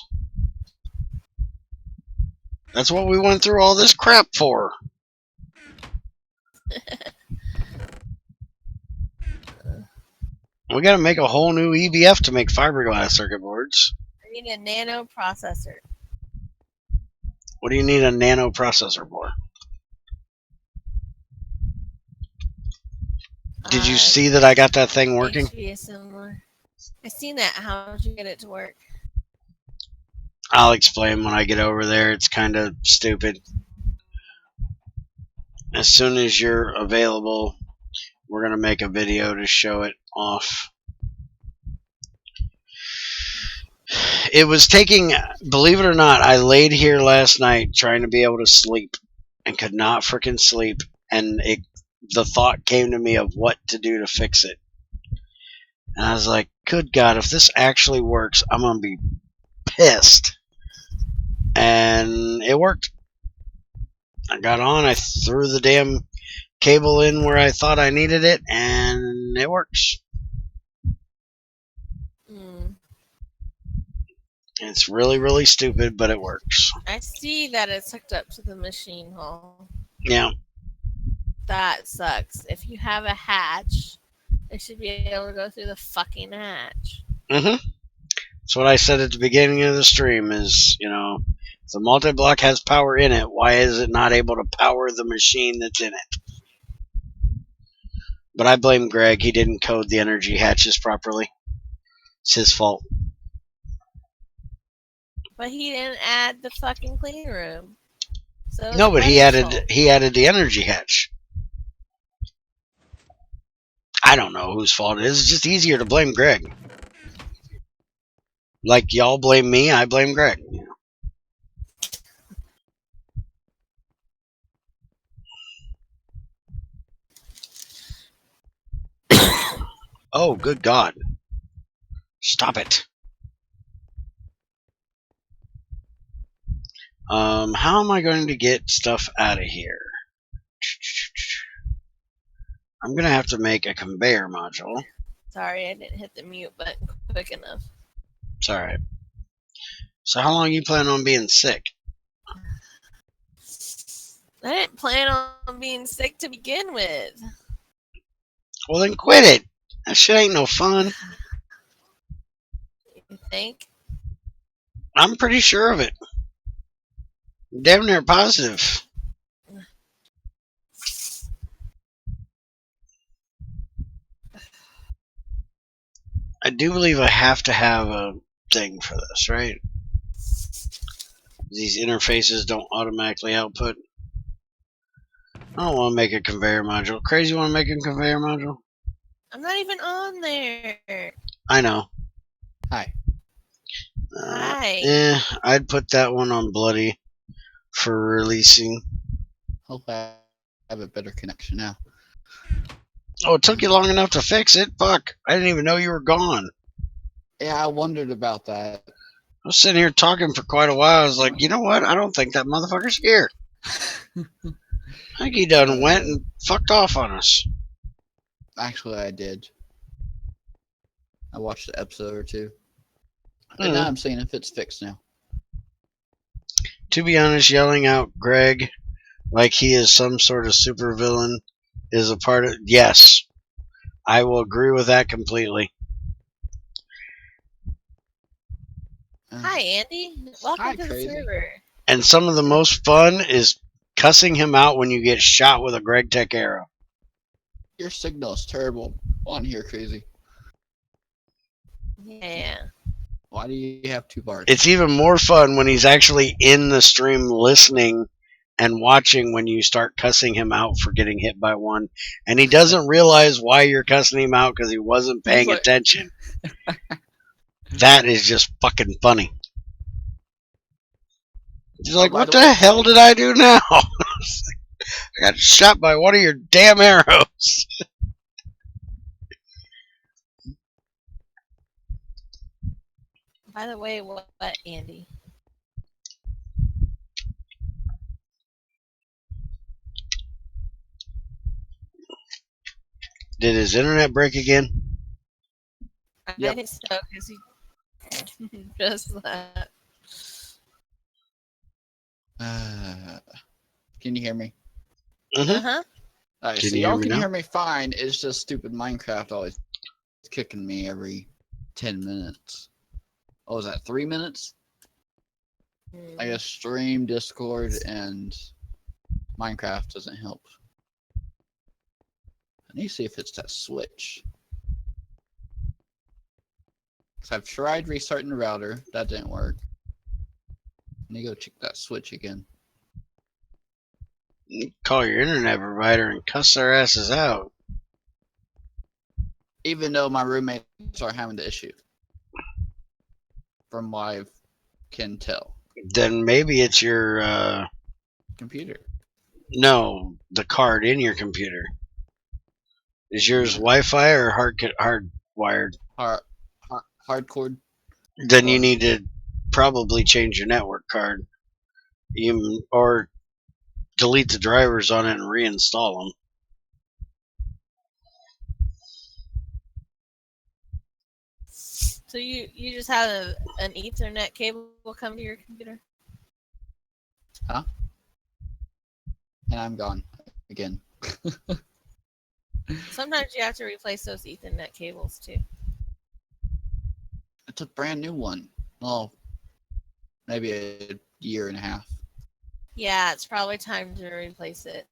That's what we went through all this crap for. We gotta make a whole new EBF to make fiberglass circuit boards. I need a nano processor. What do you need a nano processor for? Did you see that I got that thing working? HV I seen that. How did you get it to work? I'll explain when I get over there. It's kind of stupid. As soon as you're available, we're going to make a video to show it off. It was taking, believe it or not, I laid here last night trying to be able to sleep and could not freaking sleep. And the thought came to me of what to do to fix it. And I was like, good God, if this actually works, I'm going to be pissed. And it worked. I got on, I threw the damn cable in where I thought I needed it, and it works. It's really, really stupid, but it works. I see that it's hooked up to the machine hall. Yeah. That sucks. If you have a hatch, they should be able to go through the fucking hatch. Mm-hmm. That's what I said at the beginning of the stream is, you know, The multi-block has power in it. Why is it not able to power the machine that's in it? But I blame Greg. He didn't code the energy hatches properly. It's his fault. But he didn't add the fucking clean room. So No, but he Reddit's fault. added the energy hatch. I don't know whose fault it is. It's just easier to blame Greg. Like y'all blame me, I blame Greg. Oh, good God. Stop it. How am I going to get stuff out of here? I'm going to have to make a conveyor module. Sorry, I didn't hit the mute button quick enough. It's alright. So how long you plan on being sick? I didn't plan on being sick to begin with. Well, then quit it. That shit ain't no fun. You think? I'm pretty sure of it. Damn near positive. I do believe I have to have a thing for this, right? These interfaces don't automatically output. I don't want to make a conveyor module. Crazy want to make a conveyor module? I'm not even on there. I know. Hi. Hi. I'd put that one on bloody for releasing. Hope I have a better connection now. Oh, it took you long enough to fix it? Fuck. I didn't even know you were gone. Yeah, I wondered about that. I was sitting here talking for quite a while. I was like, you know what? I don't think that motherfucker's here. I think he done went and fucked off on us. Actually, I did. I watched an episode or two. And now I'm seeing if it's fixed now. To be honest, yelling out Greg like he is some sort of supervillain is a part of... Yes, I will agree with that completely. Hi, Andy. Welcome Hi, to Crazy. the server. And some of the most fun is cussing him out when you get shot with a Greg Tech arrow. Your signal is terrible on here, Crazy. Yeah. Why do you have two bars? It's even more fun when he's actually in the stream listening and watching when you start cussing him out for getting hit by one. And he doesn't realize why you're cussing him out because he wasn't paying attention. That is just fucking funny. He's like, what the hell did I do now? I got shot by one of your damn arrows. By the way, what Andy? Did his internet break again? Yep. I think so, because he just that. Can you hear me? Mm-hmm. Uh-huh. Alright, Can so you hear y'all me can now? hear me fine. It's just stupid Minecraft always kicking me every 10 minutes. Oh, is that 3 minutes? I guess stream, Discord, and Minecraft doesn't help. I need to see if it's that switch. Because I've tried restarting the router. That didn't work. I need to go check that switch again. Call your internet provider and cuss their asses out. Even though my roommates are having the issue. From what I can tell. Then maybe it's your, Computer. no, the card in your computer. Is yours Wi-Fi or hardwired? Hardcore. Then you need to probably change your network card. Or delete the drivers on it and reinstall them. So you just have an Ethernet cable come to your computer? Huh? And I'm gone again. Sometimes you have to replace those Ethernet cables too. It's a brand new one. Well, maybe a year and a half. Yeah, it's probably time to replace it.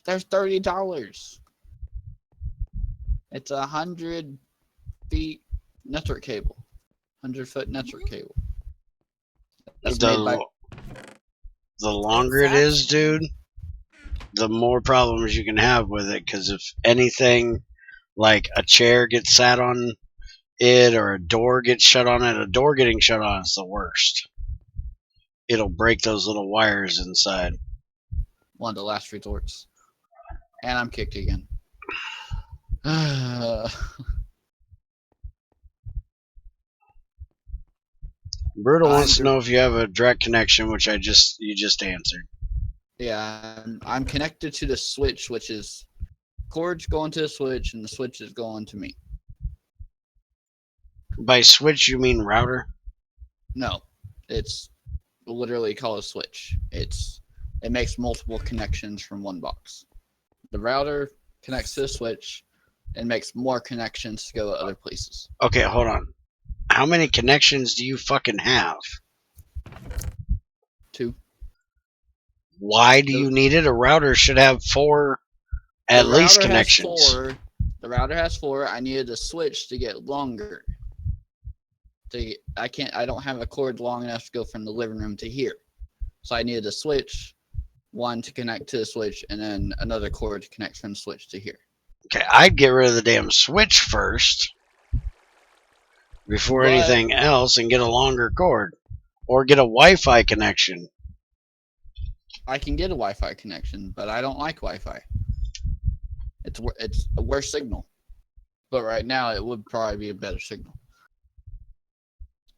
There's $30. It's 100 feet network cable, 100-foot network cable. That's made by. The longer it is, dude, the more problems you can have with it. Because if anything, like a chair gets sat on it or a door gets shut on it, a door getting shut on is the worst. It'll break those little wires inside. One of the last resorts. And I'm kicked again. Brutal wants to know if you have a direct connection, which you just answered. Yeah, I'm connected to the switch, which is cords going to the switch, and the switch is going to me. By switch, you mean router? No, it's literally called a switch. It makes multiple connections from one box. The router connects to the switch and makes more connections to go to other places. Okay, hold on. How many connections do you fucking have? 2. Why do you need it? A router should have 4 at least connections. The router has 4. I needed a switch to get longer. I don't have a cord long enough to go from the living room to here. So I needed a switch, one to connect to the switch, and then another cord to connect from the switch to here. Okay, I'd get rid of the damn switch first before anything else and get a longer cord. Or get a Wi-Fi connection. I can get a Wi-Fi connection, but I don't like Wi-Fi. It's a worse signal. But right now, it would probably be a better signal.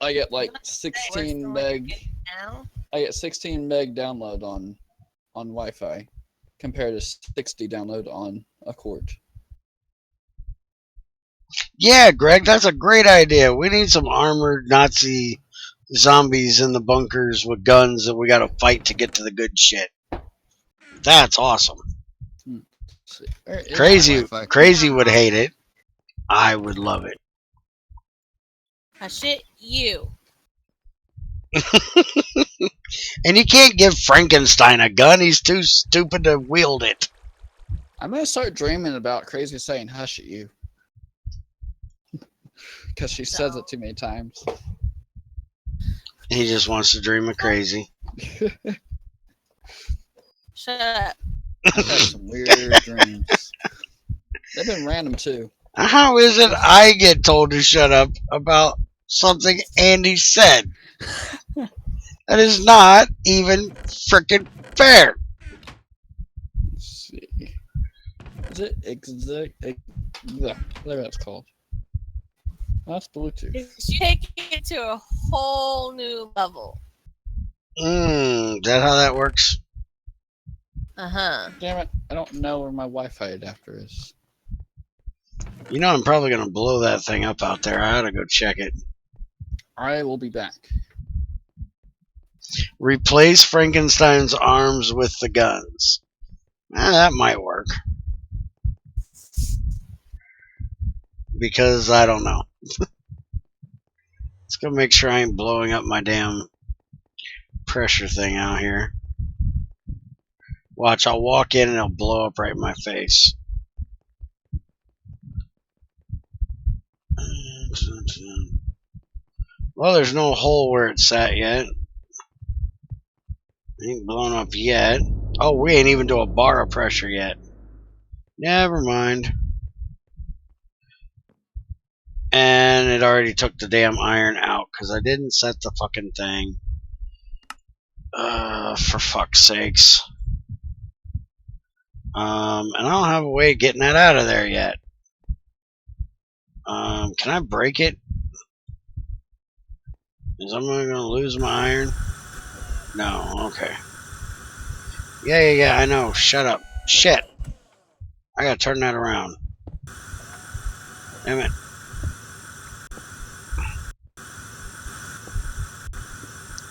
I get like 16 meg. I get 16 meg download on Wi-Fi compared to 60 download on a cord. Yeah, Greg, that's a great idea. We need some armored Nazi zombies in the bunkers with guns that we gotta fight to get to the good shit. That's awesome. Crazy would hate it. I would love it. I shit you. And you can't give Frankenstein a gun. He's too stupid to wield it. I'm gonna start dreaming about Crazy saying "hush" at you because she says it too many times. He just wants to dream of Crazy. Shut up. I've had some weird dreams. They've been random too. How is it I get told to shut up about something Andy said? That is not even freaking fair. Let's see. Is it whatever that's called? That's Bluetooth. You take it to a whole new level. Is that how that works? Uh-huh. Damn it! I don't know where my Wi-Fi adapter is. You know I'm probably gonna blow that thing up out there. I ought to go check it. I will be back. Replace Frankenstein's arms with the guns. That might work. Because I don't know. Let's go make sure I ain't blowing up my damn pressure thing out here. Watch, I'll walk in and it'll blow up right in my face. Well, there's no hole where it's at yet. Ain't blown up yet. Oh, we ain't even do a bar of pressure yet. Never mind. And it already took the damn iron out because I didn't set the fucking thing. For fuck's sakes. And I don't have a way of getting that out of there yet. Can I break it? Is someone gonna lose my iron? No, okay. Yeah, I know. Shut up. Shit. I gotta turn that around. Damn it.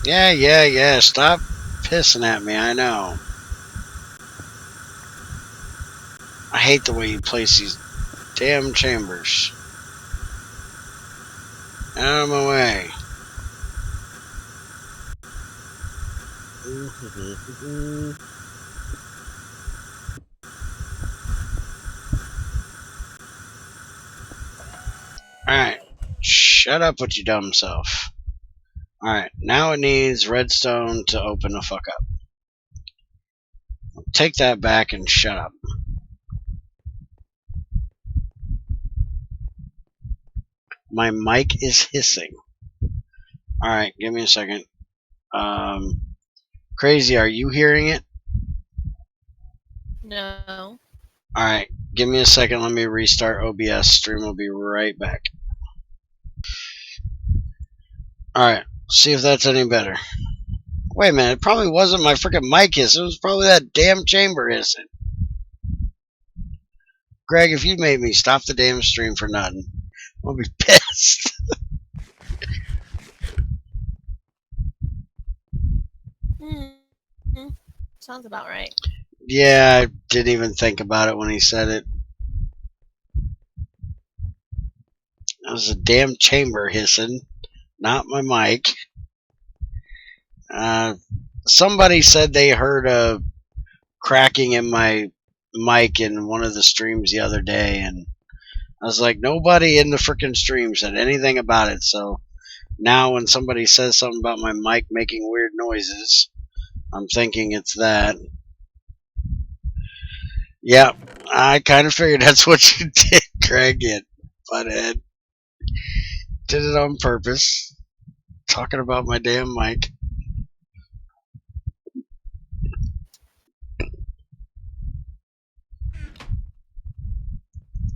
Yeah. Stop pissing at me. I know. I hate the way you place these damn chambers. Out of my way. Alright. Shut up with your dumb self. Alright, now it needs redstone to open the fuck up. Take that back and shut up. My mic is hissing. Alright, give me a second. Crazy, are you hearing it? No. Alright, give me a second. Let me restart OBS. Stream will be right back. Alright, see if that's any better. Wait a minute, it probably wasn't my freaking mic hissing. It was probably that damn chamber hissing. Greg, if you made me stop the damn stream for nothing, I'll be pissed. Sounds about right. Yeah, I didn't even think about it when he said it. That was a damn chamber hissing, not my mic. Somebody said they heard a cracking in my mic in one of the streams the other day, and I was like, nobody in the freaking stream said anything about it. So now when somebody says something about my mic making weird noises, I'm thinking it's that. Yeah, I kind of figured that's what you did, Craig. You butthead. Did it on purpose. Talking about my damn mic.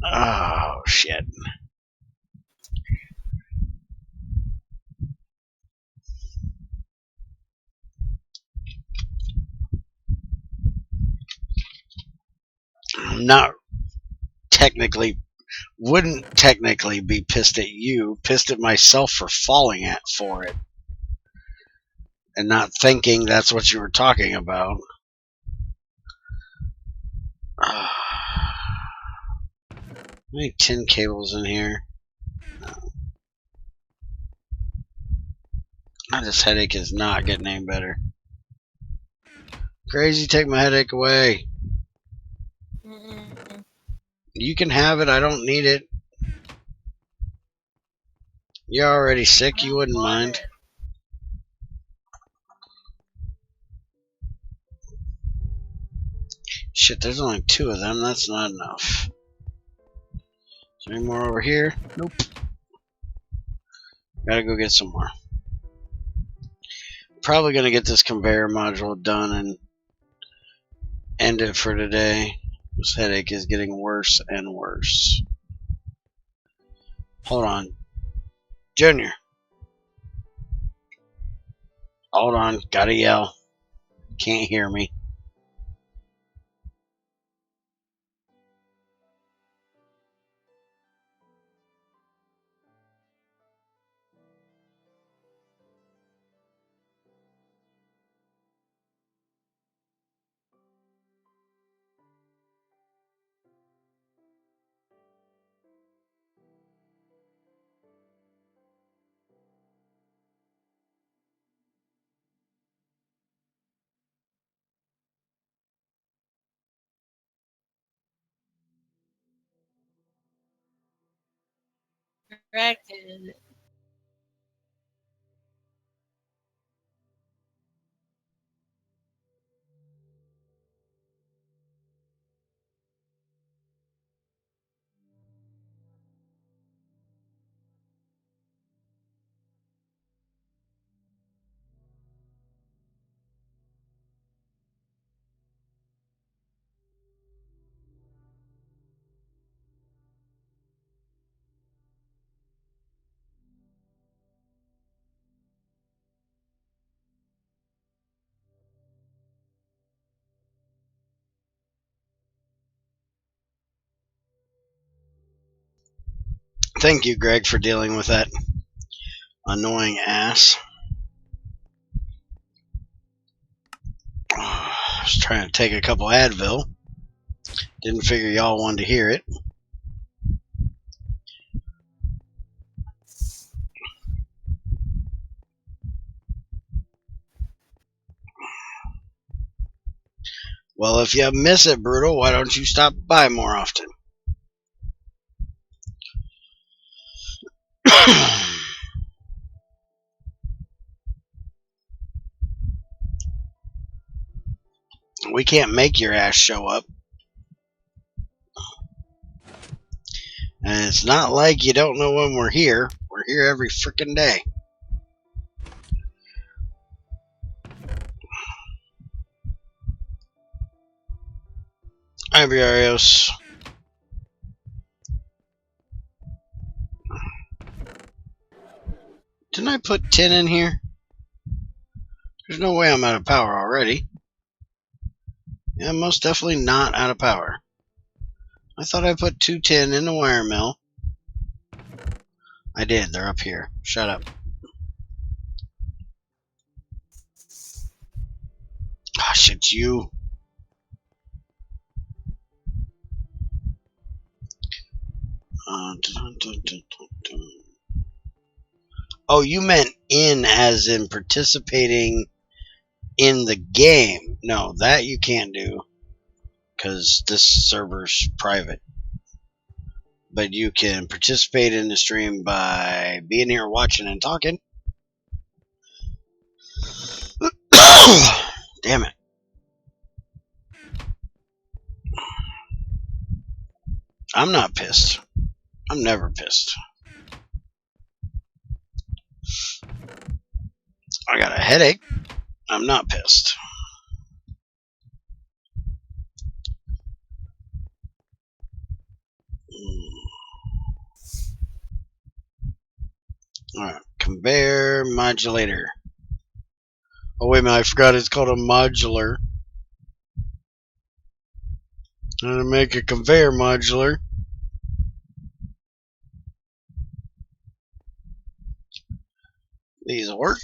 Oh, shit. I'm not technically, wouldn't technically be pissed at you, pissed at myself for falling for it. And not thinking that's what you were talking about. How many tin cables in here? This headache is not getting any better. Crazy, take my headache away. You can have it, I don't need it. You're already sick, you wouldn't mind. Shit, there's only 2 of them, that's not enough. Is there any more over here? Nope. Gotta go get some more. Probably gonna get this conveyor module done and end it for today. This headache is getting worse and worse. Hold on. Junior. Hold on, gotta yell. Can't hear me. Corrected. Thank you, Greg, for dealing with that annoying ass. I was trying to take a couple Advil. Didn't figure y'all wanted to hear it. Well, if you miss it, Brutal, why don't you stop by more often? We can't make your ass show up. And it's not like you don't know when we're here. We're here every freaking day. Hi, Briarios. Didn't I put 10 in here? There's no way I'm out of power already. Yeah, I'm most definitely not out of power. I thought I put 210 in the wire mill. I did. They're up here. Shut up. Gosh, it's you. Oh, you meant in as in participating in the game. No, that you can't do because this server's private. But you can participate in the stream by being here watching and talking. Damn it. I'm not pissed. I'm never pissed. I got a headache. I'm not pissed. Alright, conveyor modulator. Oh, wait a minute, I forgot it's called a modular. How to make a conveyor modular. These work.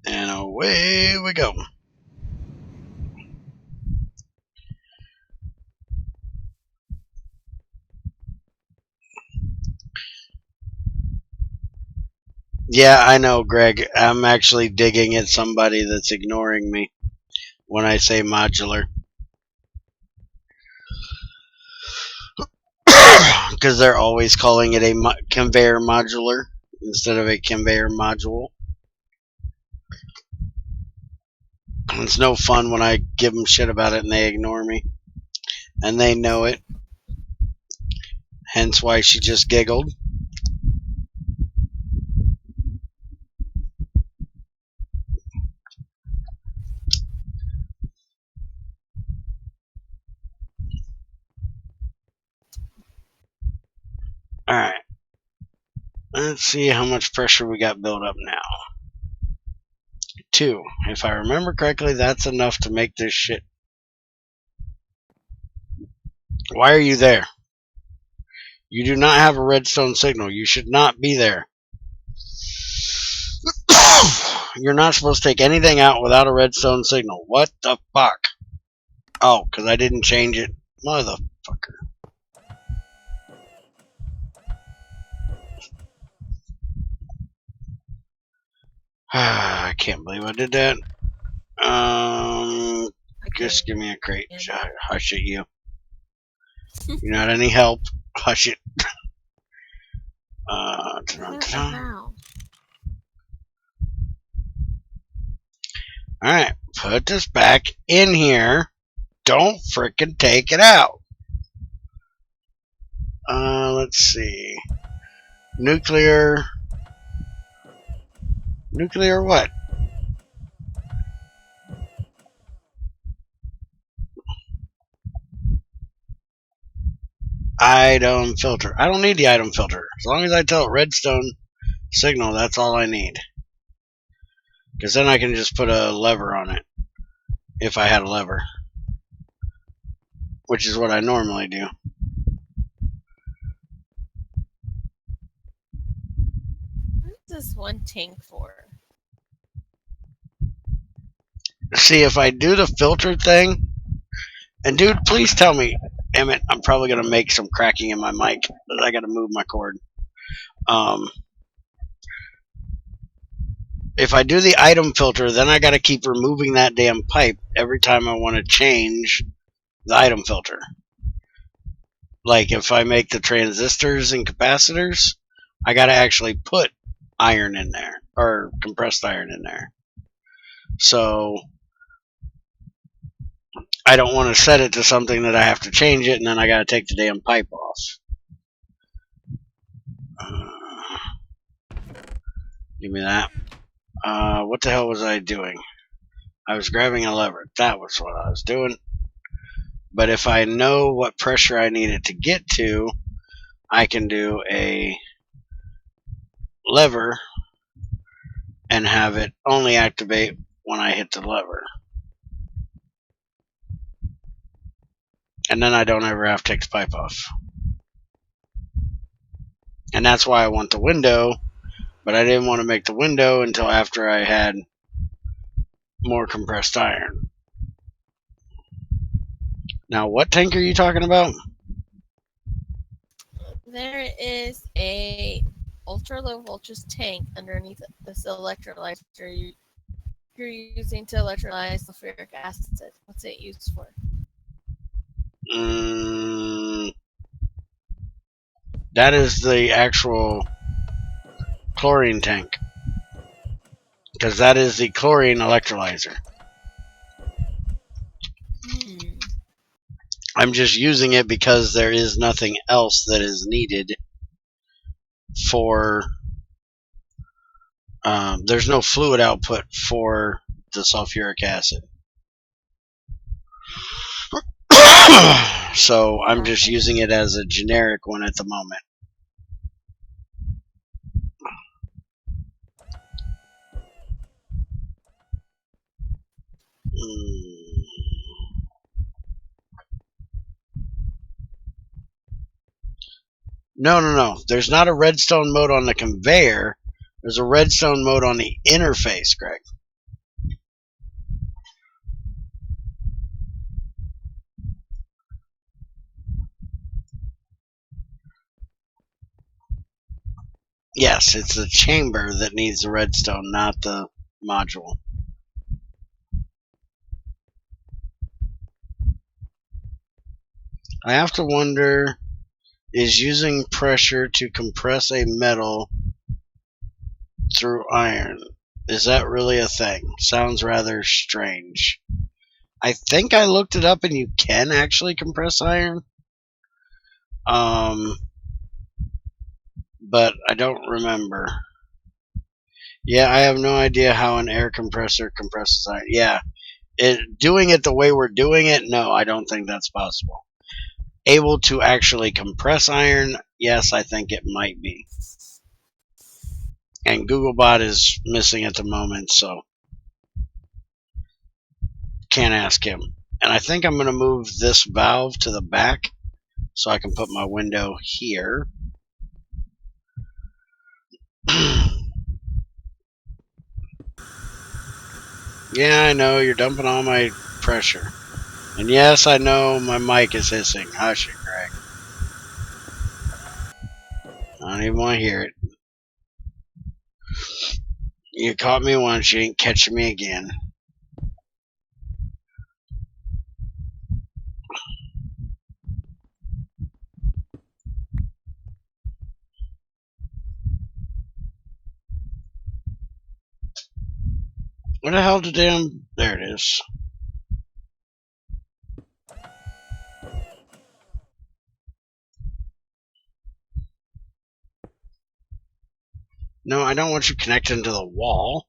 And away we go. Yeah, I know, Greg. I'm actually digging at somebody that's ignoring me when I say modular. Because they're always calling it a conveyor modular instead of a conveyor module. It's no fun when I give them shit about it and they ignore me. And they know it. Hence why she just giggled. Alright. Let's see how much pressure we got built up now. 2. If I remember correctly, that's enough to make this shit. Why are you there? You do not have a redstone signal. You should not be there. You're not supposed to take anything out without a redstone signal. What the fuck? Oh, because I didn't change it. Motherfucker. I can't believe I did that. Just give me a crate. Hush it, you. You're not any help. Hush it. Alright, put this back in here. Don't frickin' take it out. Let's see. Nuclear what? Item filter. I don't need the item filter. As long as I tell it redstone signal, that's all I need. Because then I can just put a lever on it. If I had a lever. Which is what I normally do. What is this one tank for? See, if I do the filter thing, and dude, please tell me, Emmett, I'm probably going to make some cracking in my mic, but I got to move my cord. if I do the item filter, then I got to keep removing that damn pipe every time I want to change the item filter. Like if I make the transistors and capacitors, I got to actually put iron in there, or compressed iron in there. So I don't want to set it to something that I have to change it and then I got to take the damn pipe off. Give me that. What the hell was I doing? I was grabbing a lever. That was what I was doing. But if I know what pressure I need it to get to, I can do a lever and have it only activate when I hit the lever. And then I don't ever have to take the pipe off. And that's why I want the window, but I didn't want to make the window until after I had more compressed iron. Now, what tank are you talking about? There is a ultra low voltage tank underneath this electrolyzer you're using to electrolyze sulfuric acid. What's it used for? That is the actual chlorine tank, because that is the chlorine electrolyzer. I'm just using it because there is nothing else that is needed for there's no fluid output for the sulfuric acid. So I'm just using it as a generic one at the moment. No. There's not a redstone mode on the conveyor. There's a redstone mode on the interface, Greg. Yes, it's the chamber that needs the redstone, not the module. I have to wonder, is using pressure to compress a metal through iron, is that really a thing? Sounds rather strange. I think I looked it up and you can actually compress iron. But I don't remember. Yeah, I have no idea how an air compressor compresses iron. Yeah, doing it the way we're doing it, no, I don't think that's possible. Able to actually compress iron, yes, I think it might be. And Googlebot is missing at the moment, so can't ask him. And I think I'm going to move this valve to the back so I can put my window here. Yeah, I know, you're dumping all my pressure. And yes, I know my mic is hissing. Hush it, Greg. I don't even want to hear it. You caught me once, you ain't catching me again. What the hell did damn... There it is. No, I don't want you connecting to the wall.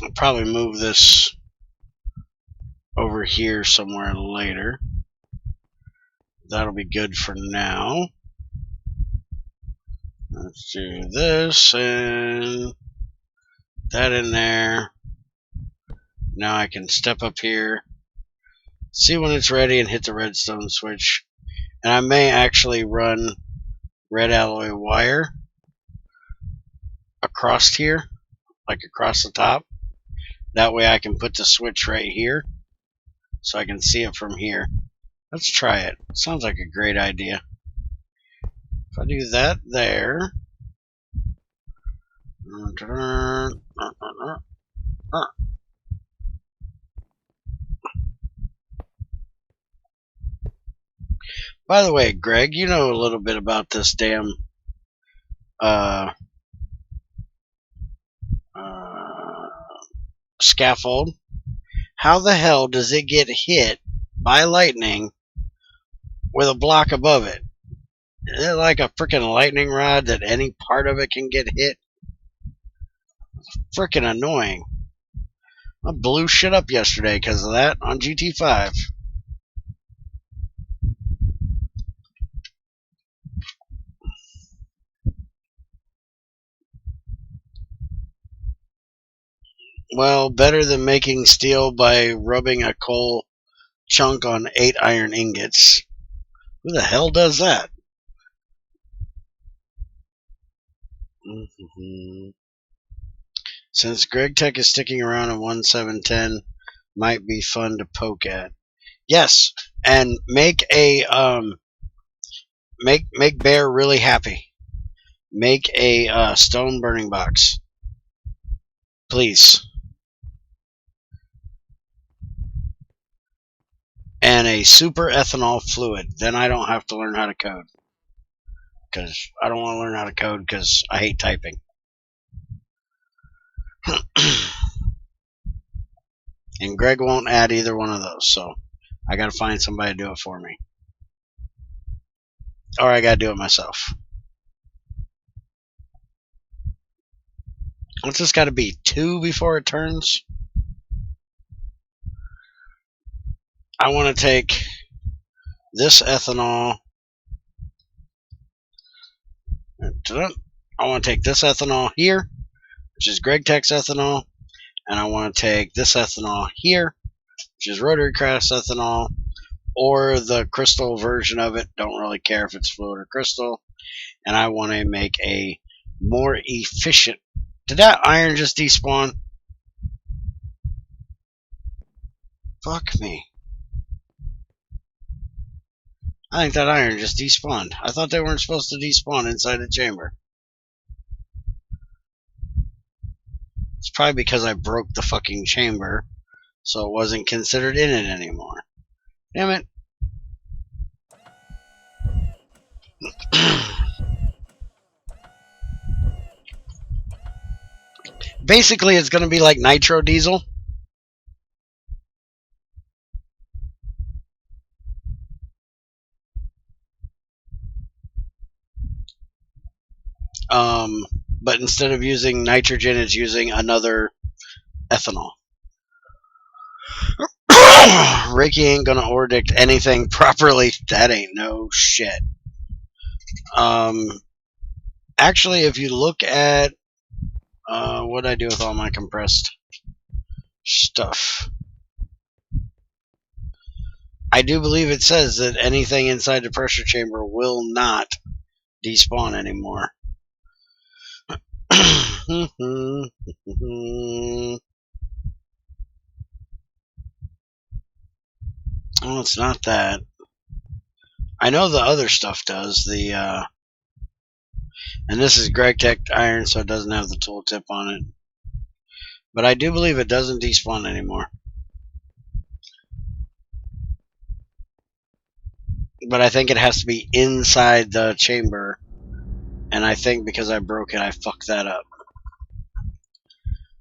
I'll probably move this over here somewhere later. That'll be good for now. Let's do this and that in there. Now I can step up here, see when it's ready, and hit the redstone switch. And I may actually run red alloy wire across here, like across the top, That way I can put the switch right here so I can see it from here. Let's try it. Sounds like a great idea. If I do that there. By the way, Greg, you know a little bit about this damn scaffold. How the hell does it get hit by lightning with a block above it? Is it like a freaking lightning rod that any part of it can get hit? Freaking annoying. I blew shit up yesterday because of that on GT5. Well, better than making steel by rubbing a coal chunk on 8 iron ingots. Who the hell does that? Since Greg Tech is sticking around in 1710, might be fun to poke at. Yes, and make a make Bear really happy. Make a stone burning box, please, and a super ethanol fluid. Then I don't have to learn how to code, because I don't want to learn how to code because I hate typing. And Greg won't add either one of those, so I gotta find somebody to do it for me. Or I gotta do it myself. What's this gotta be? 2 before it turns? I want to take this ethanol. I want to take this ethanol here, which is Greg Tech's ethanol, and I want to take this ethanol here, which is Rotary Crafts ethanol, or the crystal version of it. Don't really care if it's fluid or crystal. And I want to make a more efficient. Did that iron just despawn? Fuck me. I think that iron just despawned. I thought they weren't supposed to despawn inside the chamber. It's probably because I broke the fucking chamber, so it wasn't considered in it anymore. Damn it. Basically, it's going to be like nitro diesel. But instead of using nitrogen, it's using another ethanol. Ricky ain't gonna ordict anything properly. That ain't no shit. Actually, if you look at what I do with all my compressed stuff, I do believe it says that anything inside the pressure chamber will not despawn anymore. Oh, it's not that. I know the other stuff does. And this is Greg Tech iron, so it doesn't have the tooltip on it. But I do believe it doesn't despawn anymore. But I think it has to be inside the chamber. And I think because I broke it, I fucked that up.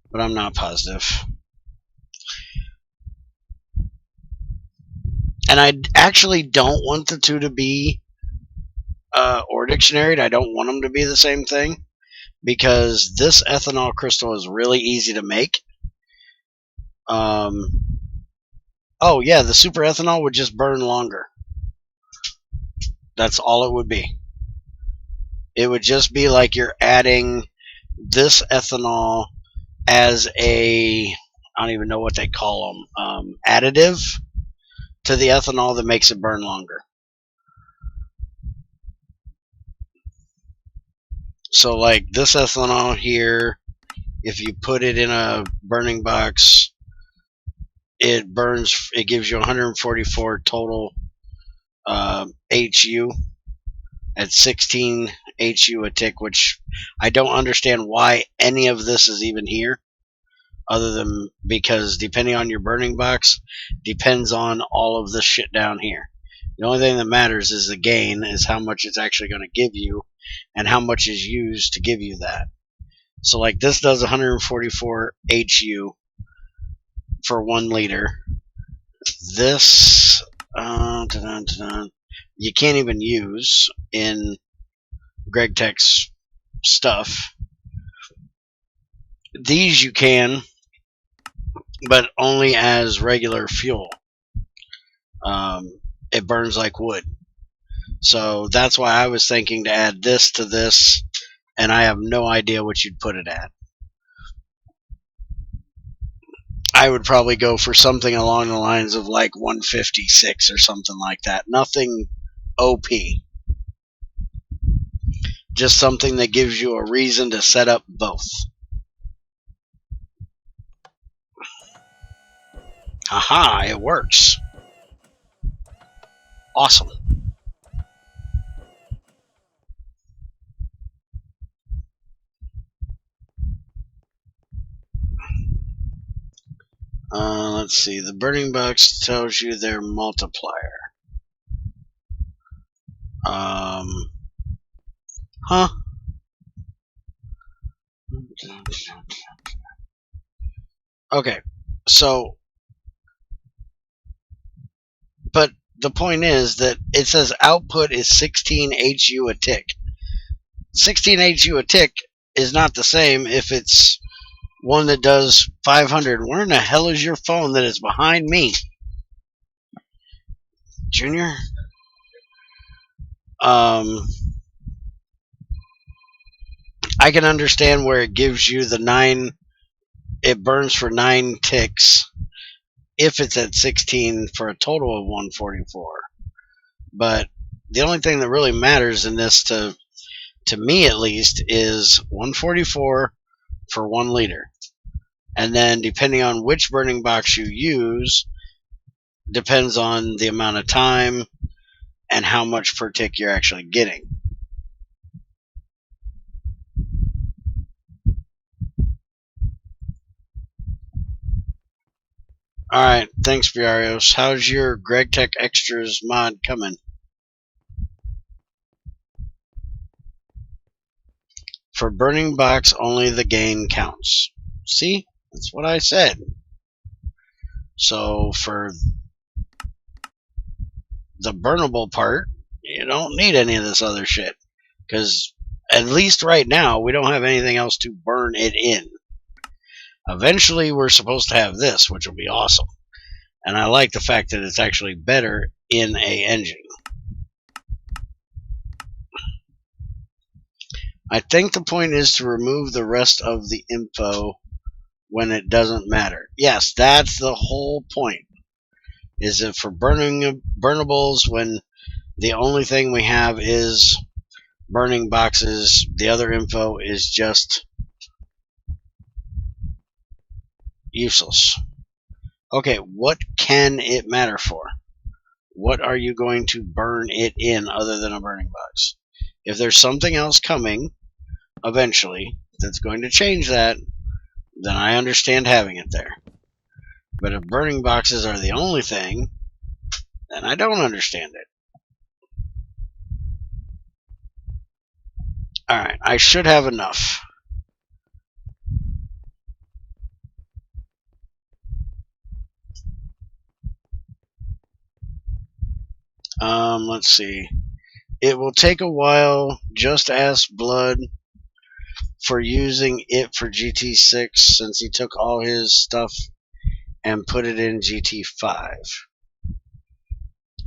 But I'm not positive. And I actually don't want the two to be or dictionaried. I don't want them to be the same thing. Because this ethanol crystal is really easy to make. Oh yeah, the super ethanol would just burn longer. That's all it would be. It would just be like you're adding this ethanol as a, I don't even know what they call them, additive to the ethanol that makes it burn longer. So like this ethanol here if you put it in a burning box, it gives you 144 total HU at 16 HU a tick, which I don't understand why any of this is even here, other than because depending on your burning box depends on all of this shit down here. The only thing that matters is the gain, is how much it's actually going to give you and how much is used to give you that. So like this does 144 HU for 1 liter. This you can't even use in Greg Tech's stuff. These you can, but only as regular fuel. It burns like wood. So that's why I was thinking to add this to this, and I have no idea what you'd put it at. I would probably go for something along the lines of like 156 or something like that. Nothing OP. Just something that gives you a reason to set up both. Haha, it works. Awesome. Let's see. The burning box tells you their multiplier. Huh? Okay. So, but the point is that it says output is 16 HU a tick. 16 HU a tick is not the same if it's one that does 500. Where in the hell is your phone that is behind me? Junior? I can understand where it gives you the 9, it burns for 9 ticks if it's at 16 for a total of 144. But the only thing that really matters in this, to me at least, is 144 for 1 liter. And then depending on which burning box you use, depends on the amount of time and how much per tick you're actually getting. Alright, thanks Briarios. How's your Greg Tech Extras mod coming? For burning box, only the gain counts. See? That's what I said. So for the burnable part, you don't need any of this other shit. Because at least right now, we don't have anything else to burn it in. Eventually, we're supposed to have this, which will be awesome. And I like the fact that it's actually better in a engine. I think the point is to remove the rest of the info when it doesn't matter. Yes, that's the whole point. Is that for burnables, when the only thing we have is burning boxes, the other info is just useless. Okay, what can it matter for? What are you going to burn it in other than a burning box? If there's something else coming eventually that's going to change that, then I understand having it there. But if burning boxes are the only thing, then I don't understand it. Alright, I should have enough. Let's see. It will take a while. Just ask Blood for using it for GT6 since he took all his stuff and put it in GT5.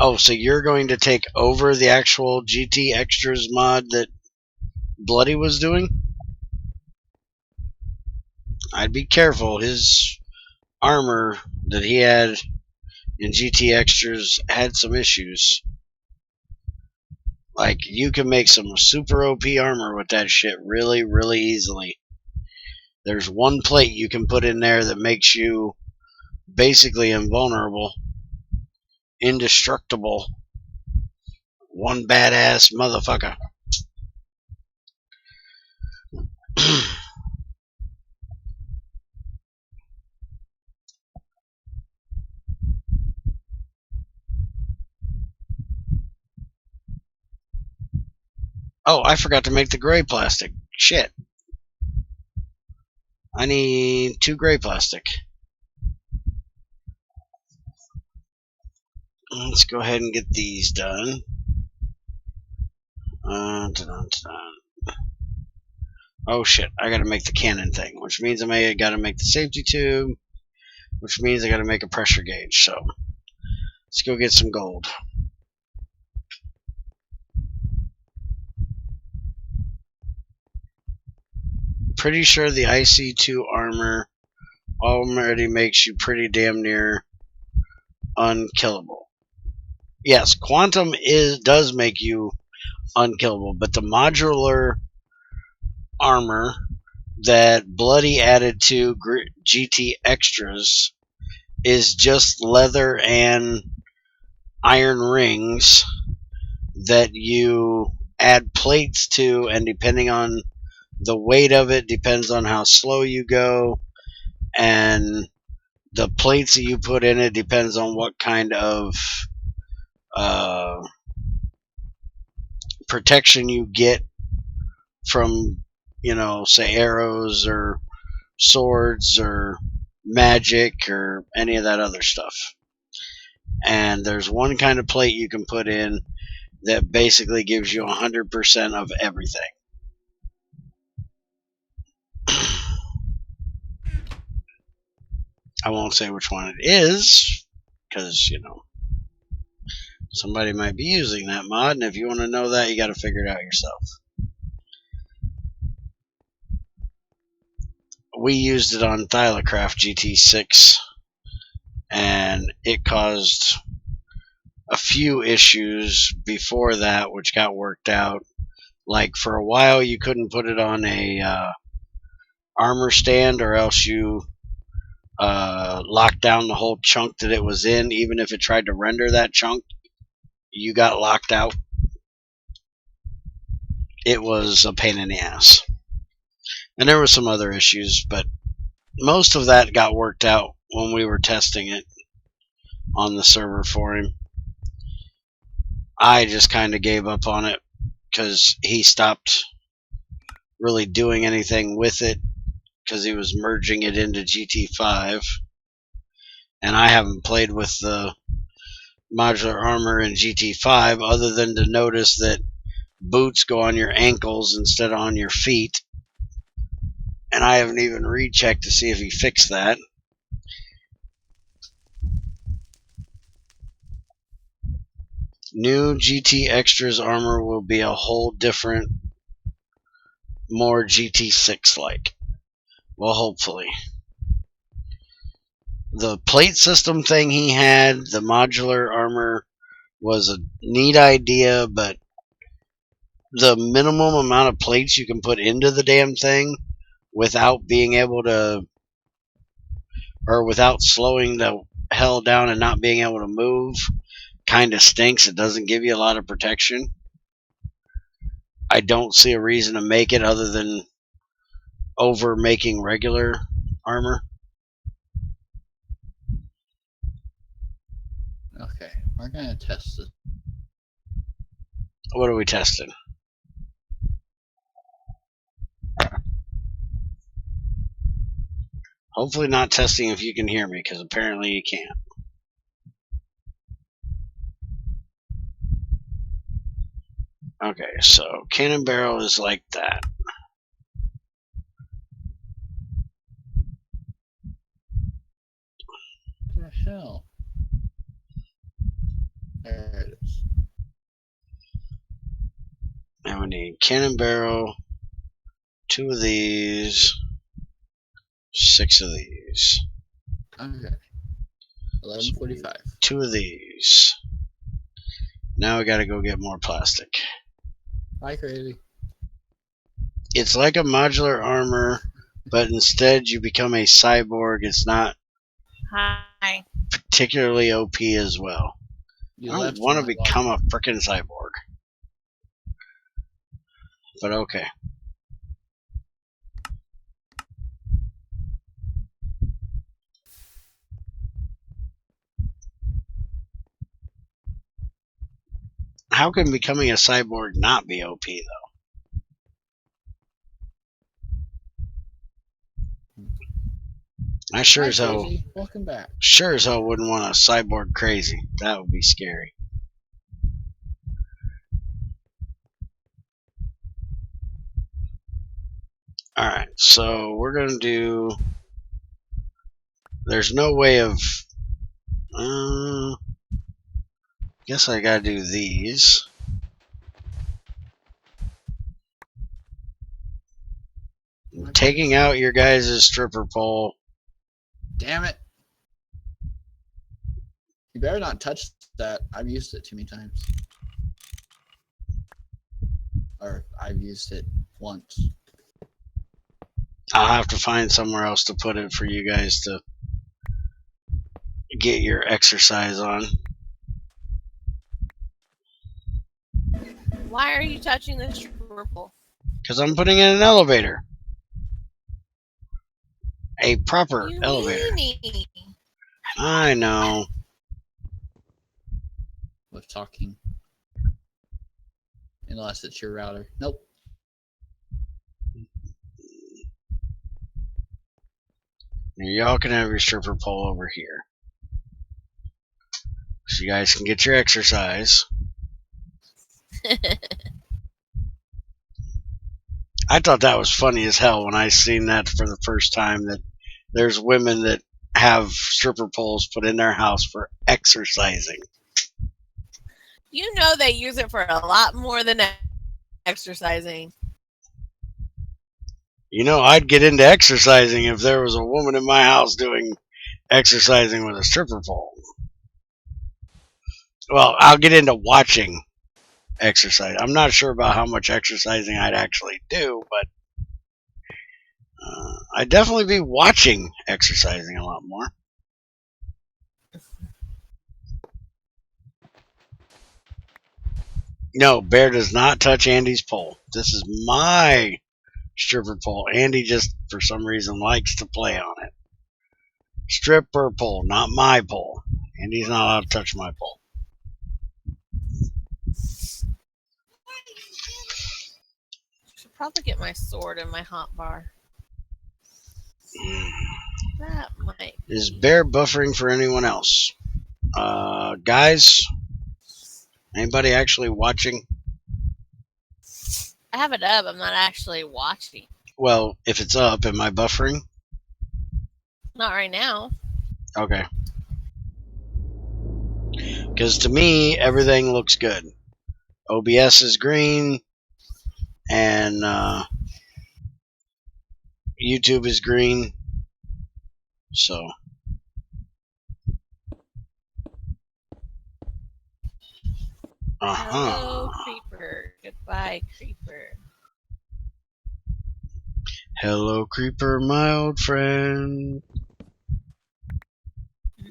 Oh, so you're going to take over the actual GT Extras mod that Bloody was doing? I'd be careful. His armor that he had in GT Extras had some issues. Like, you can make some super OP armor with that shit really, really easily. There's one plate you can put in there that makes you basically invulnerable, indestructible. One badass motherfucker. Oh, I forgot to make the gray plastic. Shit. I need 2 gray plastic. Let's go ahead and get these done. Oh shit, I gotta make the cannon thing, which means I gotta make the safety tube, which means I gotta make a pressure gauge, so let's go get some gold. Pretty sure the IC2 armor already makes you pretty damn near unkillable. Yes, quantum does make you unkillable, but the modular armor that Bloody added to GT Extras is just leather and iron rings that you add plates to, and depending on the weight of it, depends on how slow you go, and the plates that you put in it depends on what kind of protection you get from, you know, say arrows or swords or magic or any of that other stuff. And there's one kind of plate you can put in that basically gives you 100% of everything. I won't say which one it is, because, you know, somebody might be using that mod, and if you want to know that, you got to figure it out yourself. We used it on Thylacraft GT6, and it caused a few issues before that, which got worked out. Like, for a while, you couldn't put it on a armor stand, or else you locked down the whole chunk that it was in. Even if it tried to render that chunk, you got locked out. It was a pain in the ass. And there were some other issues, but most of that got worked out when we were testing it on the server for him. I just kind of gave up on it because he stopped really doing anything with it, because he was merging it into GT5, and I haven't played with the modular armor in GT5 other than to notice that boots go on your ankles instead of on your feet, and I haven't even rechecked to see if he fixed that. New GT Extras armor will be a whole different, more GT6 like. Well, hopefully. The plate system thing he had, the modular armor, was a neat idea, but the minimum amount of plates you can put into the damn thing without being able to, or without slowing the hell down and not being able to move, kind of stinks. It doesn't give you a lot of protection. I don't see a reason to make it other than over making regular armor. Okay, we're gonna test it. What are we testing? Hopefully not testing if you can hear me, because apparently you can't. Okay, so cannon barrel is like that. What the hell? There it is. Now we need cannon barrel, 2 of these, 6 of these. Okay. 11:45. 2 of these. Now we gotta go get more plastic. Bye, crazy. It's like a modular armor, but instead you become a cyborg. It's not Hi. particularly OP as well. You I don't left want to my become life. a frickin' cyborg. But okay. How can becoming a cyborg not be OP though? I sure Hi, as hell Daisy. Welcome back. wouldn't want a cyborg crazy. That would be scary. Alright, so we're gonna do. There's no way of. Guess I gotta do these. Taking out your guys' stripper pole. Damn it. You better not touch that. I've used it too many times. Or I've used it once. I'll have to find somewhere else to put it for you guys to get your exercise on. Why are you touching this purple? Because I'm putting in an elevator. A proper You elevator. meanie. I know. With talking. Unless it's your router. Nope. Y'all can have your stripper pole over here. So you guys can get your exercise. I thought that was funny as hell when I seen that for the first time, that there's women that have stripper poles put in their house for exercising. You know they use it for a lot more than exercising. You know, I'd get into exercising if there was a woman in my house doing exercising with a stripper pole. Well, I'll get into watching exercise. I'm not sure about how much exercising I'd actually do, but I'd definitely be watching exercising a lot more. No, Bear does not touch Andy's pole. This is my stripper pole. Andy just, for some reason, likes to play on it. Stripper pole, not my pole. Andy's not allowed to touch my pole. Should probably get my sword and my hot bar. That might. Is Bear buffering for anyone else? Guys? Anybody actually watching? I have it up. I'm not actually watching. Well, if it's up, am I buffering? Not right now. Okay. Because to me, everything looks good. OBS is green, and YouTube is green. So. Hello, creeper. Goodbye, creeper. Hello, creeper, my old friend.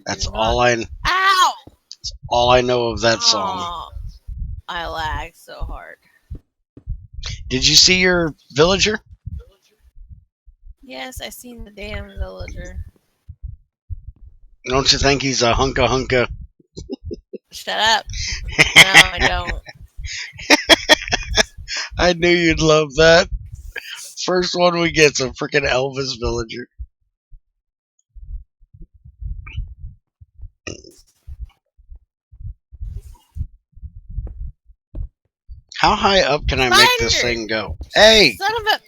That's Do not- all I. Ow! That's all I know of that song. Aw, I lag so hard. Did you see your villager? Yes, I seen the damn villager. Don't you think he's a hunka? Shut up. No, I don't. I knew you'd love that. First one we get's a freaking Elvis villager. How high up can I make this Spider! thing go? Hey! Son of a.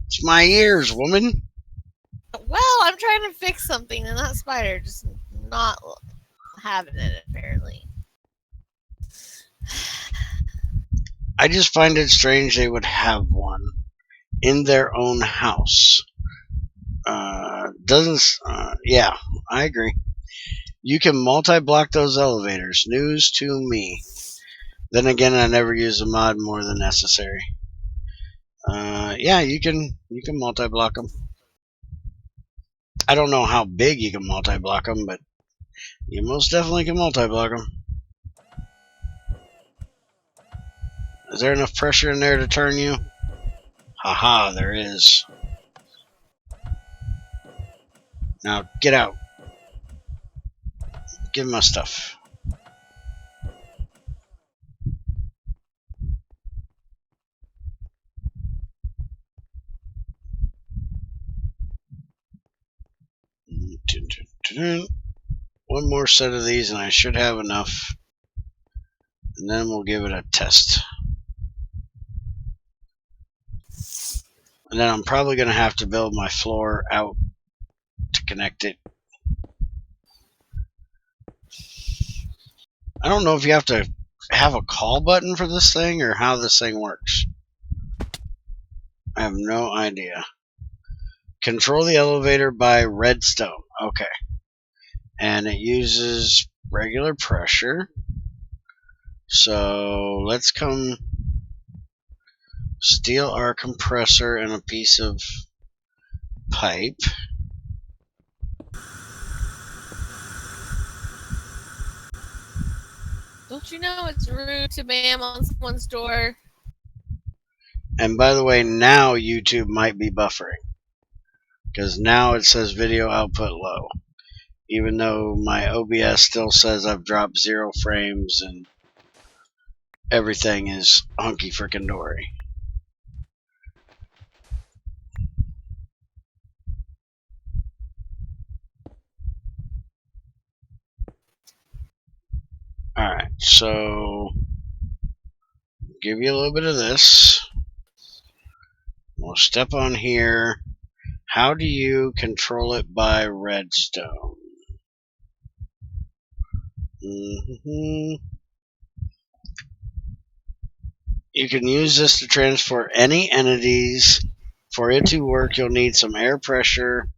It's my ears, woman. Well, I'm trying to fix something, and that spider just not having it, apparently. I just find it strange they would have one in their own house. Yeah, I agree. You can multi-block those elevators. News to me. Then again, I never use a mod more than necessary. Yeah, you can multi-block them. I don't know how big you can multi-block them, but you most definitely can multi-block them. Is there enough pressure in there to turn you? Haha, there is. Now, get out. Give me my stuff. One more set of these and I should have enough. And then we'll give it a test. And then I'm probably going to have to build my floor out to connect it. I don't know if you have to have a call button for this thing or how this thing works. I have no idea. Control the elevator by redstone. Okay. And it uses regular pressure. So let's come steal our compressor and a piece of pipe. Don't you know it's rude to bam on someone's door? And by the way, now YouTube might be buffering. Because now it says video output low. Even though my OBS still says I've dropped 0 frames and everything is hunky frickin' dory. Alright, so give you a little bit of this. We'll step on here. How do you control it by redstone? You can use this to transfer any entities. For it to work, you'll need some air pressure,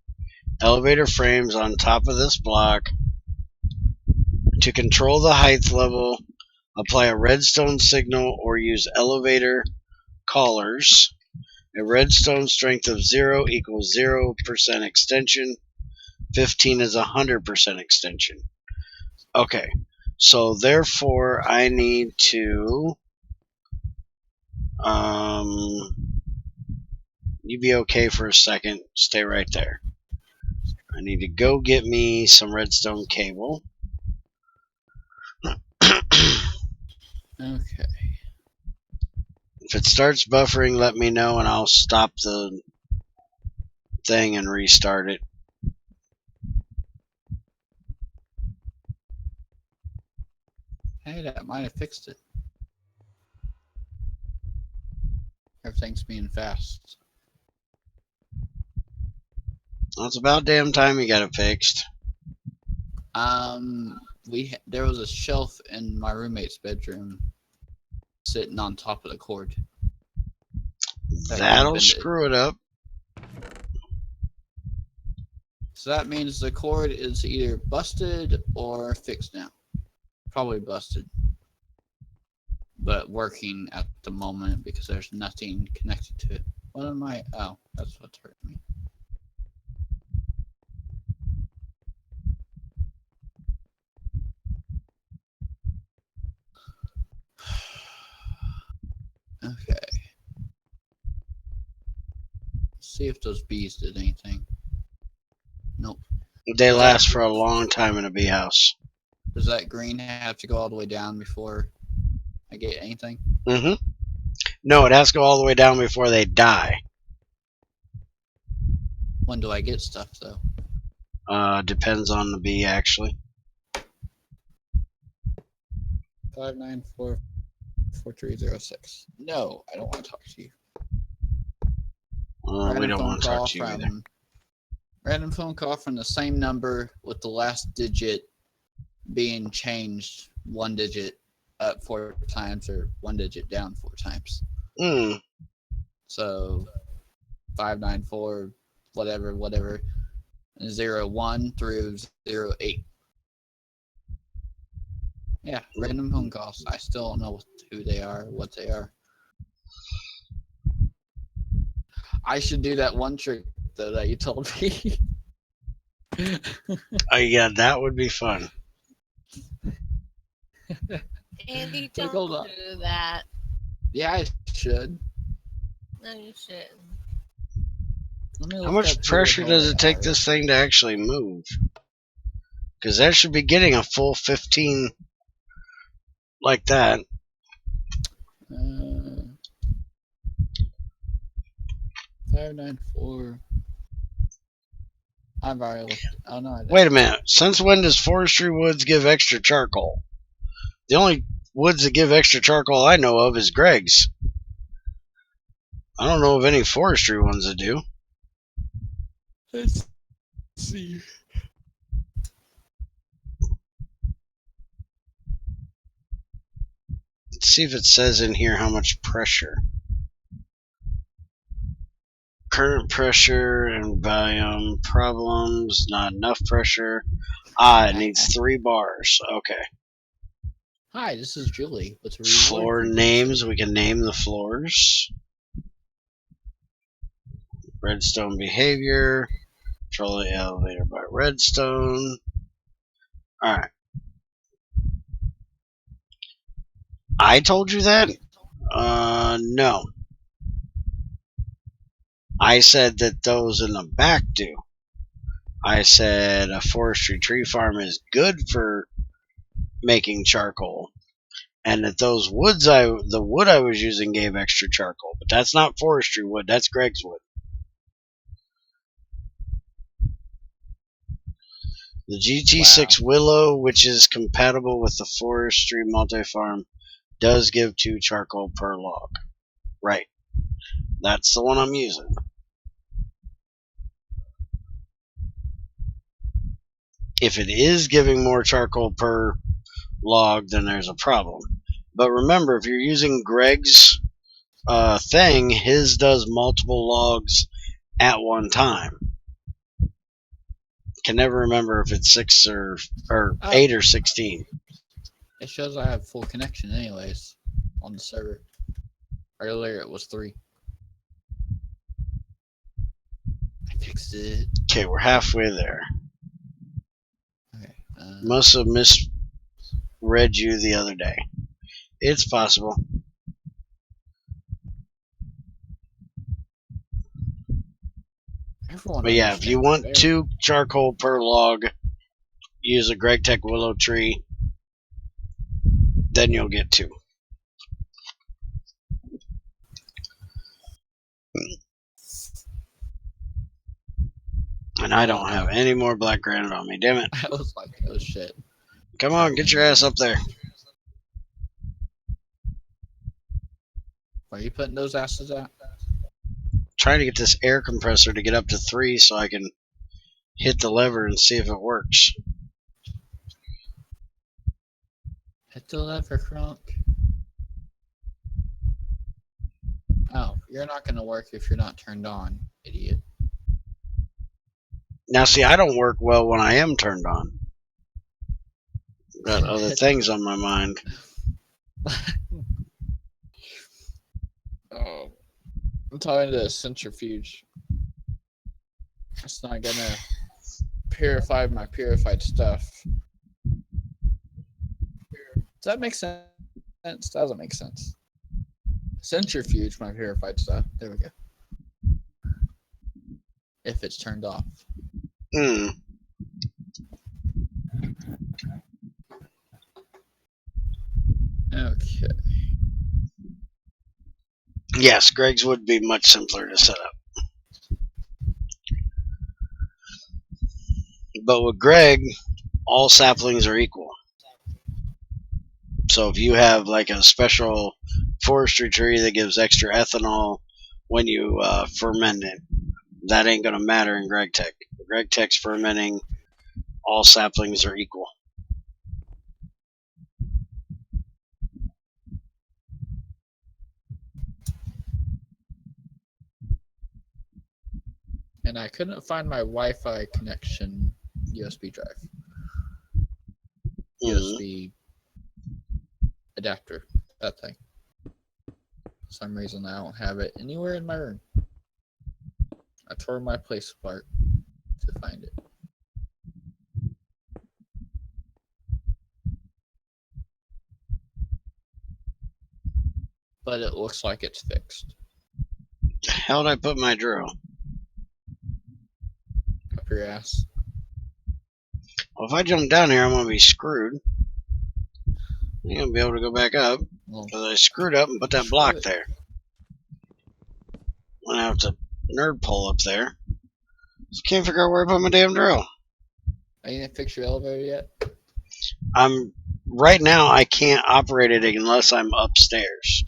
elevator frames on top of this block. To control the height level, apply a redstone signal or use elevator callers. A redstone strength of 0 equals 0% extension. 15 is 100% extension. Okay, so therefore I need to you be okay for a second, stay right there. I need to go get me some redstone cable. Okay. If it starts buffering, let me know and I'll stop the thing and restart it. Hey, that might have fixed it. Everything's being fast. Well, it's about damn time you got it fixed. There was a shelf in my roommate's bedroom sitting on top of the cord. That'll screw it up. So that means the cord is either busted or fixed now. Probably busted. But working at the moment because there's nothing connected to it. What am I? Oh, that's what's hurting me. Okay. See if those bees did anything. Nope. They last for a long time in a bee house. Does that green have to go all the way down before I get anything? No, it has to go all the way down before they die. When do I get stuff though? Depends on the bee, actually. 5944306. No, I don't want to talk to you. We don't want to talk to you either. Random phone call from the same number with the last digit being changed 1 digit up 4 times or 1 digit down 4 times. So 594 whatever 01 through 08. Yeah, random phone calls. I still don't know who they are, what they are. I should do that one trick though that you told me. Oh yeah, that would be fun. Andy, Like, don't hold on. do that. Yeah, I should. No, you shouldn't. Let me How look up much who the pressure hell does they it take are. this thing to actually move? Because that should be getting a full 15 like that. 594. I've already looked. Oh no, I didn't. Wait a minute. Since when does forestry woods give extra charcoal? The only woods that give extra charcoal I know of is Greg's. I don't know of any forestry ones that do. Let's see. Let's see if it says in here how much pressure. Current pressure and volume problems, not enough pressure. It needs 3 bars. Okay. Hi, this is Julie. What's a reward Floor for names, we can name the floors. Redstone behavior. Control the elevator by redstone. Alright. I told you that? No. I said that those in the back do. I said a forestry tree farm is good for making charcoal, and that those woods the wood I was using gave extra charcoal, but that's not forestry wood, that's Greg's wood. The GT6 Willow, which is compatible with the forestry multi-farm, does give 2 charcoal per log. Right. That's the one I'm using. If it is giving more charcoal per log, then there's a problem. But remember, if you're using Greg's thing, his does multiple logs at one time. Can never remember if it's 6 or 8 or 16. It shows I have full connection anyways on the server. Earlier it was 3. I fixed it. Okay, we're halfway there. Okay. Must have misread you the other day. It's possible. But yeah, if you want 2 charcoal per log, use a Greg Tech Willow tree, then you'll get 2. And I don't have any more black granite on me, damn it. I was like, oh shit. Come on, get your ass up there. Where are you putting those asses at? Trying to get this air compressor to get up to 3 so I can hit the lever and see if it works. Hit the lever, Crunk. Oh, you're not gonna work if you're not turned on, idiot. Now see, I don't work well when I am turned on. Got other things on my mind. Oh, I'm talking to a centrifuge. It's not gonna purify my purified stuff. Does that make sense? Doesn't make sense. Centrifuge my purified stuff. There we go. If it's turned off. Hmm. Okay. Yes, Greg's would be much simpler to set up. But with Greg, all saplings are equal. So if you have like a special forestry tree that gives extra ethanol when you ferment it, that ain't going to matter in Greg Tech. Greg Tech's fermenting, all saplings are equal. And I couldn't find my Wi-Fi connection USB drive. USB adapter. That thing. For some reason I don't have it anywhere in my room. I tore my place apart to find it. but it looks like it's fixed. The hell did I put my drill? Up your ass. Well, if I jump down here, I'm gonna be screwed. I ain't gonna be able to go back up Well, because I screwed up and put that block there. I'm gonna have to nerd pull up there. Just can't figure out where I put my damn drill. are you gonna fix your elevator yet? Right now I can't operate it unless I'm upstairs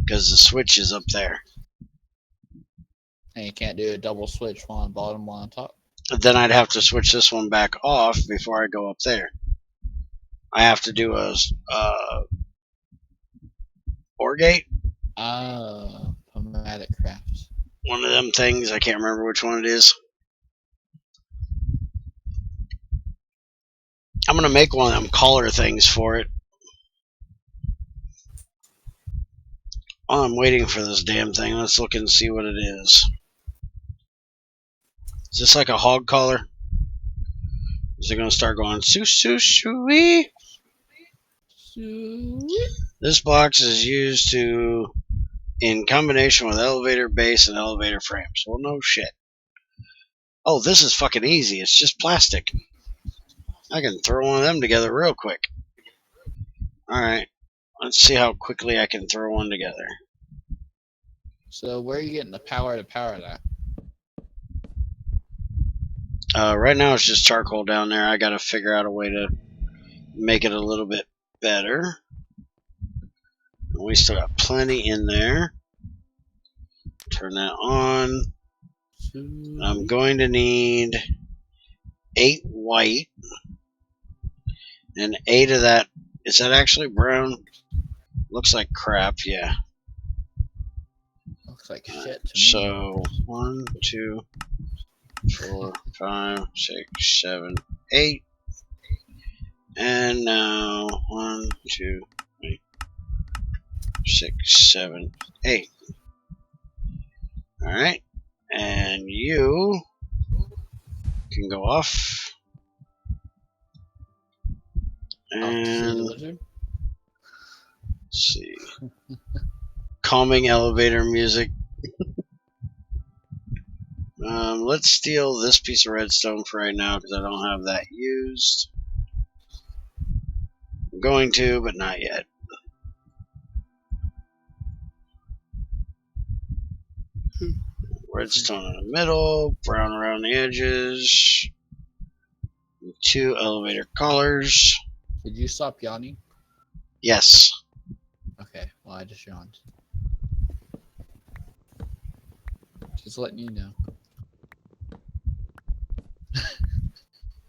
because the switch is up there. And you can't do a double switch, one on bottom, one on top. Then I'd have to switch this one back off before I go up there. I have to do a OR gate, Pneumatic crafts. one of them things. I can't remember which one it is. I'm gonna make one of them collar things for it. While I'm waiting for this damn thing, let's look and see what it is. Is this like a hog collar? Is it gonna start going shoo-wee? This box is used in combination with elevator base and elevator frames. Well, no shit. Oh, this is fucking easy. It's just plastic. I can throw one of them together real quick. Alright. Let's see how quickly I can throw one together. So where are you getting the power to power that? Right now it's just charcoal down there. I gotta figure out a way to make it a little bit better. We still got plenty in there. Turn that on. I'm going to need 8 white. And 8 of that. Is that actually brown? Looks like crap, yeah. Looks like shit to me. So 1, 2, 4, 5, 6, 7, 8. And now 1, 2, 3, 6, 7, 8. Alright. And you can go off. And let's see. Calming elevator music. Let's steal this piece of redstone for right now because I don't have that used. I'm going to, but not yet. Redstone in the middle, brown around the edges. 2 elevator collars. Did you stop yawning? Yes. Okay, well I just yawned. Just letting you know.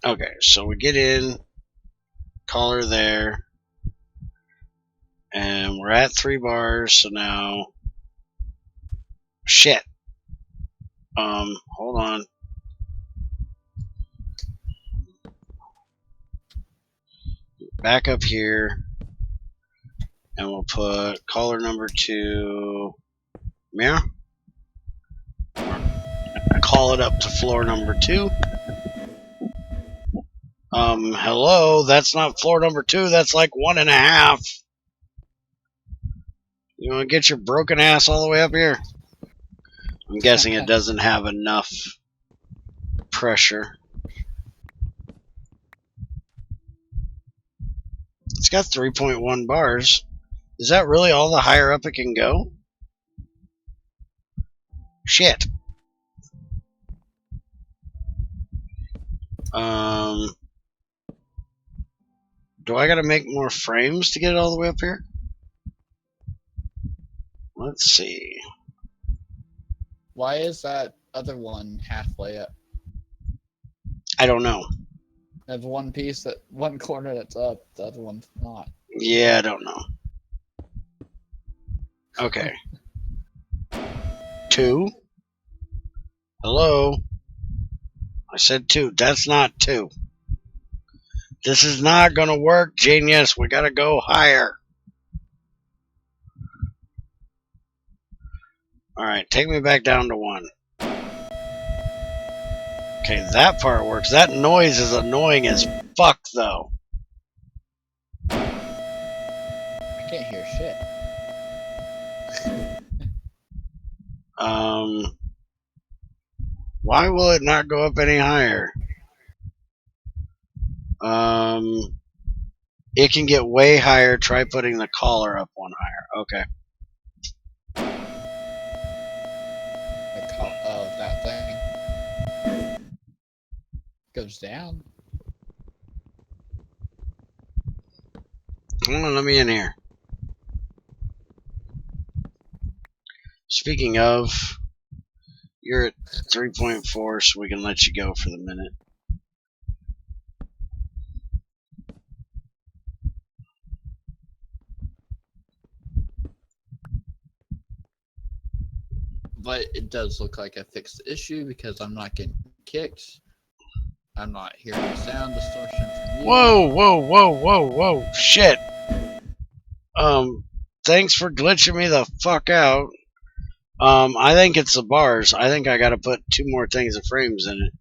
Okay, so we get in, collar there, and we're at 3 bars, so now, shit. Hold on. Back up here, and we'll put collar number 2, meow. Call it up to floor number 2. Hello, that's not floor number 2, that's like 1.5. You wanna get your broken ass all the way up here? I'm guessing it doesn't have enough pressure. It's got 3.1 bars. Is that really all the higher up it can go? Shit. Do I gotta make more frames to get it all the way up here? Let's see. Why is that other one halfway up? I don't know. There's one piece that one corner that's up, the other one's not. Yeah, I don't know. Okay. 2. Hello? I said 2. That's not 2. This is not gonna work, genius. We gotta go higher. Alright, take me back down to 1. Okay, that part works. That noise is annoying as fuck, though. I can't hear shit. Why will it not go up any higher? It can get way higher. Try putting the collar up one higher. Okay. Oh, that thing goes down. Come on, let me in here. Speaking of, you're at 3.4, so we can let you go for the minute. But it does look like I fixed the issue because I'm not getting kicked. I'm not hearing sound distortion from you. Whoa, whoa, whoa, whoa, whoa. Shit. Thanks for glitching me the fuck out. I think it's the bars. I think I gotta put 2 more things of frames in it.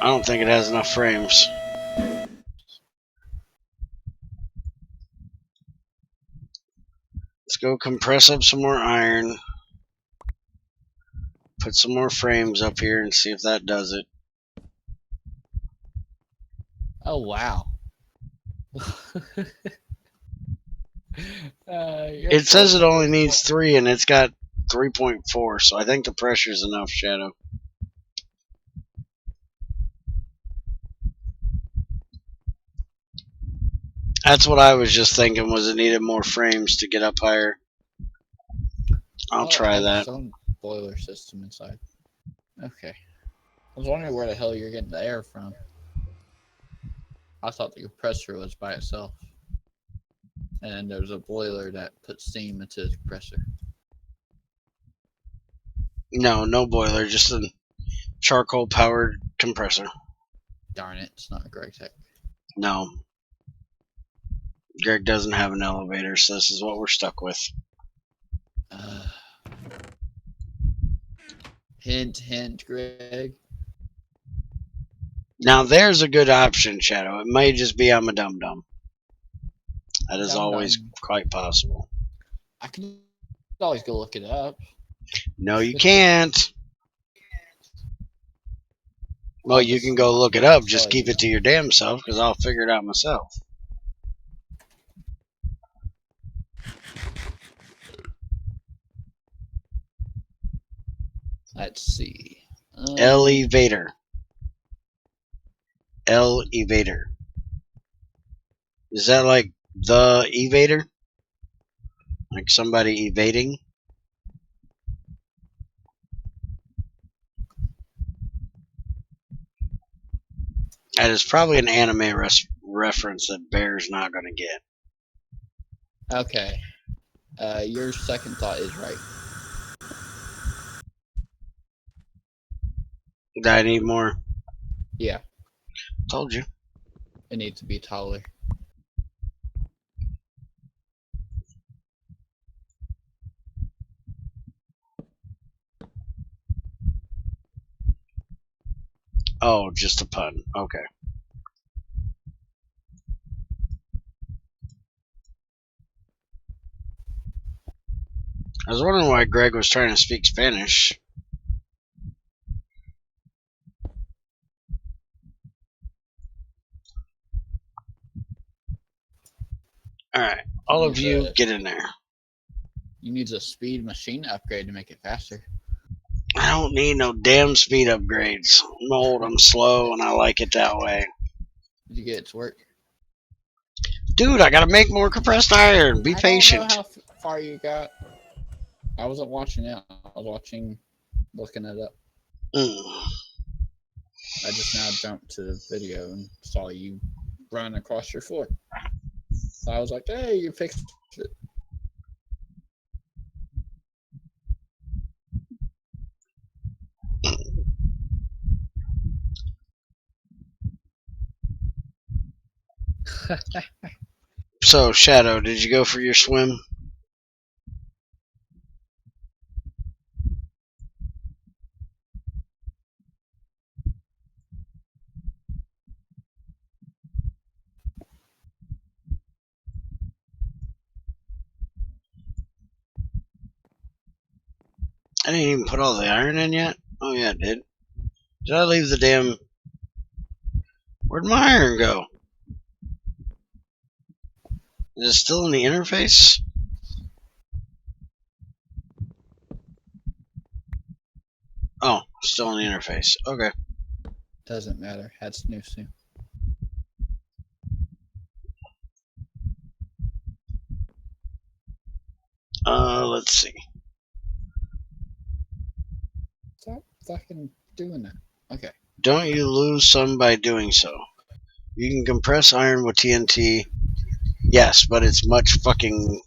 I don't think it has enough frames. Let's go compress up some more iron. Put some more frames up here and see if that does it. Oh wow. It says it only needs 3 and it's got 3.4, so I think the pressure's enough, Shadow. That's what I was just thinking, was it needed more frames to get up higher. I'll try that. Its own boiler system inside. Okay. I was wondering where the hell you're getting the air from. I thought the compressor was by itself. And there's a boiler that puts steam into the compressor. No, no boiler, just a charcoal powered compressor. Darn it, it's not a Greg Tech. No. Greg doesn't have an elevator, so this is what we're stuck with. Hint, hint, Greg. Now there's a good option, Shadow. It may just be I'm a dum-dum. That is Dum-dum. always quite possible. I can always go look it up. No, you can't. Well, you can go look it up. Just keep it to your damn self, because I'll figure it out myself. Let's see. Elevator. Elevator. Is that like the evader? Like somebody evading? That is probably an anime reference that Bear's not going to get. Okay. Your second thought is right. Do I need more? Yeah, Told you. it needs to be taller. Oh, just a pun. Okay. I was wondering why Greg was trying to speak Spanish. Alright, all of you get in there. You need a speed machine upgrade to make it faster. I don't need no damn speed upgrades. I'm old, I'm slow, and I like it that way. Did you get it to work? Dude, I gotta make more compressed iron. Be patient. I don't know how far you got. I wasn't watching it. I was looking it up. I just now jumped to the video and saw you run across your floor. So I was like, hey, you fixed it. So, Shadow, did you go for your swim? I didn't even put all the iron in yet. Oh yeah, I did. Did I leave the damn... Where'd my iron go? Is it still in the interface? Oh, still in the interface. Okay. Doesn't matter. Had snoo snoo. Let's see. Stop fucking doing that. Okay. Don't you lose some by doing so. You can compress iron with TNT. Yes, but it's much fucking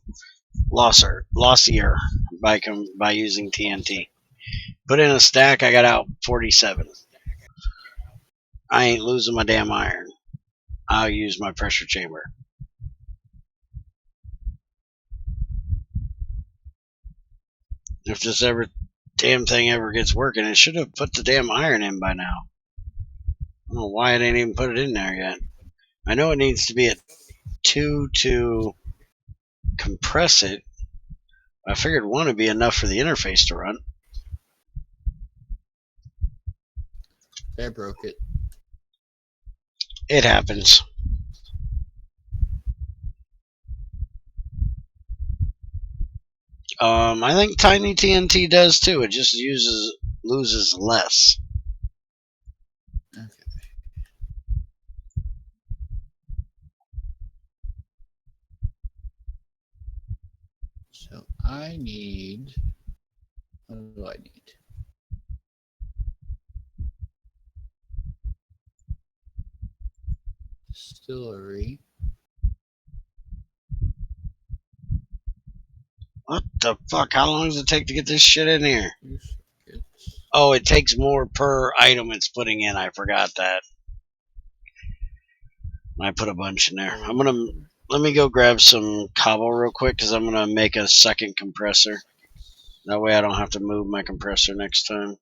lossier by using TNT. Put in a stack, I got out 47. I ain't losing my damn iron. I'll use my pressure chamber. If this damn thing ever gets working, it should have put the damn iron in by now. I don't know why it ain't even put it in there yet. I know it needs to be at 2 to compress it. I figured 1 would be enough for the interface to run. Bear broke it. It happens. I think Tiny TNT does too. It just loses less. Okay. So I need. What do I need? Distillery. What the fuck? How long does it take to get this shit in here? 2 circuits. Oh, it takes more per item it's putting in. I forgot that. I put a bunch in there. Let me go grab some cobble real quick because I'm gonna make a second compressor. That way I don't have to move my compressor next time.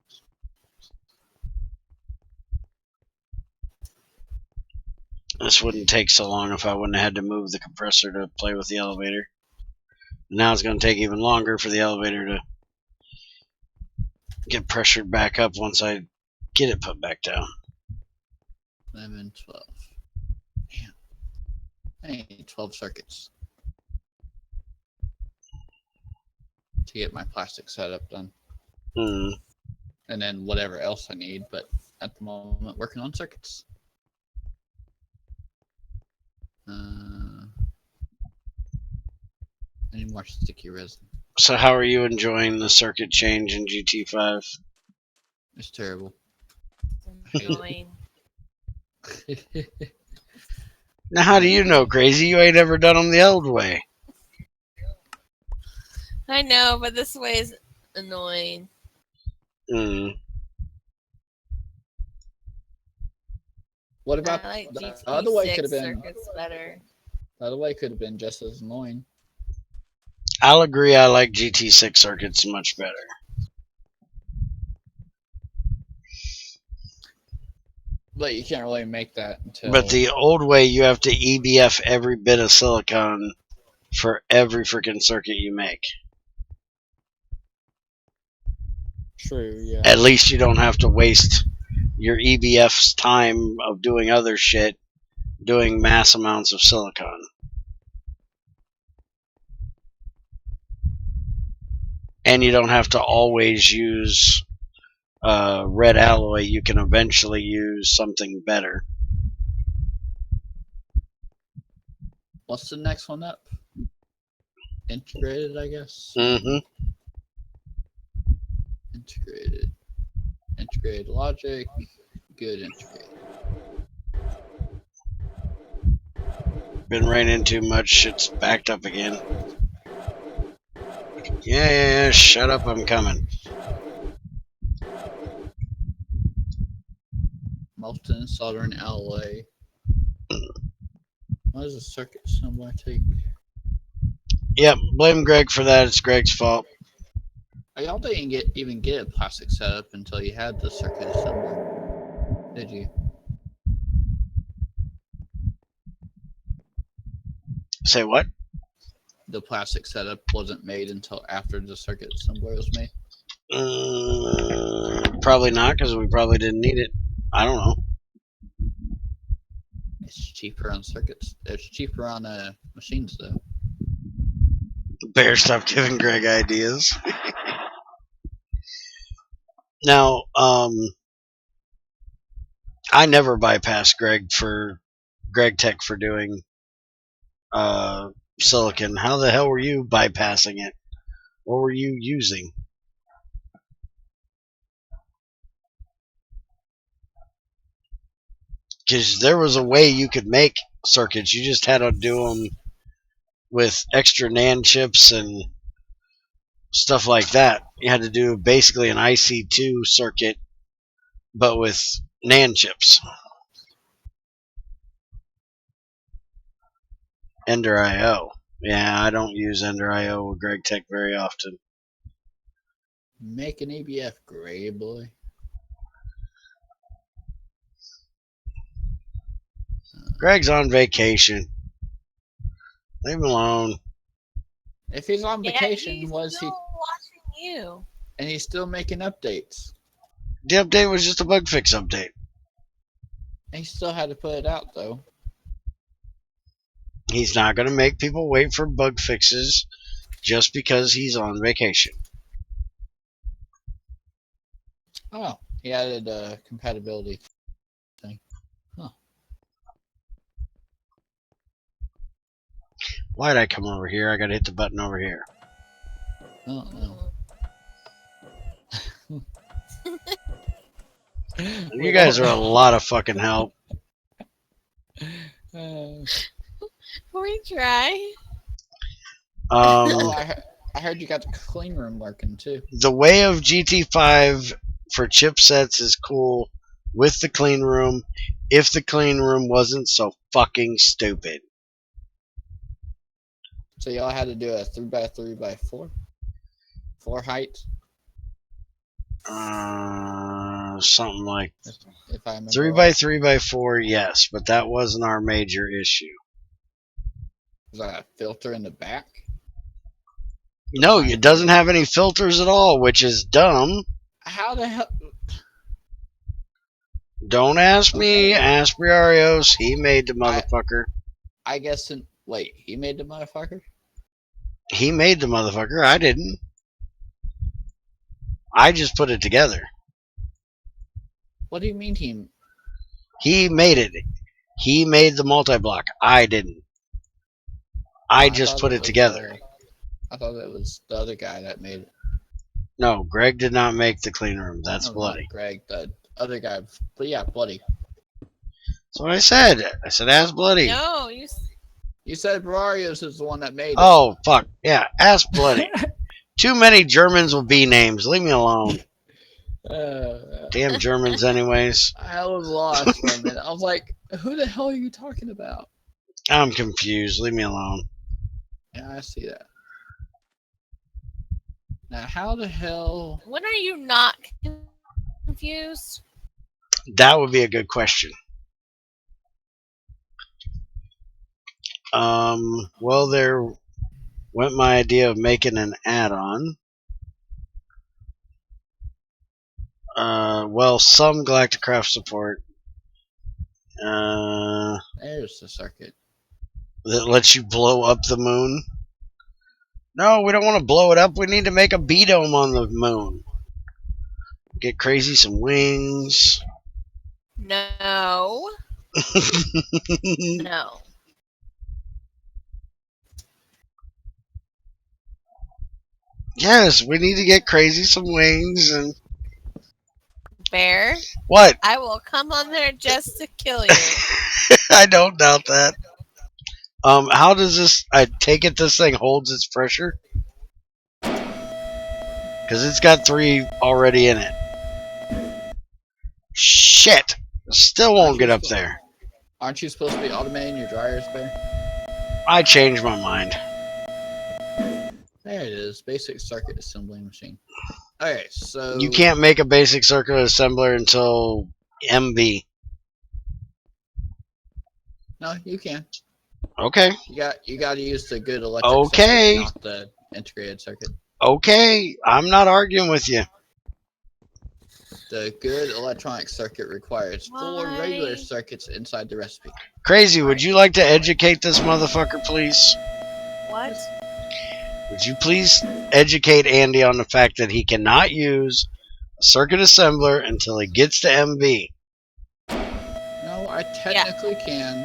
This wouldn't take so long if I wouldn't have had to move the compressor to play with the elevator. Now it's going to take even longer for the elevator to get pressured back up once I get it put back down. 11, 12. Damn. I need 12 circuits to get my plastic setup done. And then whatever else I need, but at the moment, working on circuits. I need more sticky resin. So how are you enjoying the circuit change in GT5? It's terrible. Annoying. Now how do you know, Crazy? You ain't ever done them the old way. I know, but this way is annoying. What about I like the GT6 other way? Could have been circuits better. the other way. Could have been just as annoying. I'll agree. I like GT6 circuits much better. But you can't really make that until. But the old way, you have to EBF every bit of silicon for every freaking circuit you make. True. Yeah. At least you don't have to waste your EBF's time of doing other shit, doing mass amounts of silicon. And you don't have to always use red alloy. You can eventually use something better. What's the next one up? Integrated, I guess. Integrated logic. Good integrated. Been raining too much. It's backed up again. Yeah. Shut up. I'm coming. Molten soldering alloy. What does the circuit symbol take? Yep. Blame Greg for that. It's Greg's fault. Y'all didn't even get a plastic setup until you had the circuit assembler, did you? Say what? The plastic setup wasn't made until after the circuit assembler was made. Probably not, because we probably didn't need it. I don't know. It's cheaper on circuits. It's cheaper on machines though. Bear, stop giving Greg ideas. Now, I never bypassed Greg Tech for doing silicon. How the hell were you bypassing it? What were you using? Because there was a way you could make circuits. You just had to do them with extra NAND chips and stuff like that. You had to do basically an IC2 circuit, but with NAND chips. Ender IO. Yeah, I don't use Ender IO with Greg Tech very often. Make an ABF gray, boy. Greg's on vacation. Leave him alone. If he's on vacation, he's was he? still watching you? And he's still making updates. The update was just a bug fix update. And he still had to put it out though. He's not going to make people wait for bug fixes just because he's on vacation. Oh, he added a compatibility thing. Huh. Why'd I come over here? I got to hit the button over here. Oh no. You guys are a lot of fucking help. We try. Oh, I heard you got the clean room working too. The way of GT5 for chipsets is cool with the clean room if the clean room wasn't so fucking stupid. So y'all had to do a 3x3x4? 4 height? Something like If I remember 3x3x4, yes, but that wasn't our major issue. Was that a filter in the back? No, it doesn't have any filters at all, which is dumb. How the hell? Don't ask me, ask Briarios. He made the motherfucker. I guess. Wait, he made the motherfucker? He made the motherfucker. I didn't. I just put it together. What do you mean he? He made it. He made the multi-block. I didn't. I just put it together. I thought it was the other guy that made it. No, Greg did not make the clean room. That's Bloody. Greg, the other guy. But yeah, Bloody. That's what I said. I said, ask Bloody. No, You said Barrios is the one that made it. Oh, fuck. Yeah, ask Bloody. Too many Germans with B names. Leave me alone. Damn Germans anyways. I was lost for a minute. I was like, who the hell are you talking about? I'm confused. Leave me alone. Yeah, I see that. Now, how the hell? when are you not confused? That would be a good question. Well, there went my idea of making an add-on. Well, some Galacticraft support. There's the circuit. That lets you blow up the moon. No, we don't want to blow it up. We need to make a B-dome on the moon. Get crazy some wings. No. No. Yes, we need to get crazy some wings and Bear, what? I will come on there just to kill you. I don't doubt that. How does this? I take it this thing holds its pressure because it's got 3 already in it. Shit! Still won't get up there. Aren't you supposed to be automating your dryers, Bear? I changed my mind. There it is. Basic circuit assembly machine. Okay, so You can't make a basic circuit assembler until MV. No, you can. Okay. You got to use the good electric Okay. circuit, not the integrated circuit. Okay. I'm not arguing with you. The good electronic circuit requires 4 regular Why? circuits inside the recipe. Crazy, would you like to educate this motherfucker, please? What? Would you please educate Andy on the fact that he cannot use a circuit assembler until he gets to MV? No, I technically can.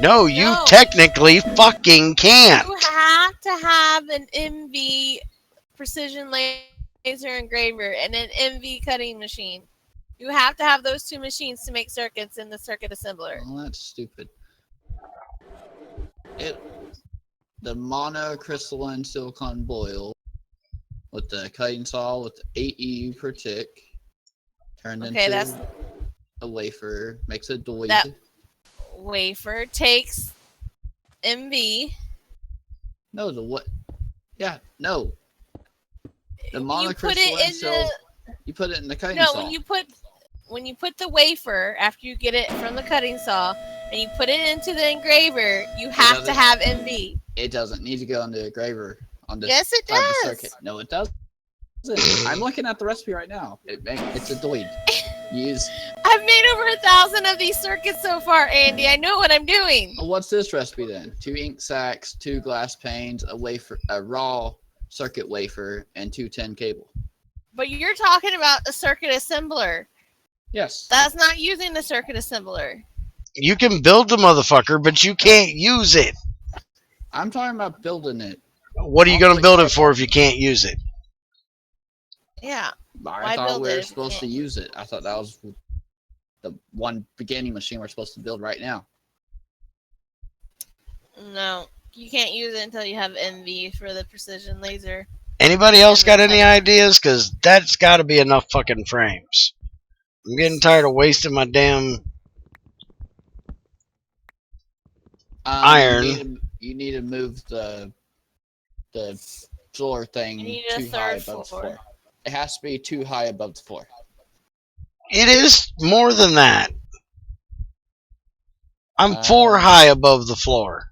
No, you No. technically fucking can't. You have to have an MV precision laser engraver and an MV cutting machine. You have to have those two machines to make circuits in the circuit assembler. Well, that's stupid. The monocrystalline silicon boil with the cutting saw with 8 EU per tick turned Okay, into that's a wafer, makes a doid. that wafer takes MV. No, the what? Yeah, no. The You put monocrystalline it in cells. the You put it in the cutting no saw. when you put the wafer after you get it from the cutting saw and you put it into the engraver, you have to doesn't- have MV. It doesn't need to go on the engraver on the Yes, it side of the does. circuit. No, it doesn't. I'm looking at the recipe right now. It's a doid. Use. I've made over 1,000 of these circuits so far, Andy. I know what I'm doing. What's this recipe then? 2 ink sacks, 2 glass panes, a wafer, a raw circuit wafer, and 2 10 cable. But you're talking about a circuit assembler. Yes. That's not using the circuit assembler. You can build the motherfucker, but you can't use it. I'm talking about building it. What are you going to build it for if you can't use it? Yeah. I Why thought build we it were if you supposed to can't? use it. I thought that was the one beginning machine we're supposed to build right now. No, you can't use it until you have MV for the precision laser. Anybody else got any ideas? Because that's got to be enough fucking frames. I'm getting tired of wasting my damn iron. You need to move the floor thing You need a too high third above the floor. floor. It has to be too high above the floor. It is more than that. I'm 4 Um, high above the floor.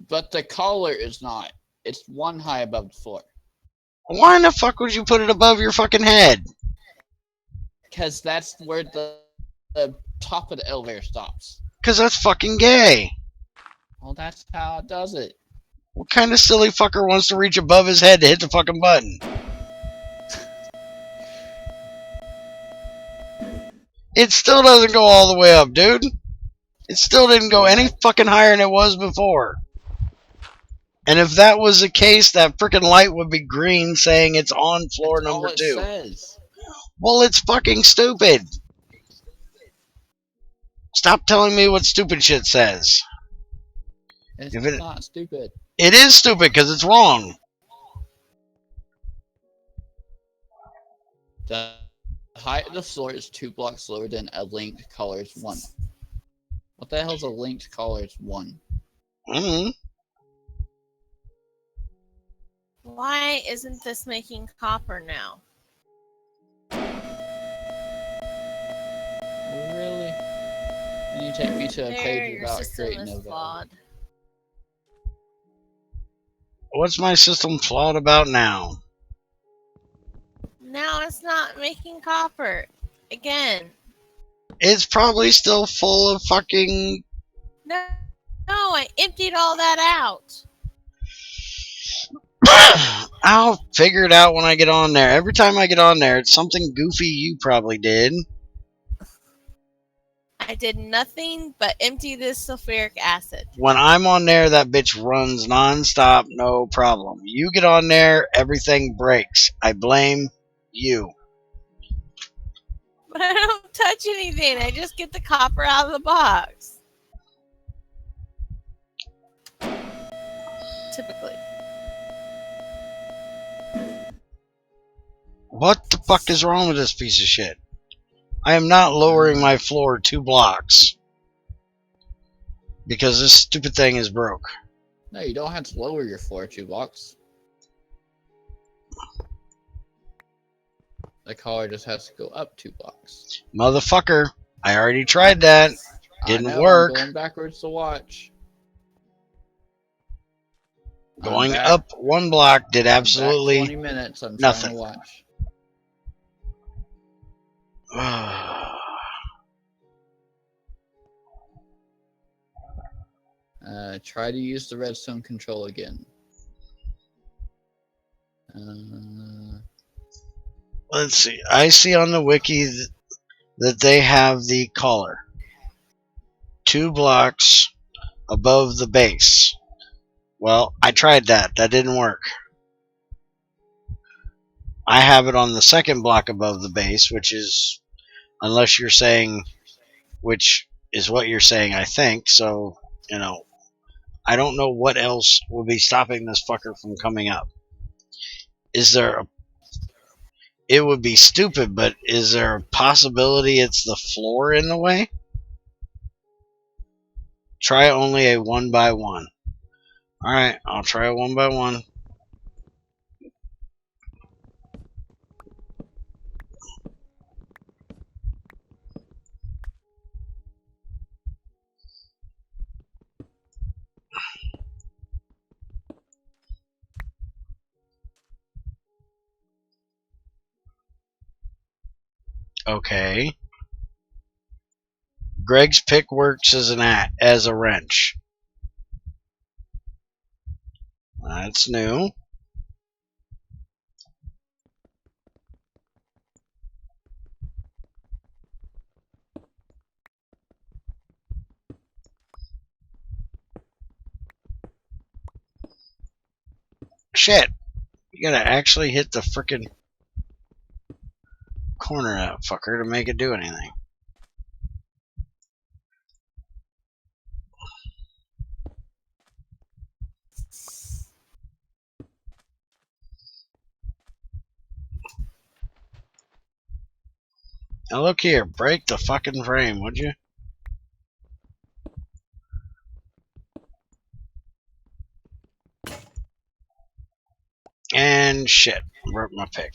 But the collar is not. It's 1 high above the floor. Why in the fuck would you put it above your fucking head? Because that's where the top of the elevator stops. Because that's fucking gay. Well, that's how it does it. What kind of silly fucker wants to reach above his head to hit the fucking button? It still doesn't go all the way up, dude. It still didn't go any fucking higher than it was before. And if that was the case, that freaking light would be green saying it's on floor That's all number it 2. says. Well, it's fucking stupid. Stop telling me what stupid shit says. It's If it- not stupid. It is stupid because it's wrong. The height of the floor is 2 blocks lower than a linked collar's 1. What the hell's a linked collar's 1? Mm-hmm. Why isn't this making copper now? Really? And you take me to a There, page your about system creating is a flawed. What's my system flawed about now? Now it's not making copper. Again. It's probably still full of fucking... No, I emptied all that out. I'll figure it out when I get on there. Every time I get on there, it's something goofy you probably did. I did nothing but empty this sulfuric acid. When I'm on there, that bitch runs nonstop, no problem. You get on there, everything breaks. I blame you. But I don't touch anything. I just get the copper out of the box. Typically. What the fuck is wrong with this piece of shit? I am not lowering my floor 2 blocks. Because this stupid thing is broke. No, you don't have to lower your floor 2 blocks. The collar just has to go up 2 blocks. Motherfucker, I already tried that. Didn't I know, work. I'm going backwards to watch. Going back. up 1 block did I'm back absolutely 20 minutes. I'm nothing. trying to watch. Try to use the redstone control again. Uh, Let's see. I see on the wiki that they have the collar 2 blocks above the base. Well, I tried that. That didn't work. I have it on the 2nd block above the base, which is, unless you're saying, which is what you're saying, I think. So, you know, I don't know what else will be stopping this fucker from coming up. Is there a... It would be stupid, but is there a possibility it's the floor in the way? Try only a 1x1. Alright, I'll try a 1x1. Okay. Greg's pick works as a wrench. That's new. Shit. You gotta actually hit the frickin' corner of that fucker to make it do anything. Now look here, break the fucking frame, would you? And shit, broke my pick.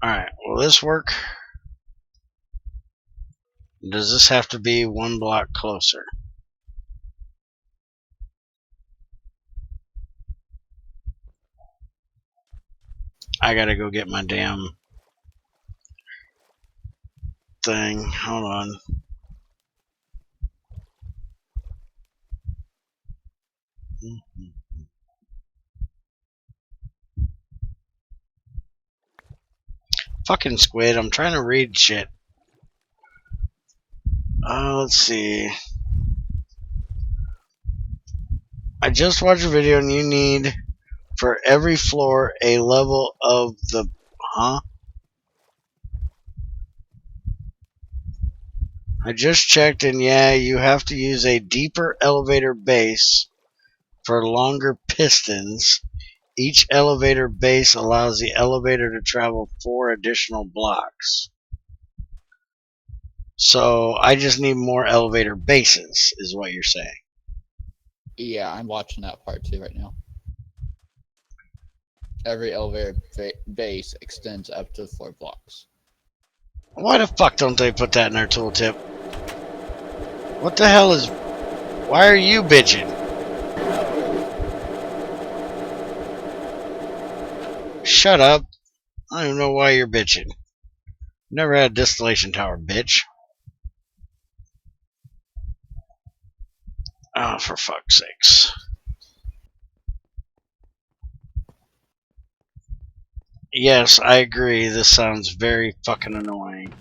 Alright, will this work? Does this have to be 1 block closer? I gotta go get my damn thing. Hold on. Fucking squid, I'm trying to read shit. Let's see. I just watched a video and you need for every floor a level of the... Huh? I just checked and yeah, you have to use a deeper elevator base for longer pistons. Each elevator base allows the elevator to travel 4 additional blocks. So I just need more elevator bases, is what you're saying. yeah, I'm watching that part too right now. Every elevator base extends up to 4 blocks. Why the fuck don't they put that in their tooltip? What the hell is... Why are you bitching? Shut up. I don't even know why you're bitching. Never had a distillation tower, bitch. Oh, for fuck's sakes. Yes, I agree. This sounds very fucking annoying.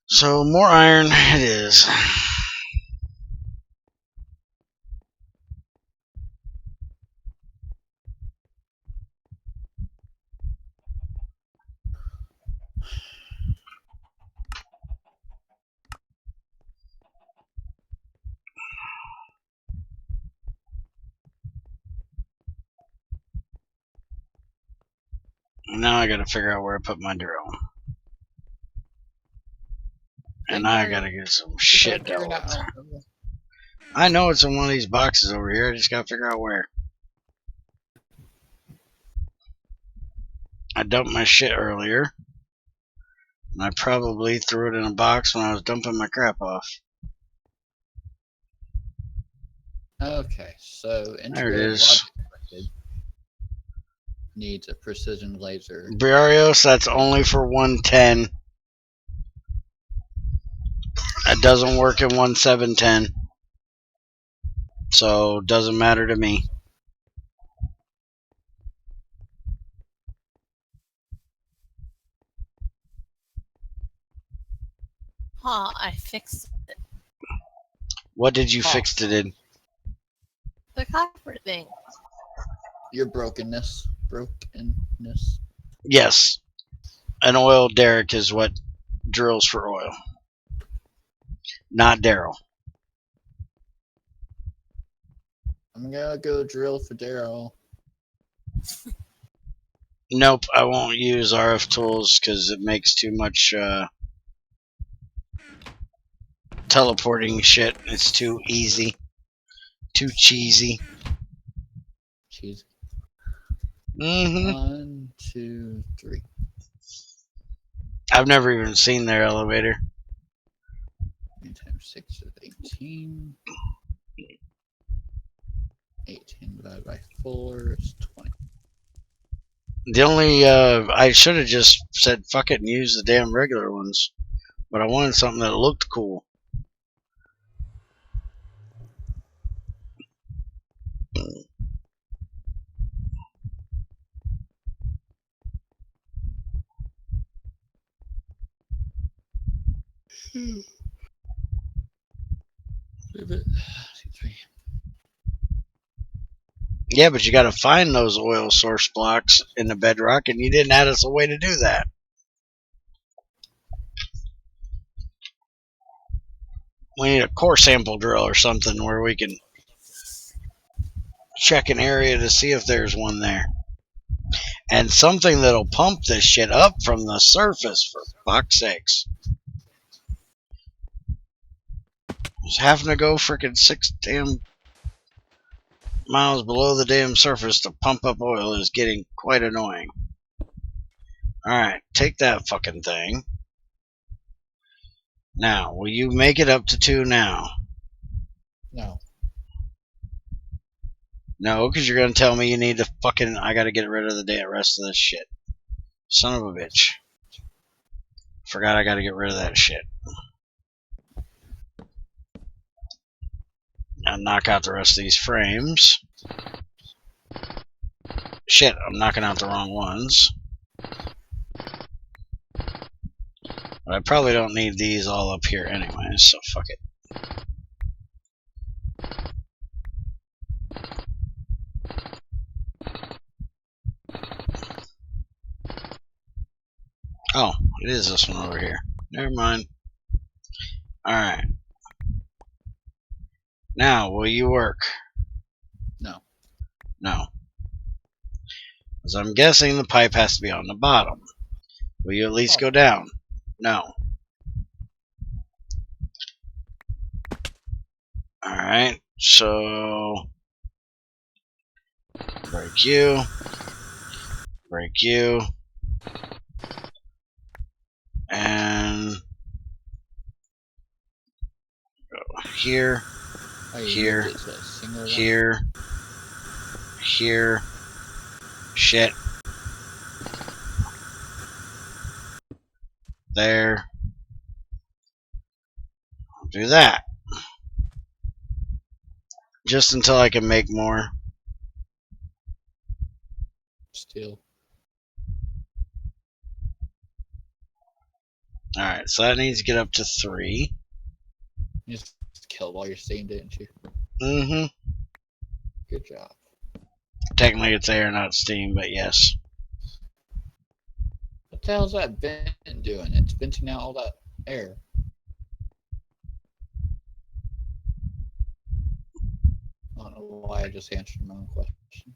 So, more iron it is. Now I gotta figure out where to put my drill. And I gotta get some shit dealt with. I know it's in one of these boxes over here. I just gotta figure out where. I dumped my shit earlier. And I probably threw it in a box when I was dumping my crap off. Okay, so There it is. needs a precision laser. Briarios, that's only for 110. It doesn't work in 1710. So, doesn't matter to me. Huh, I fixed it. What did you Oh. fix it in? The copper thing. Your brokenness. Yes. An oil derrick is what drills for oil. Not Daryl. I'm gonna go drill for Daryl. Nope, I won't use RF tools because it makes too much teleporting shit. It's too easy. Too cheesy. Cheese. Mm-hmm. 1, 2, 3. I've never even seen their elevator. 3 times 6 is 18. 18 divided by 4 is 20. The only, I should have just said fuck it and use the damn regular ones. But I wanted something that looked cool. Yeah, but you gotta find those oil source blocks in the bedrock, and you didn't add us a way to do that. We need a core sample drill or something where we can check an area to see if there's one there. And something that'll pump this shit up from the surface, for fuck's sakes. Just having to go frickin' 6 damn miles below the damn surface to pump up oil is getting quite annoying. Alright, take that fucking thing. Now, will you make it up to 2 now? No. No, because you're going to tell me you need to fucking... I got to get rid of the rest of this shit. Son of a bitch. Forgot I got to get rid of that shit. Now knock out the rest of these frames. Shit, I'm knocking out the wrong ones. But I probably don't need these all up here anyway, so fuck it. Oh, it is this one over here. Never mind. Alright. Now, will you work? No. No. Because I'm guessing the pipe has to be on the bottom. Will you at least go down? No. Alright, so... break you. Break you. And... go here. Oh, you Here. moved it to a single one? Here. Here. Shit. There. I'll do that. Just until I can make more. Still. Alright, so that needs to get up to 3. You just killed all your steam, didn't you? Mm-hmm. Good job. Technically it's air, not steam, but yes. What the hell's that vent doing? It's venting out all that air. I don't know why I just answered my own question.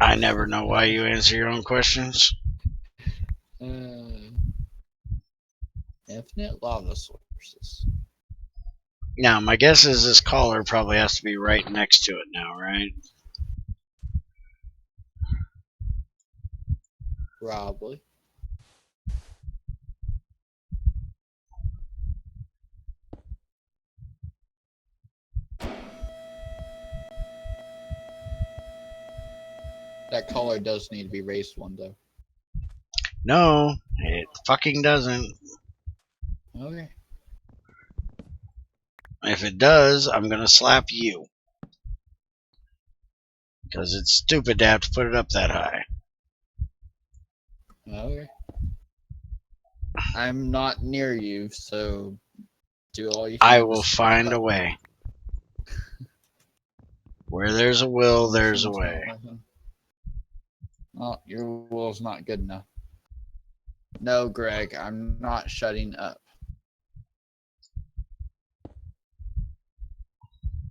I never know why you answer your own questions. Infinite lava sources. Now, my guess is this collar probably has to be right next to it now, right? Probably. That collar does need to be raised one though. No, it fucking doesn't. Okay. If it does, I'm gonna slap you. Because it's stupid to have to put it up that high. Okay. I'm not near you, so do all you can. I to will stop find that. a way. Where there's a will, there's a Machine's way. not working. Oh, your will's not good enough. No, Greg, I'm not shutting up.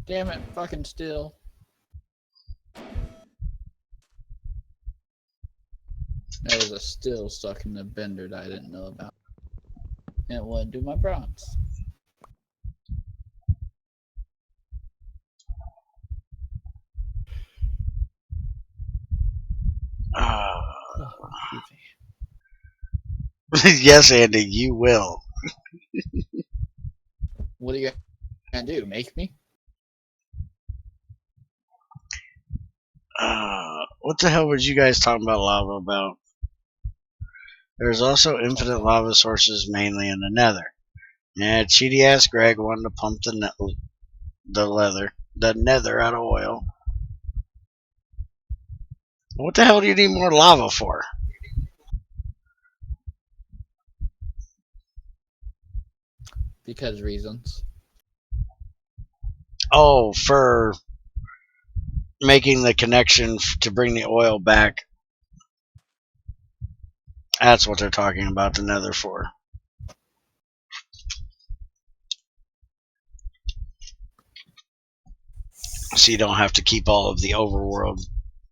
Damn it, fucking still. There was a still stuck in the bender that I didn't know about. And it wouldn't do my bronze. Yes, Andy, you will. What are you gonna do? Make me? What the hell was you guys talking about lava about? There's also infinite lava sources, mainly in the nether. Yeah, cheaty ass Greg wanted to pump the nether out of oil. What the hell do you need more lava for? Because reasons. Oh, for making the connection to bring the oil back. That's what they're talking about the nether for. So you don't have to keep all of the overworld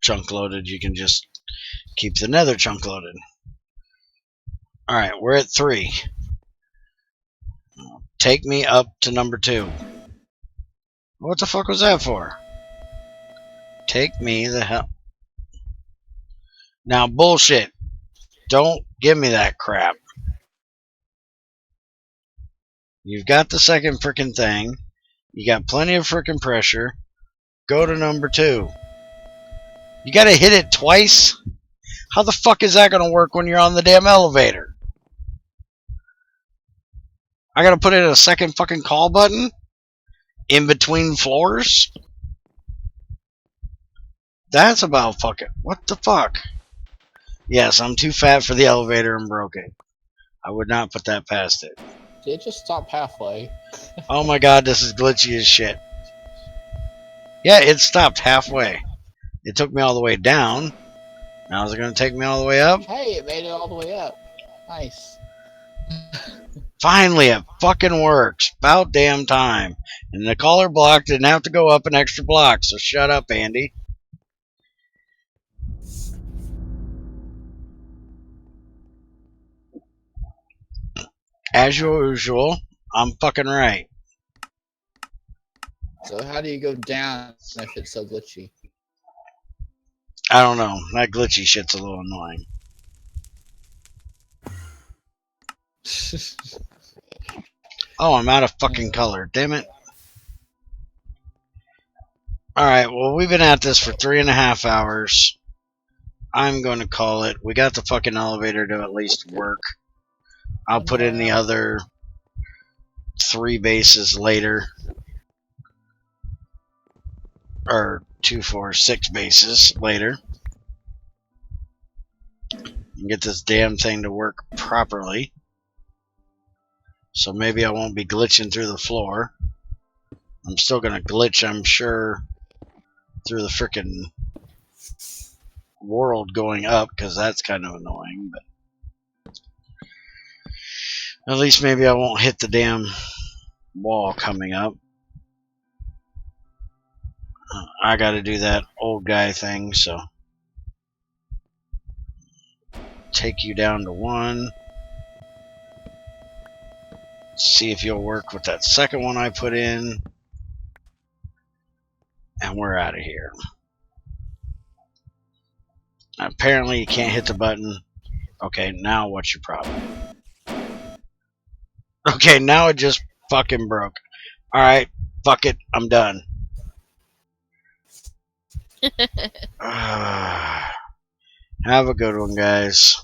chunk loaded. You can just keep the nether chunk loaded. Alright, we're at 3. Take me up to number 2. What the fuck was that for? Take me the hell... Now, bullshit. Don't give me that crap. You've got the second frickin' thing. You got plenty of frickin' pressure. Go to number 2. You gotta hit it twice? How the fuck is that gonna work when you're on the damn elevator? I gotta put in a second fucking call button? In between floors? That's about fucking... What the fuck? Yes, I'm too fat for the elevator and broke it. I would not put that past it. Did it just stop halfway? Oh my god, this is glitchy as shit. Yeah, it stopped halfway. It took me all the way down. Now is it going to take me all the way up? Hey, it made it all the way up. Nice. Finally, it fucking works. About damn time. And the caller block didn't have to go up an extra block, so shut up, Andy. As usual, I'm fucking right. So how do you go down if it's so glitchy? I don't know. That glitchy shit's a little annoying. Oh, I'm out of fucking color. Damn it. Alright, well, we've been at this for 3.5 hours. I'm going to call it. We got the fucking elevator to at least work. I'll put in the other 3 bases later. Or 2, 4, 6 bases later. And get this damn thing to work properly. So maybe I won't be glitching through the floor. I'm still going to glitch, I'm sure, through the frickin' world going up, because that's kind of annoying. But at least maybe I won't hit the damn wall coming up. I got to do that old guy thing, so take you down to 1. See if you'll work with that second one I put in. And we're out of here. Apparently you can't hit the button. Okay, now what's your problem? Okay, now it just fucking broke. Alright, fuck it, I'm done. Have a good one, guys.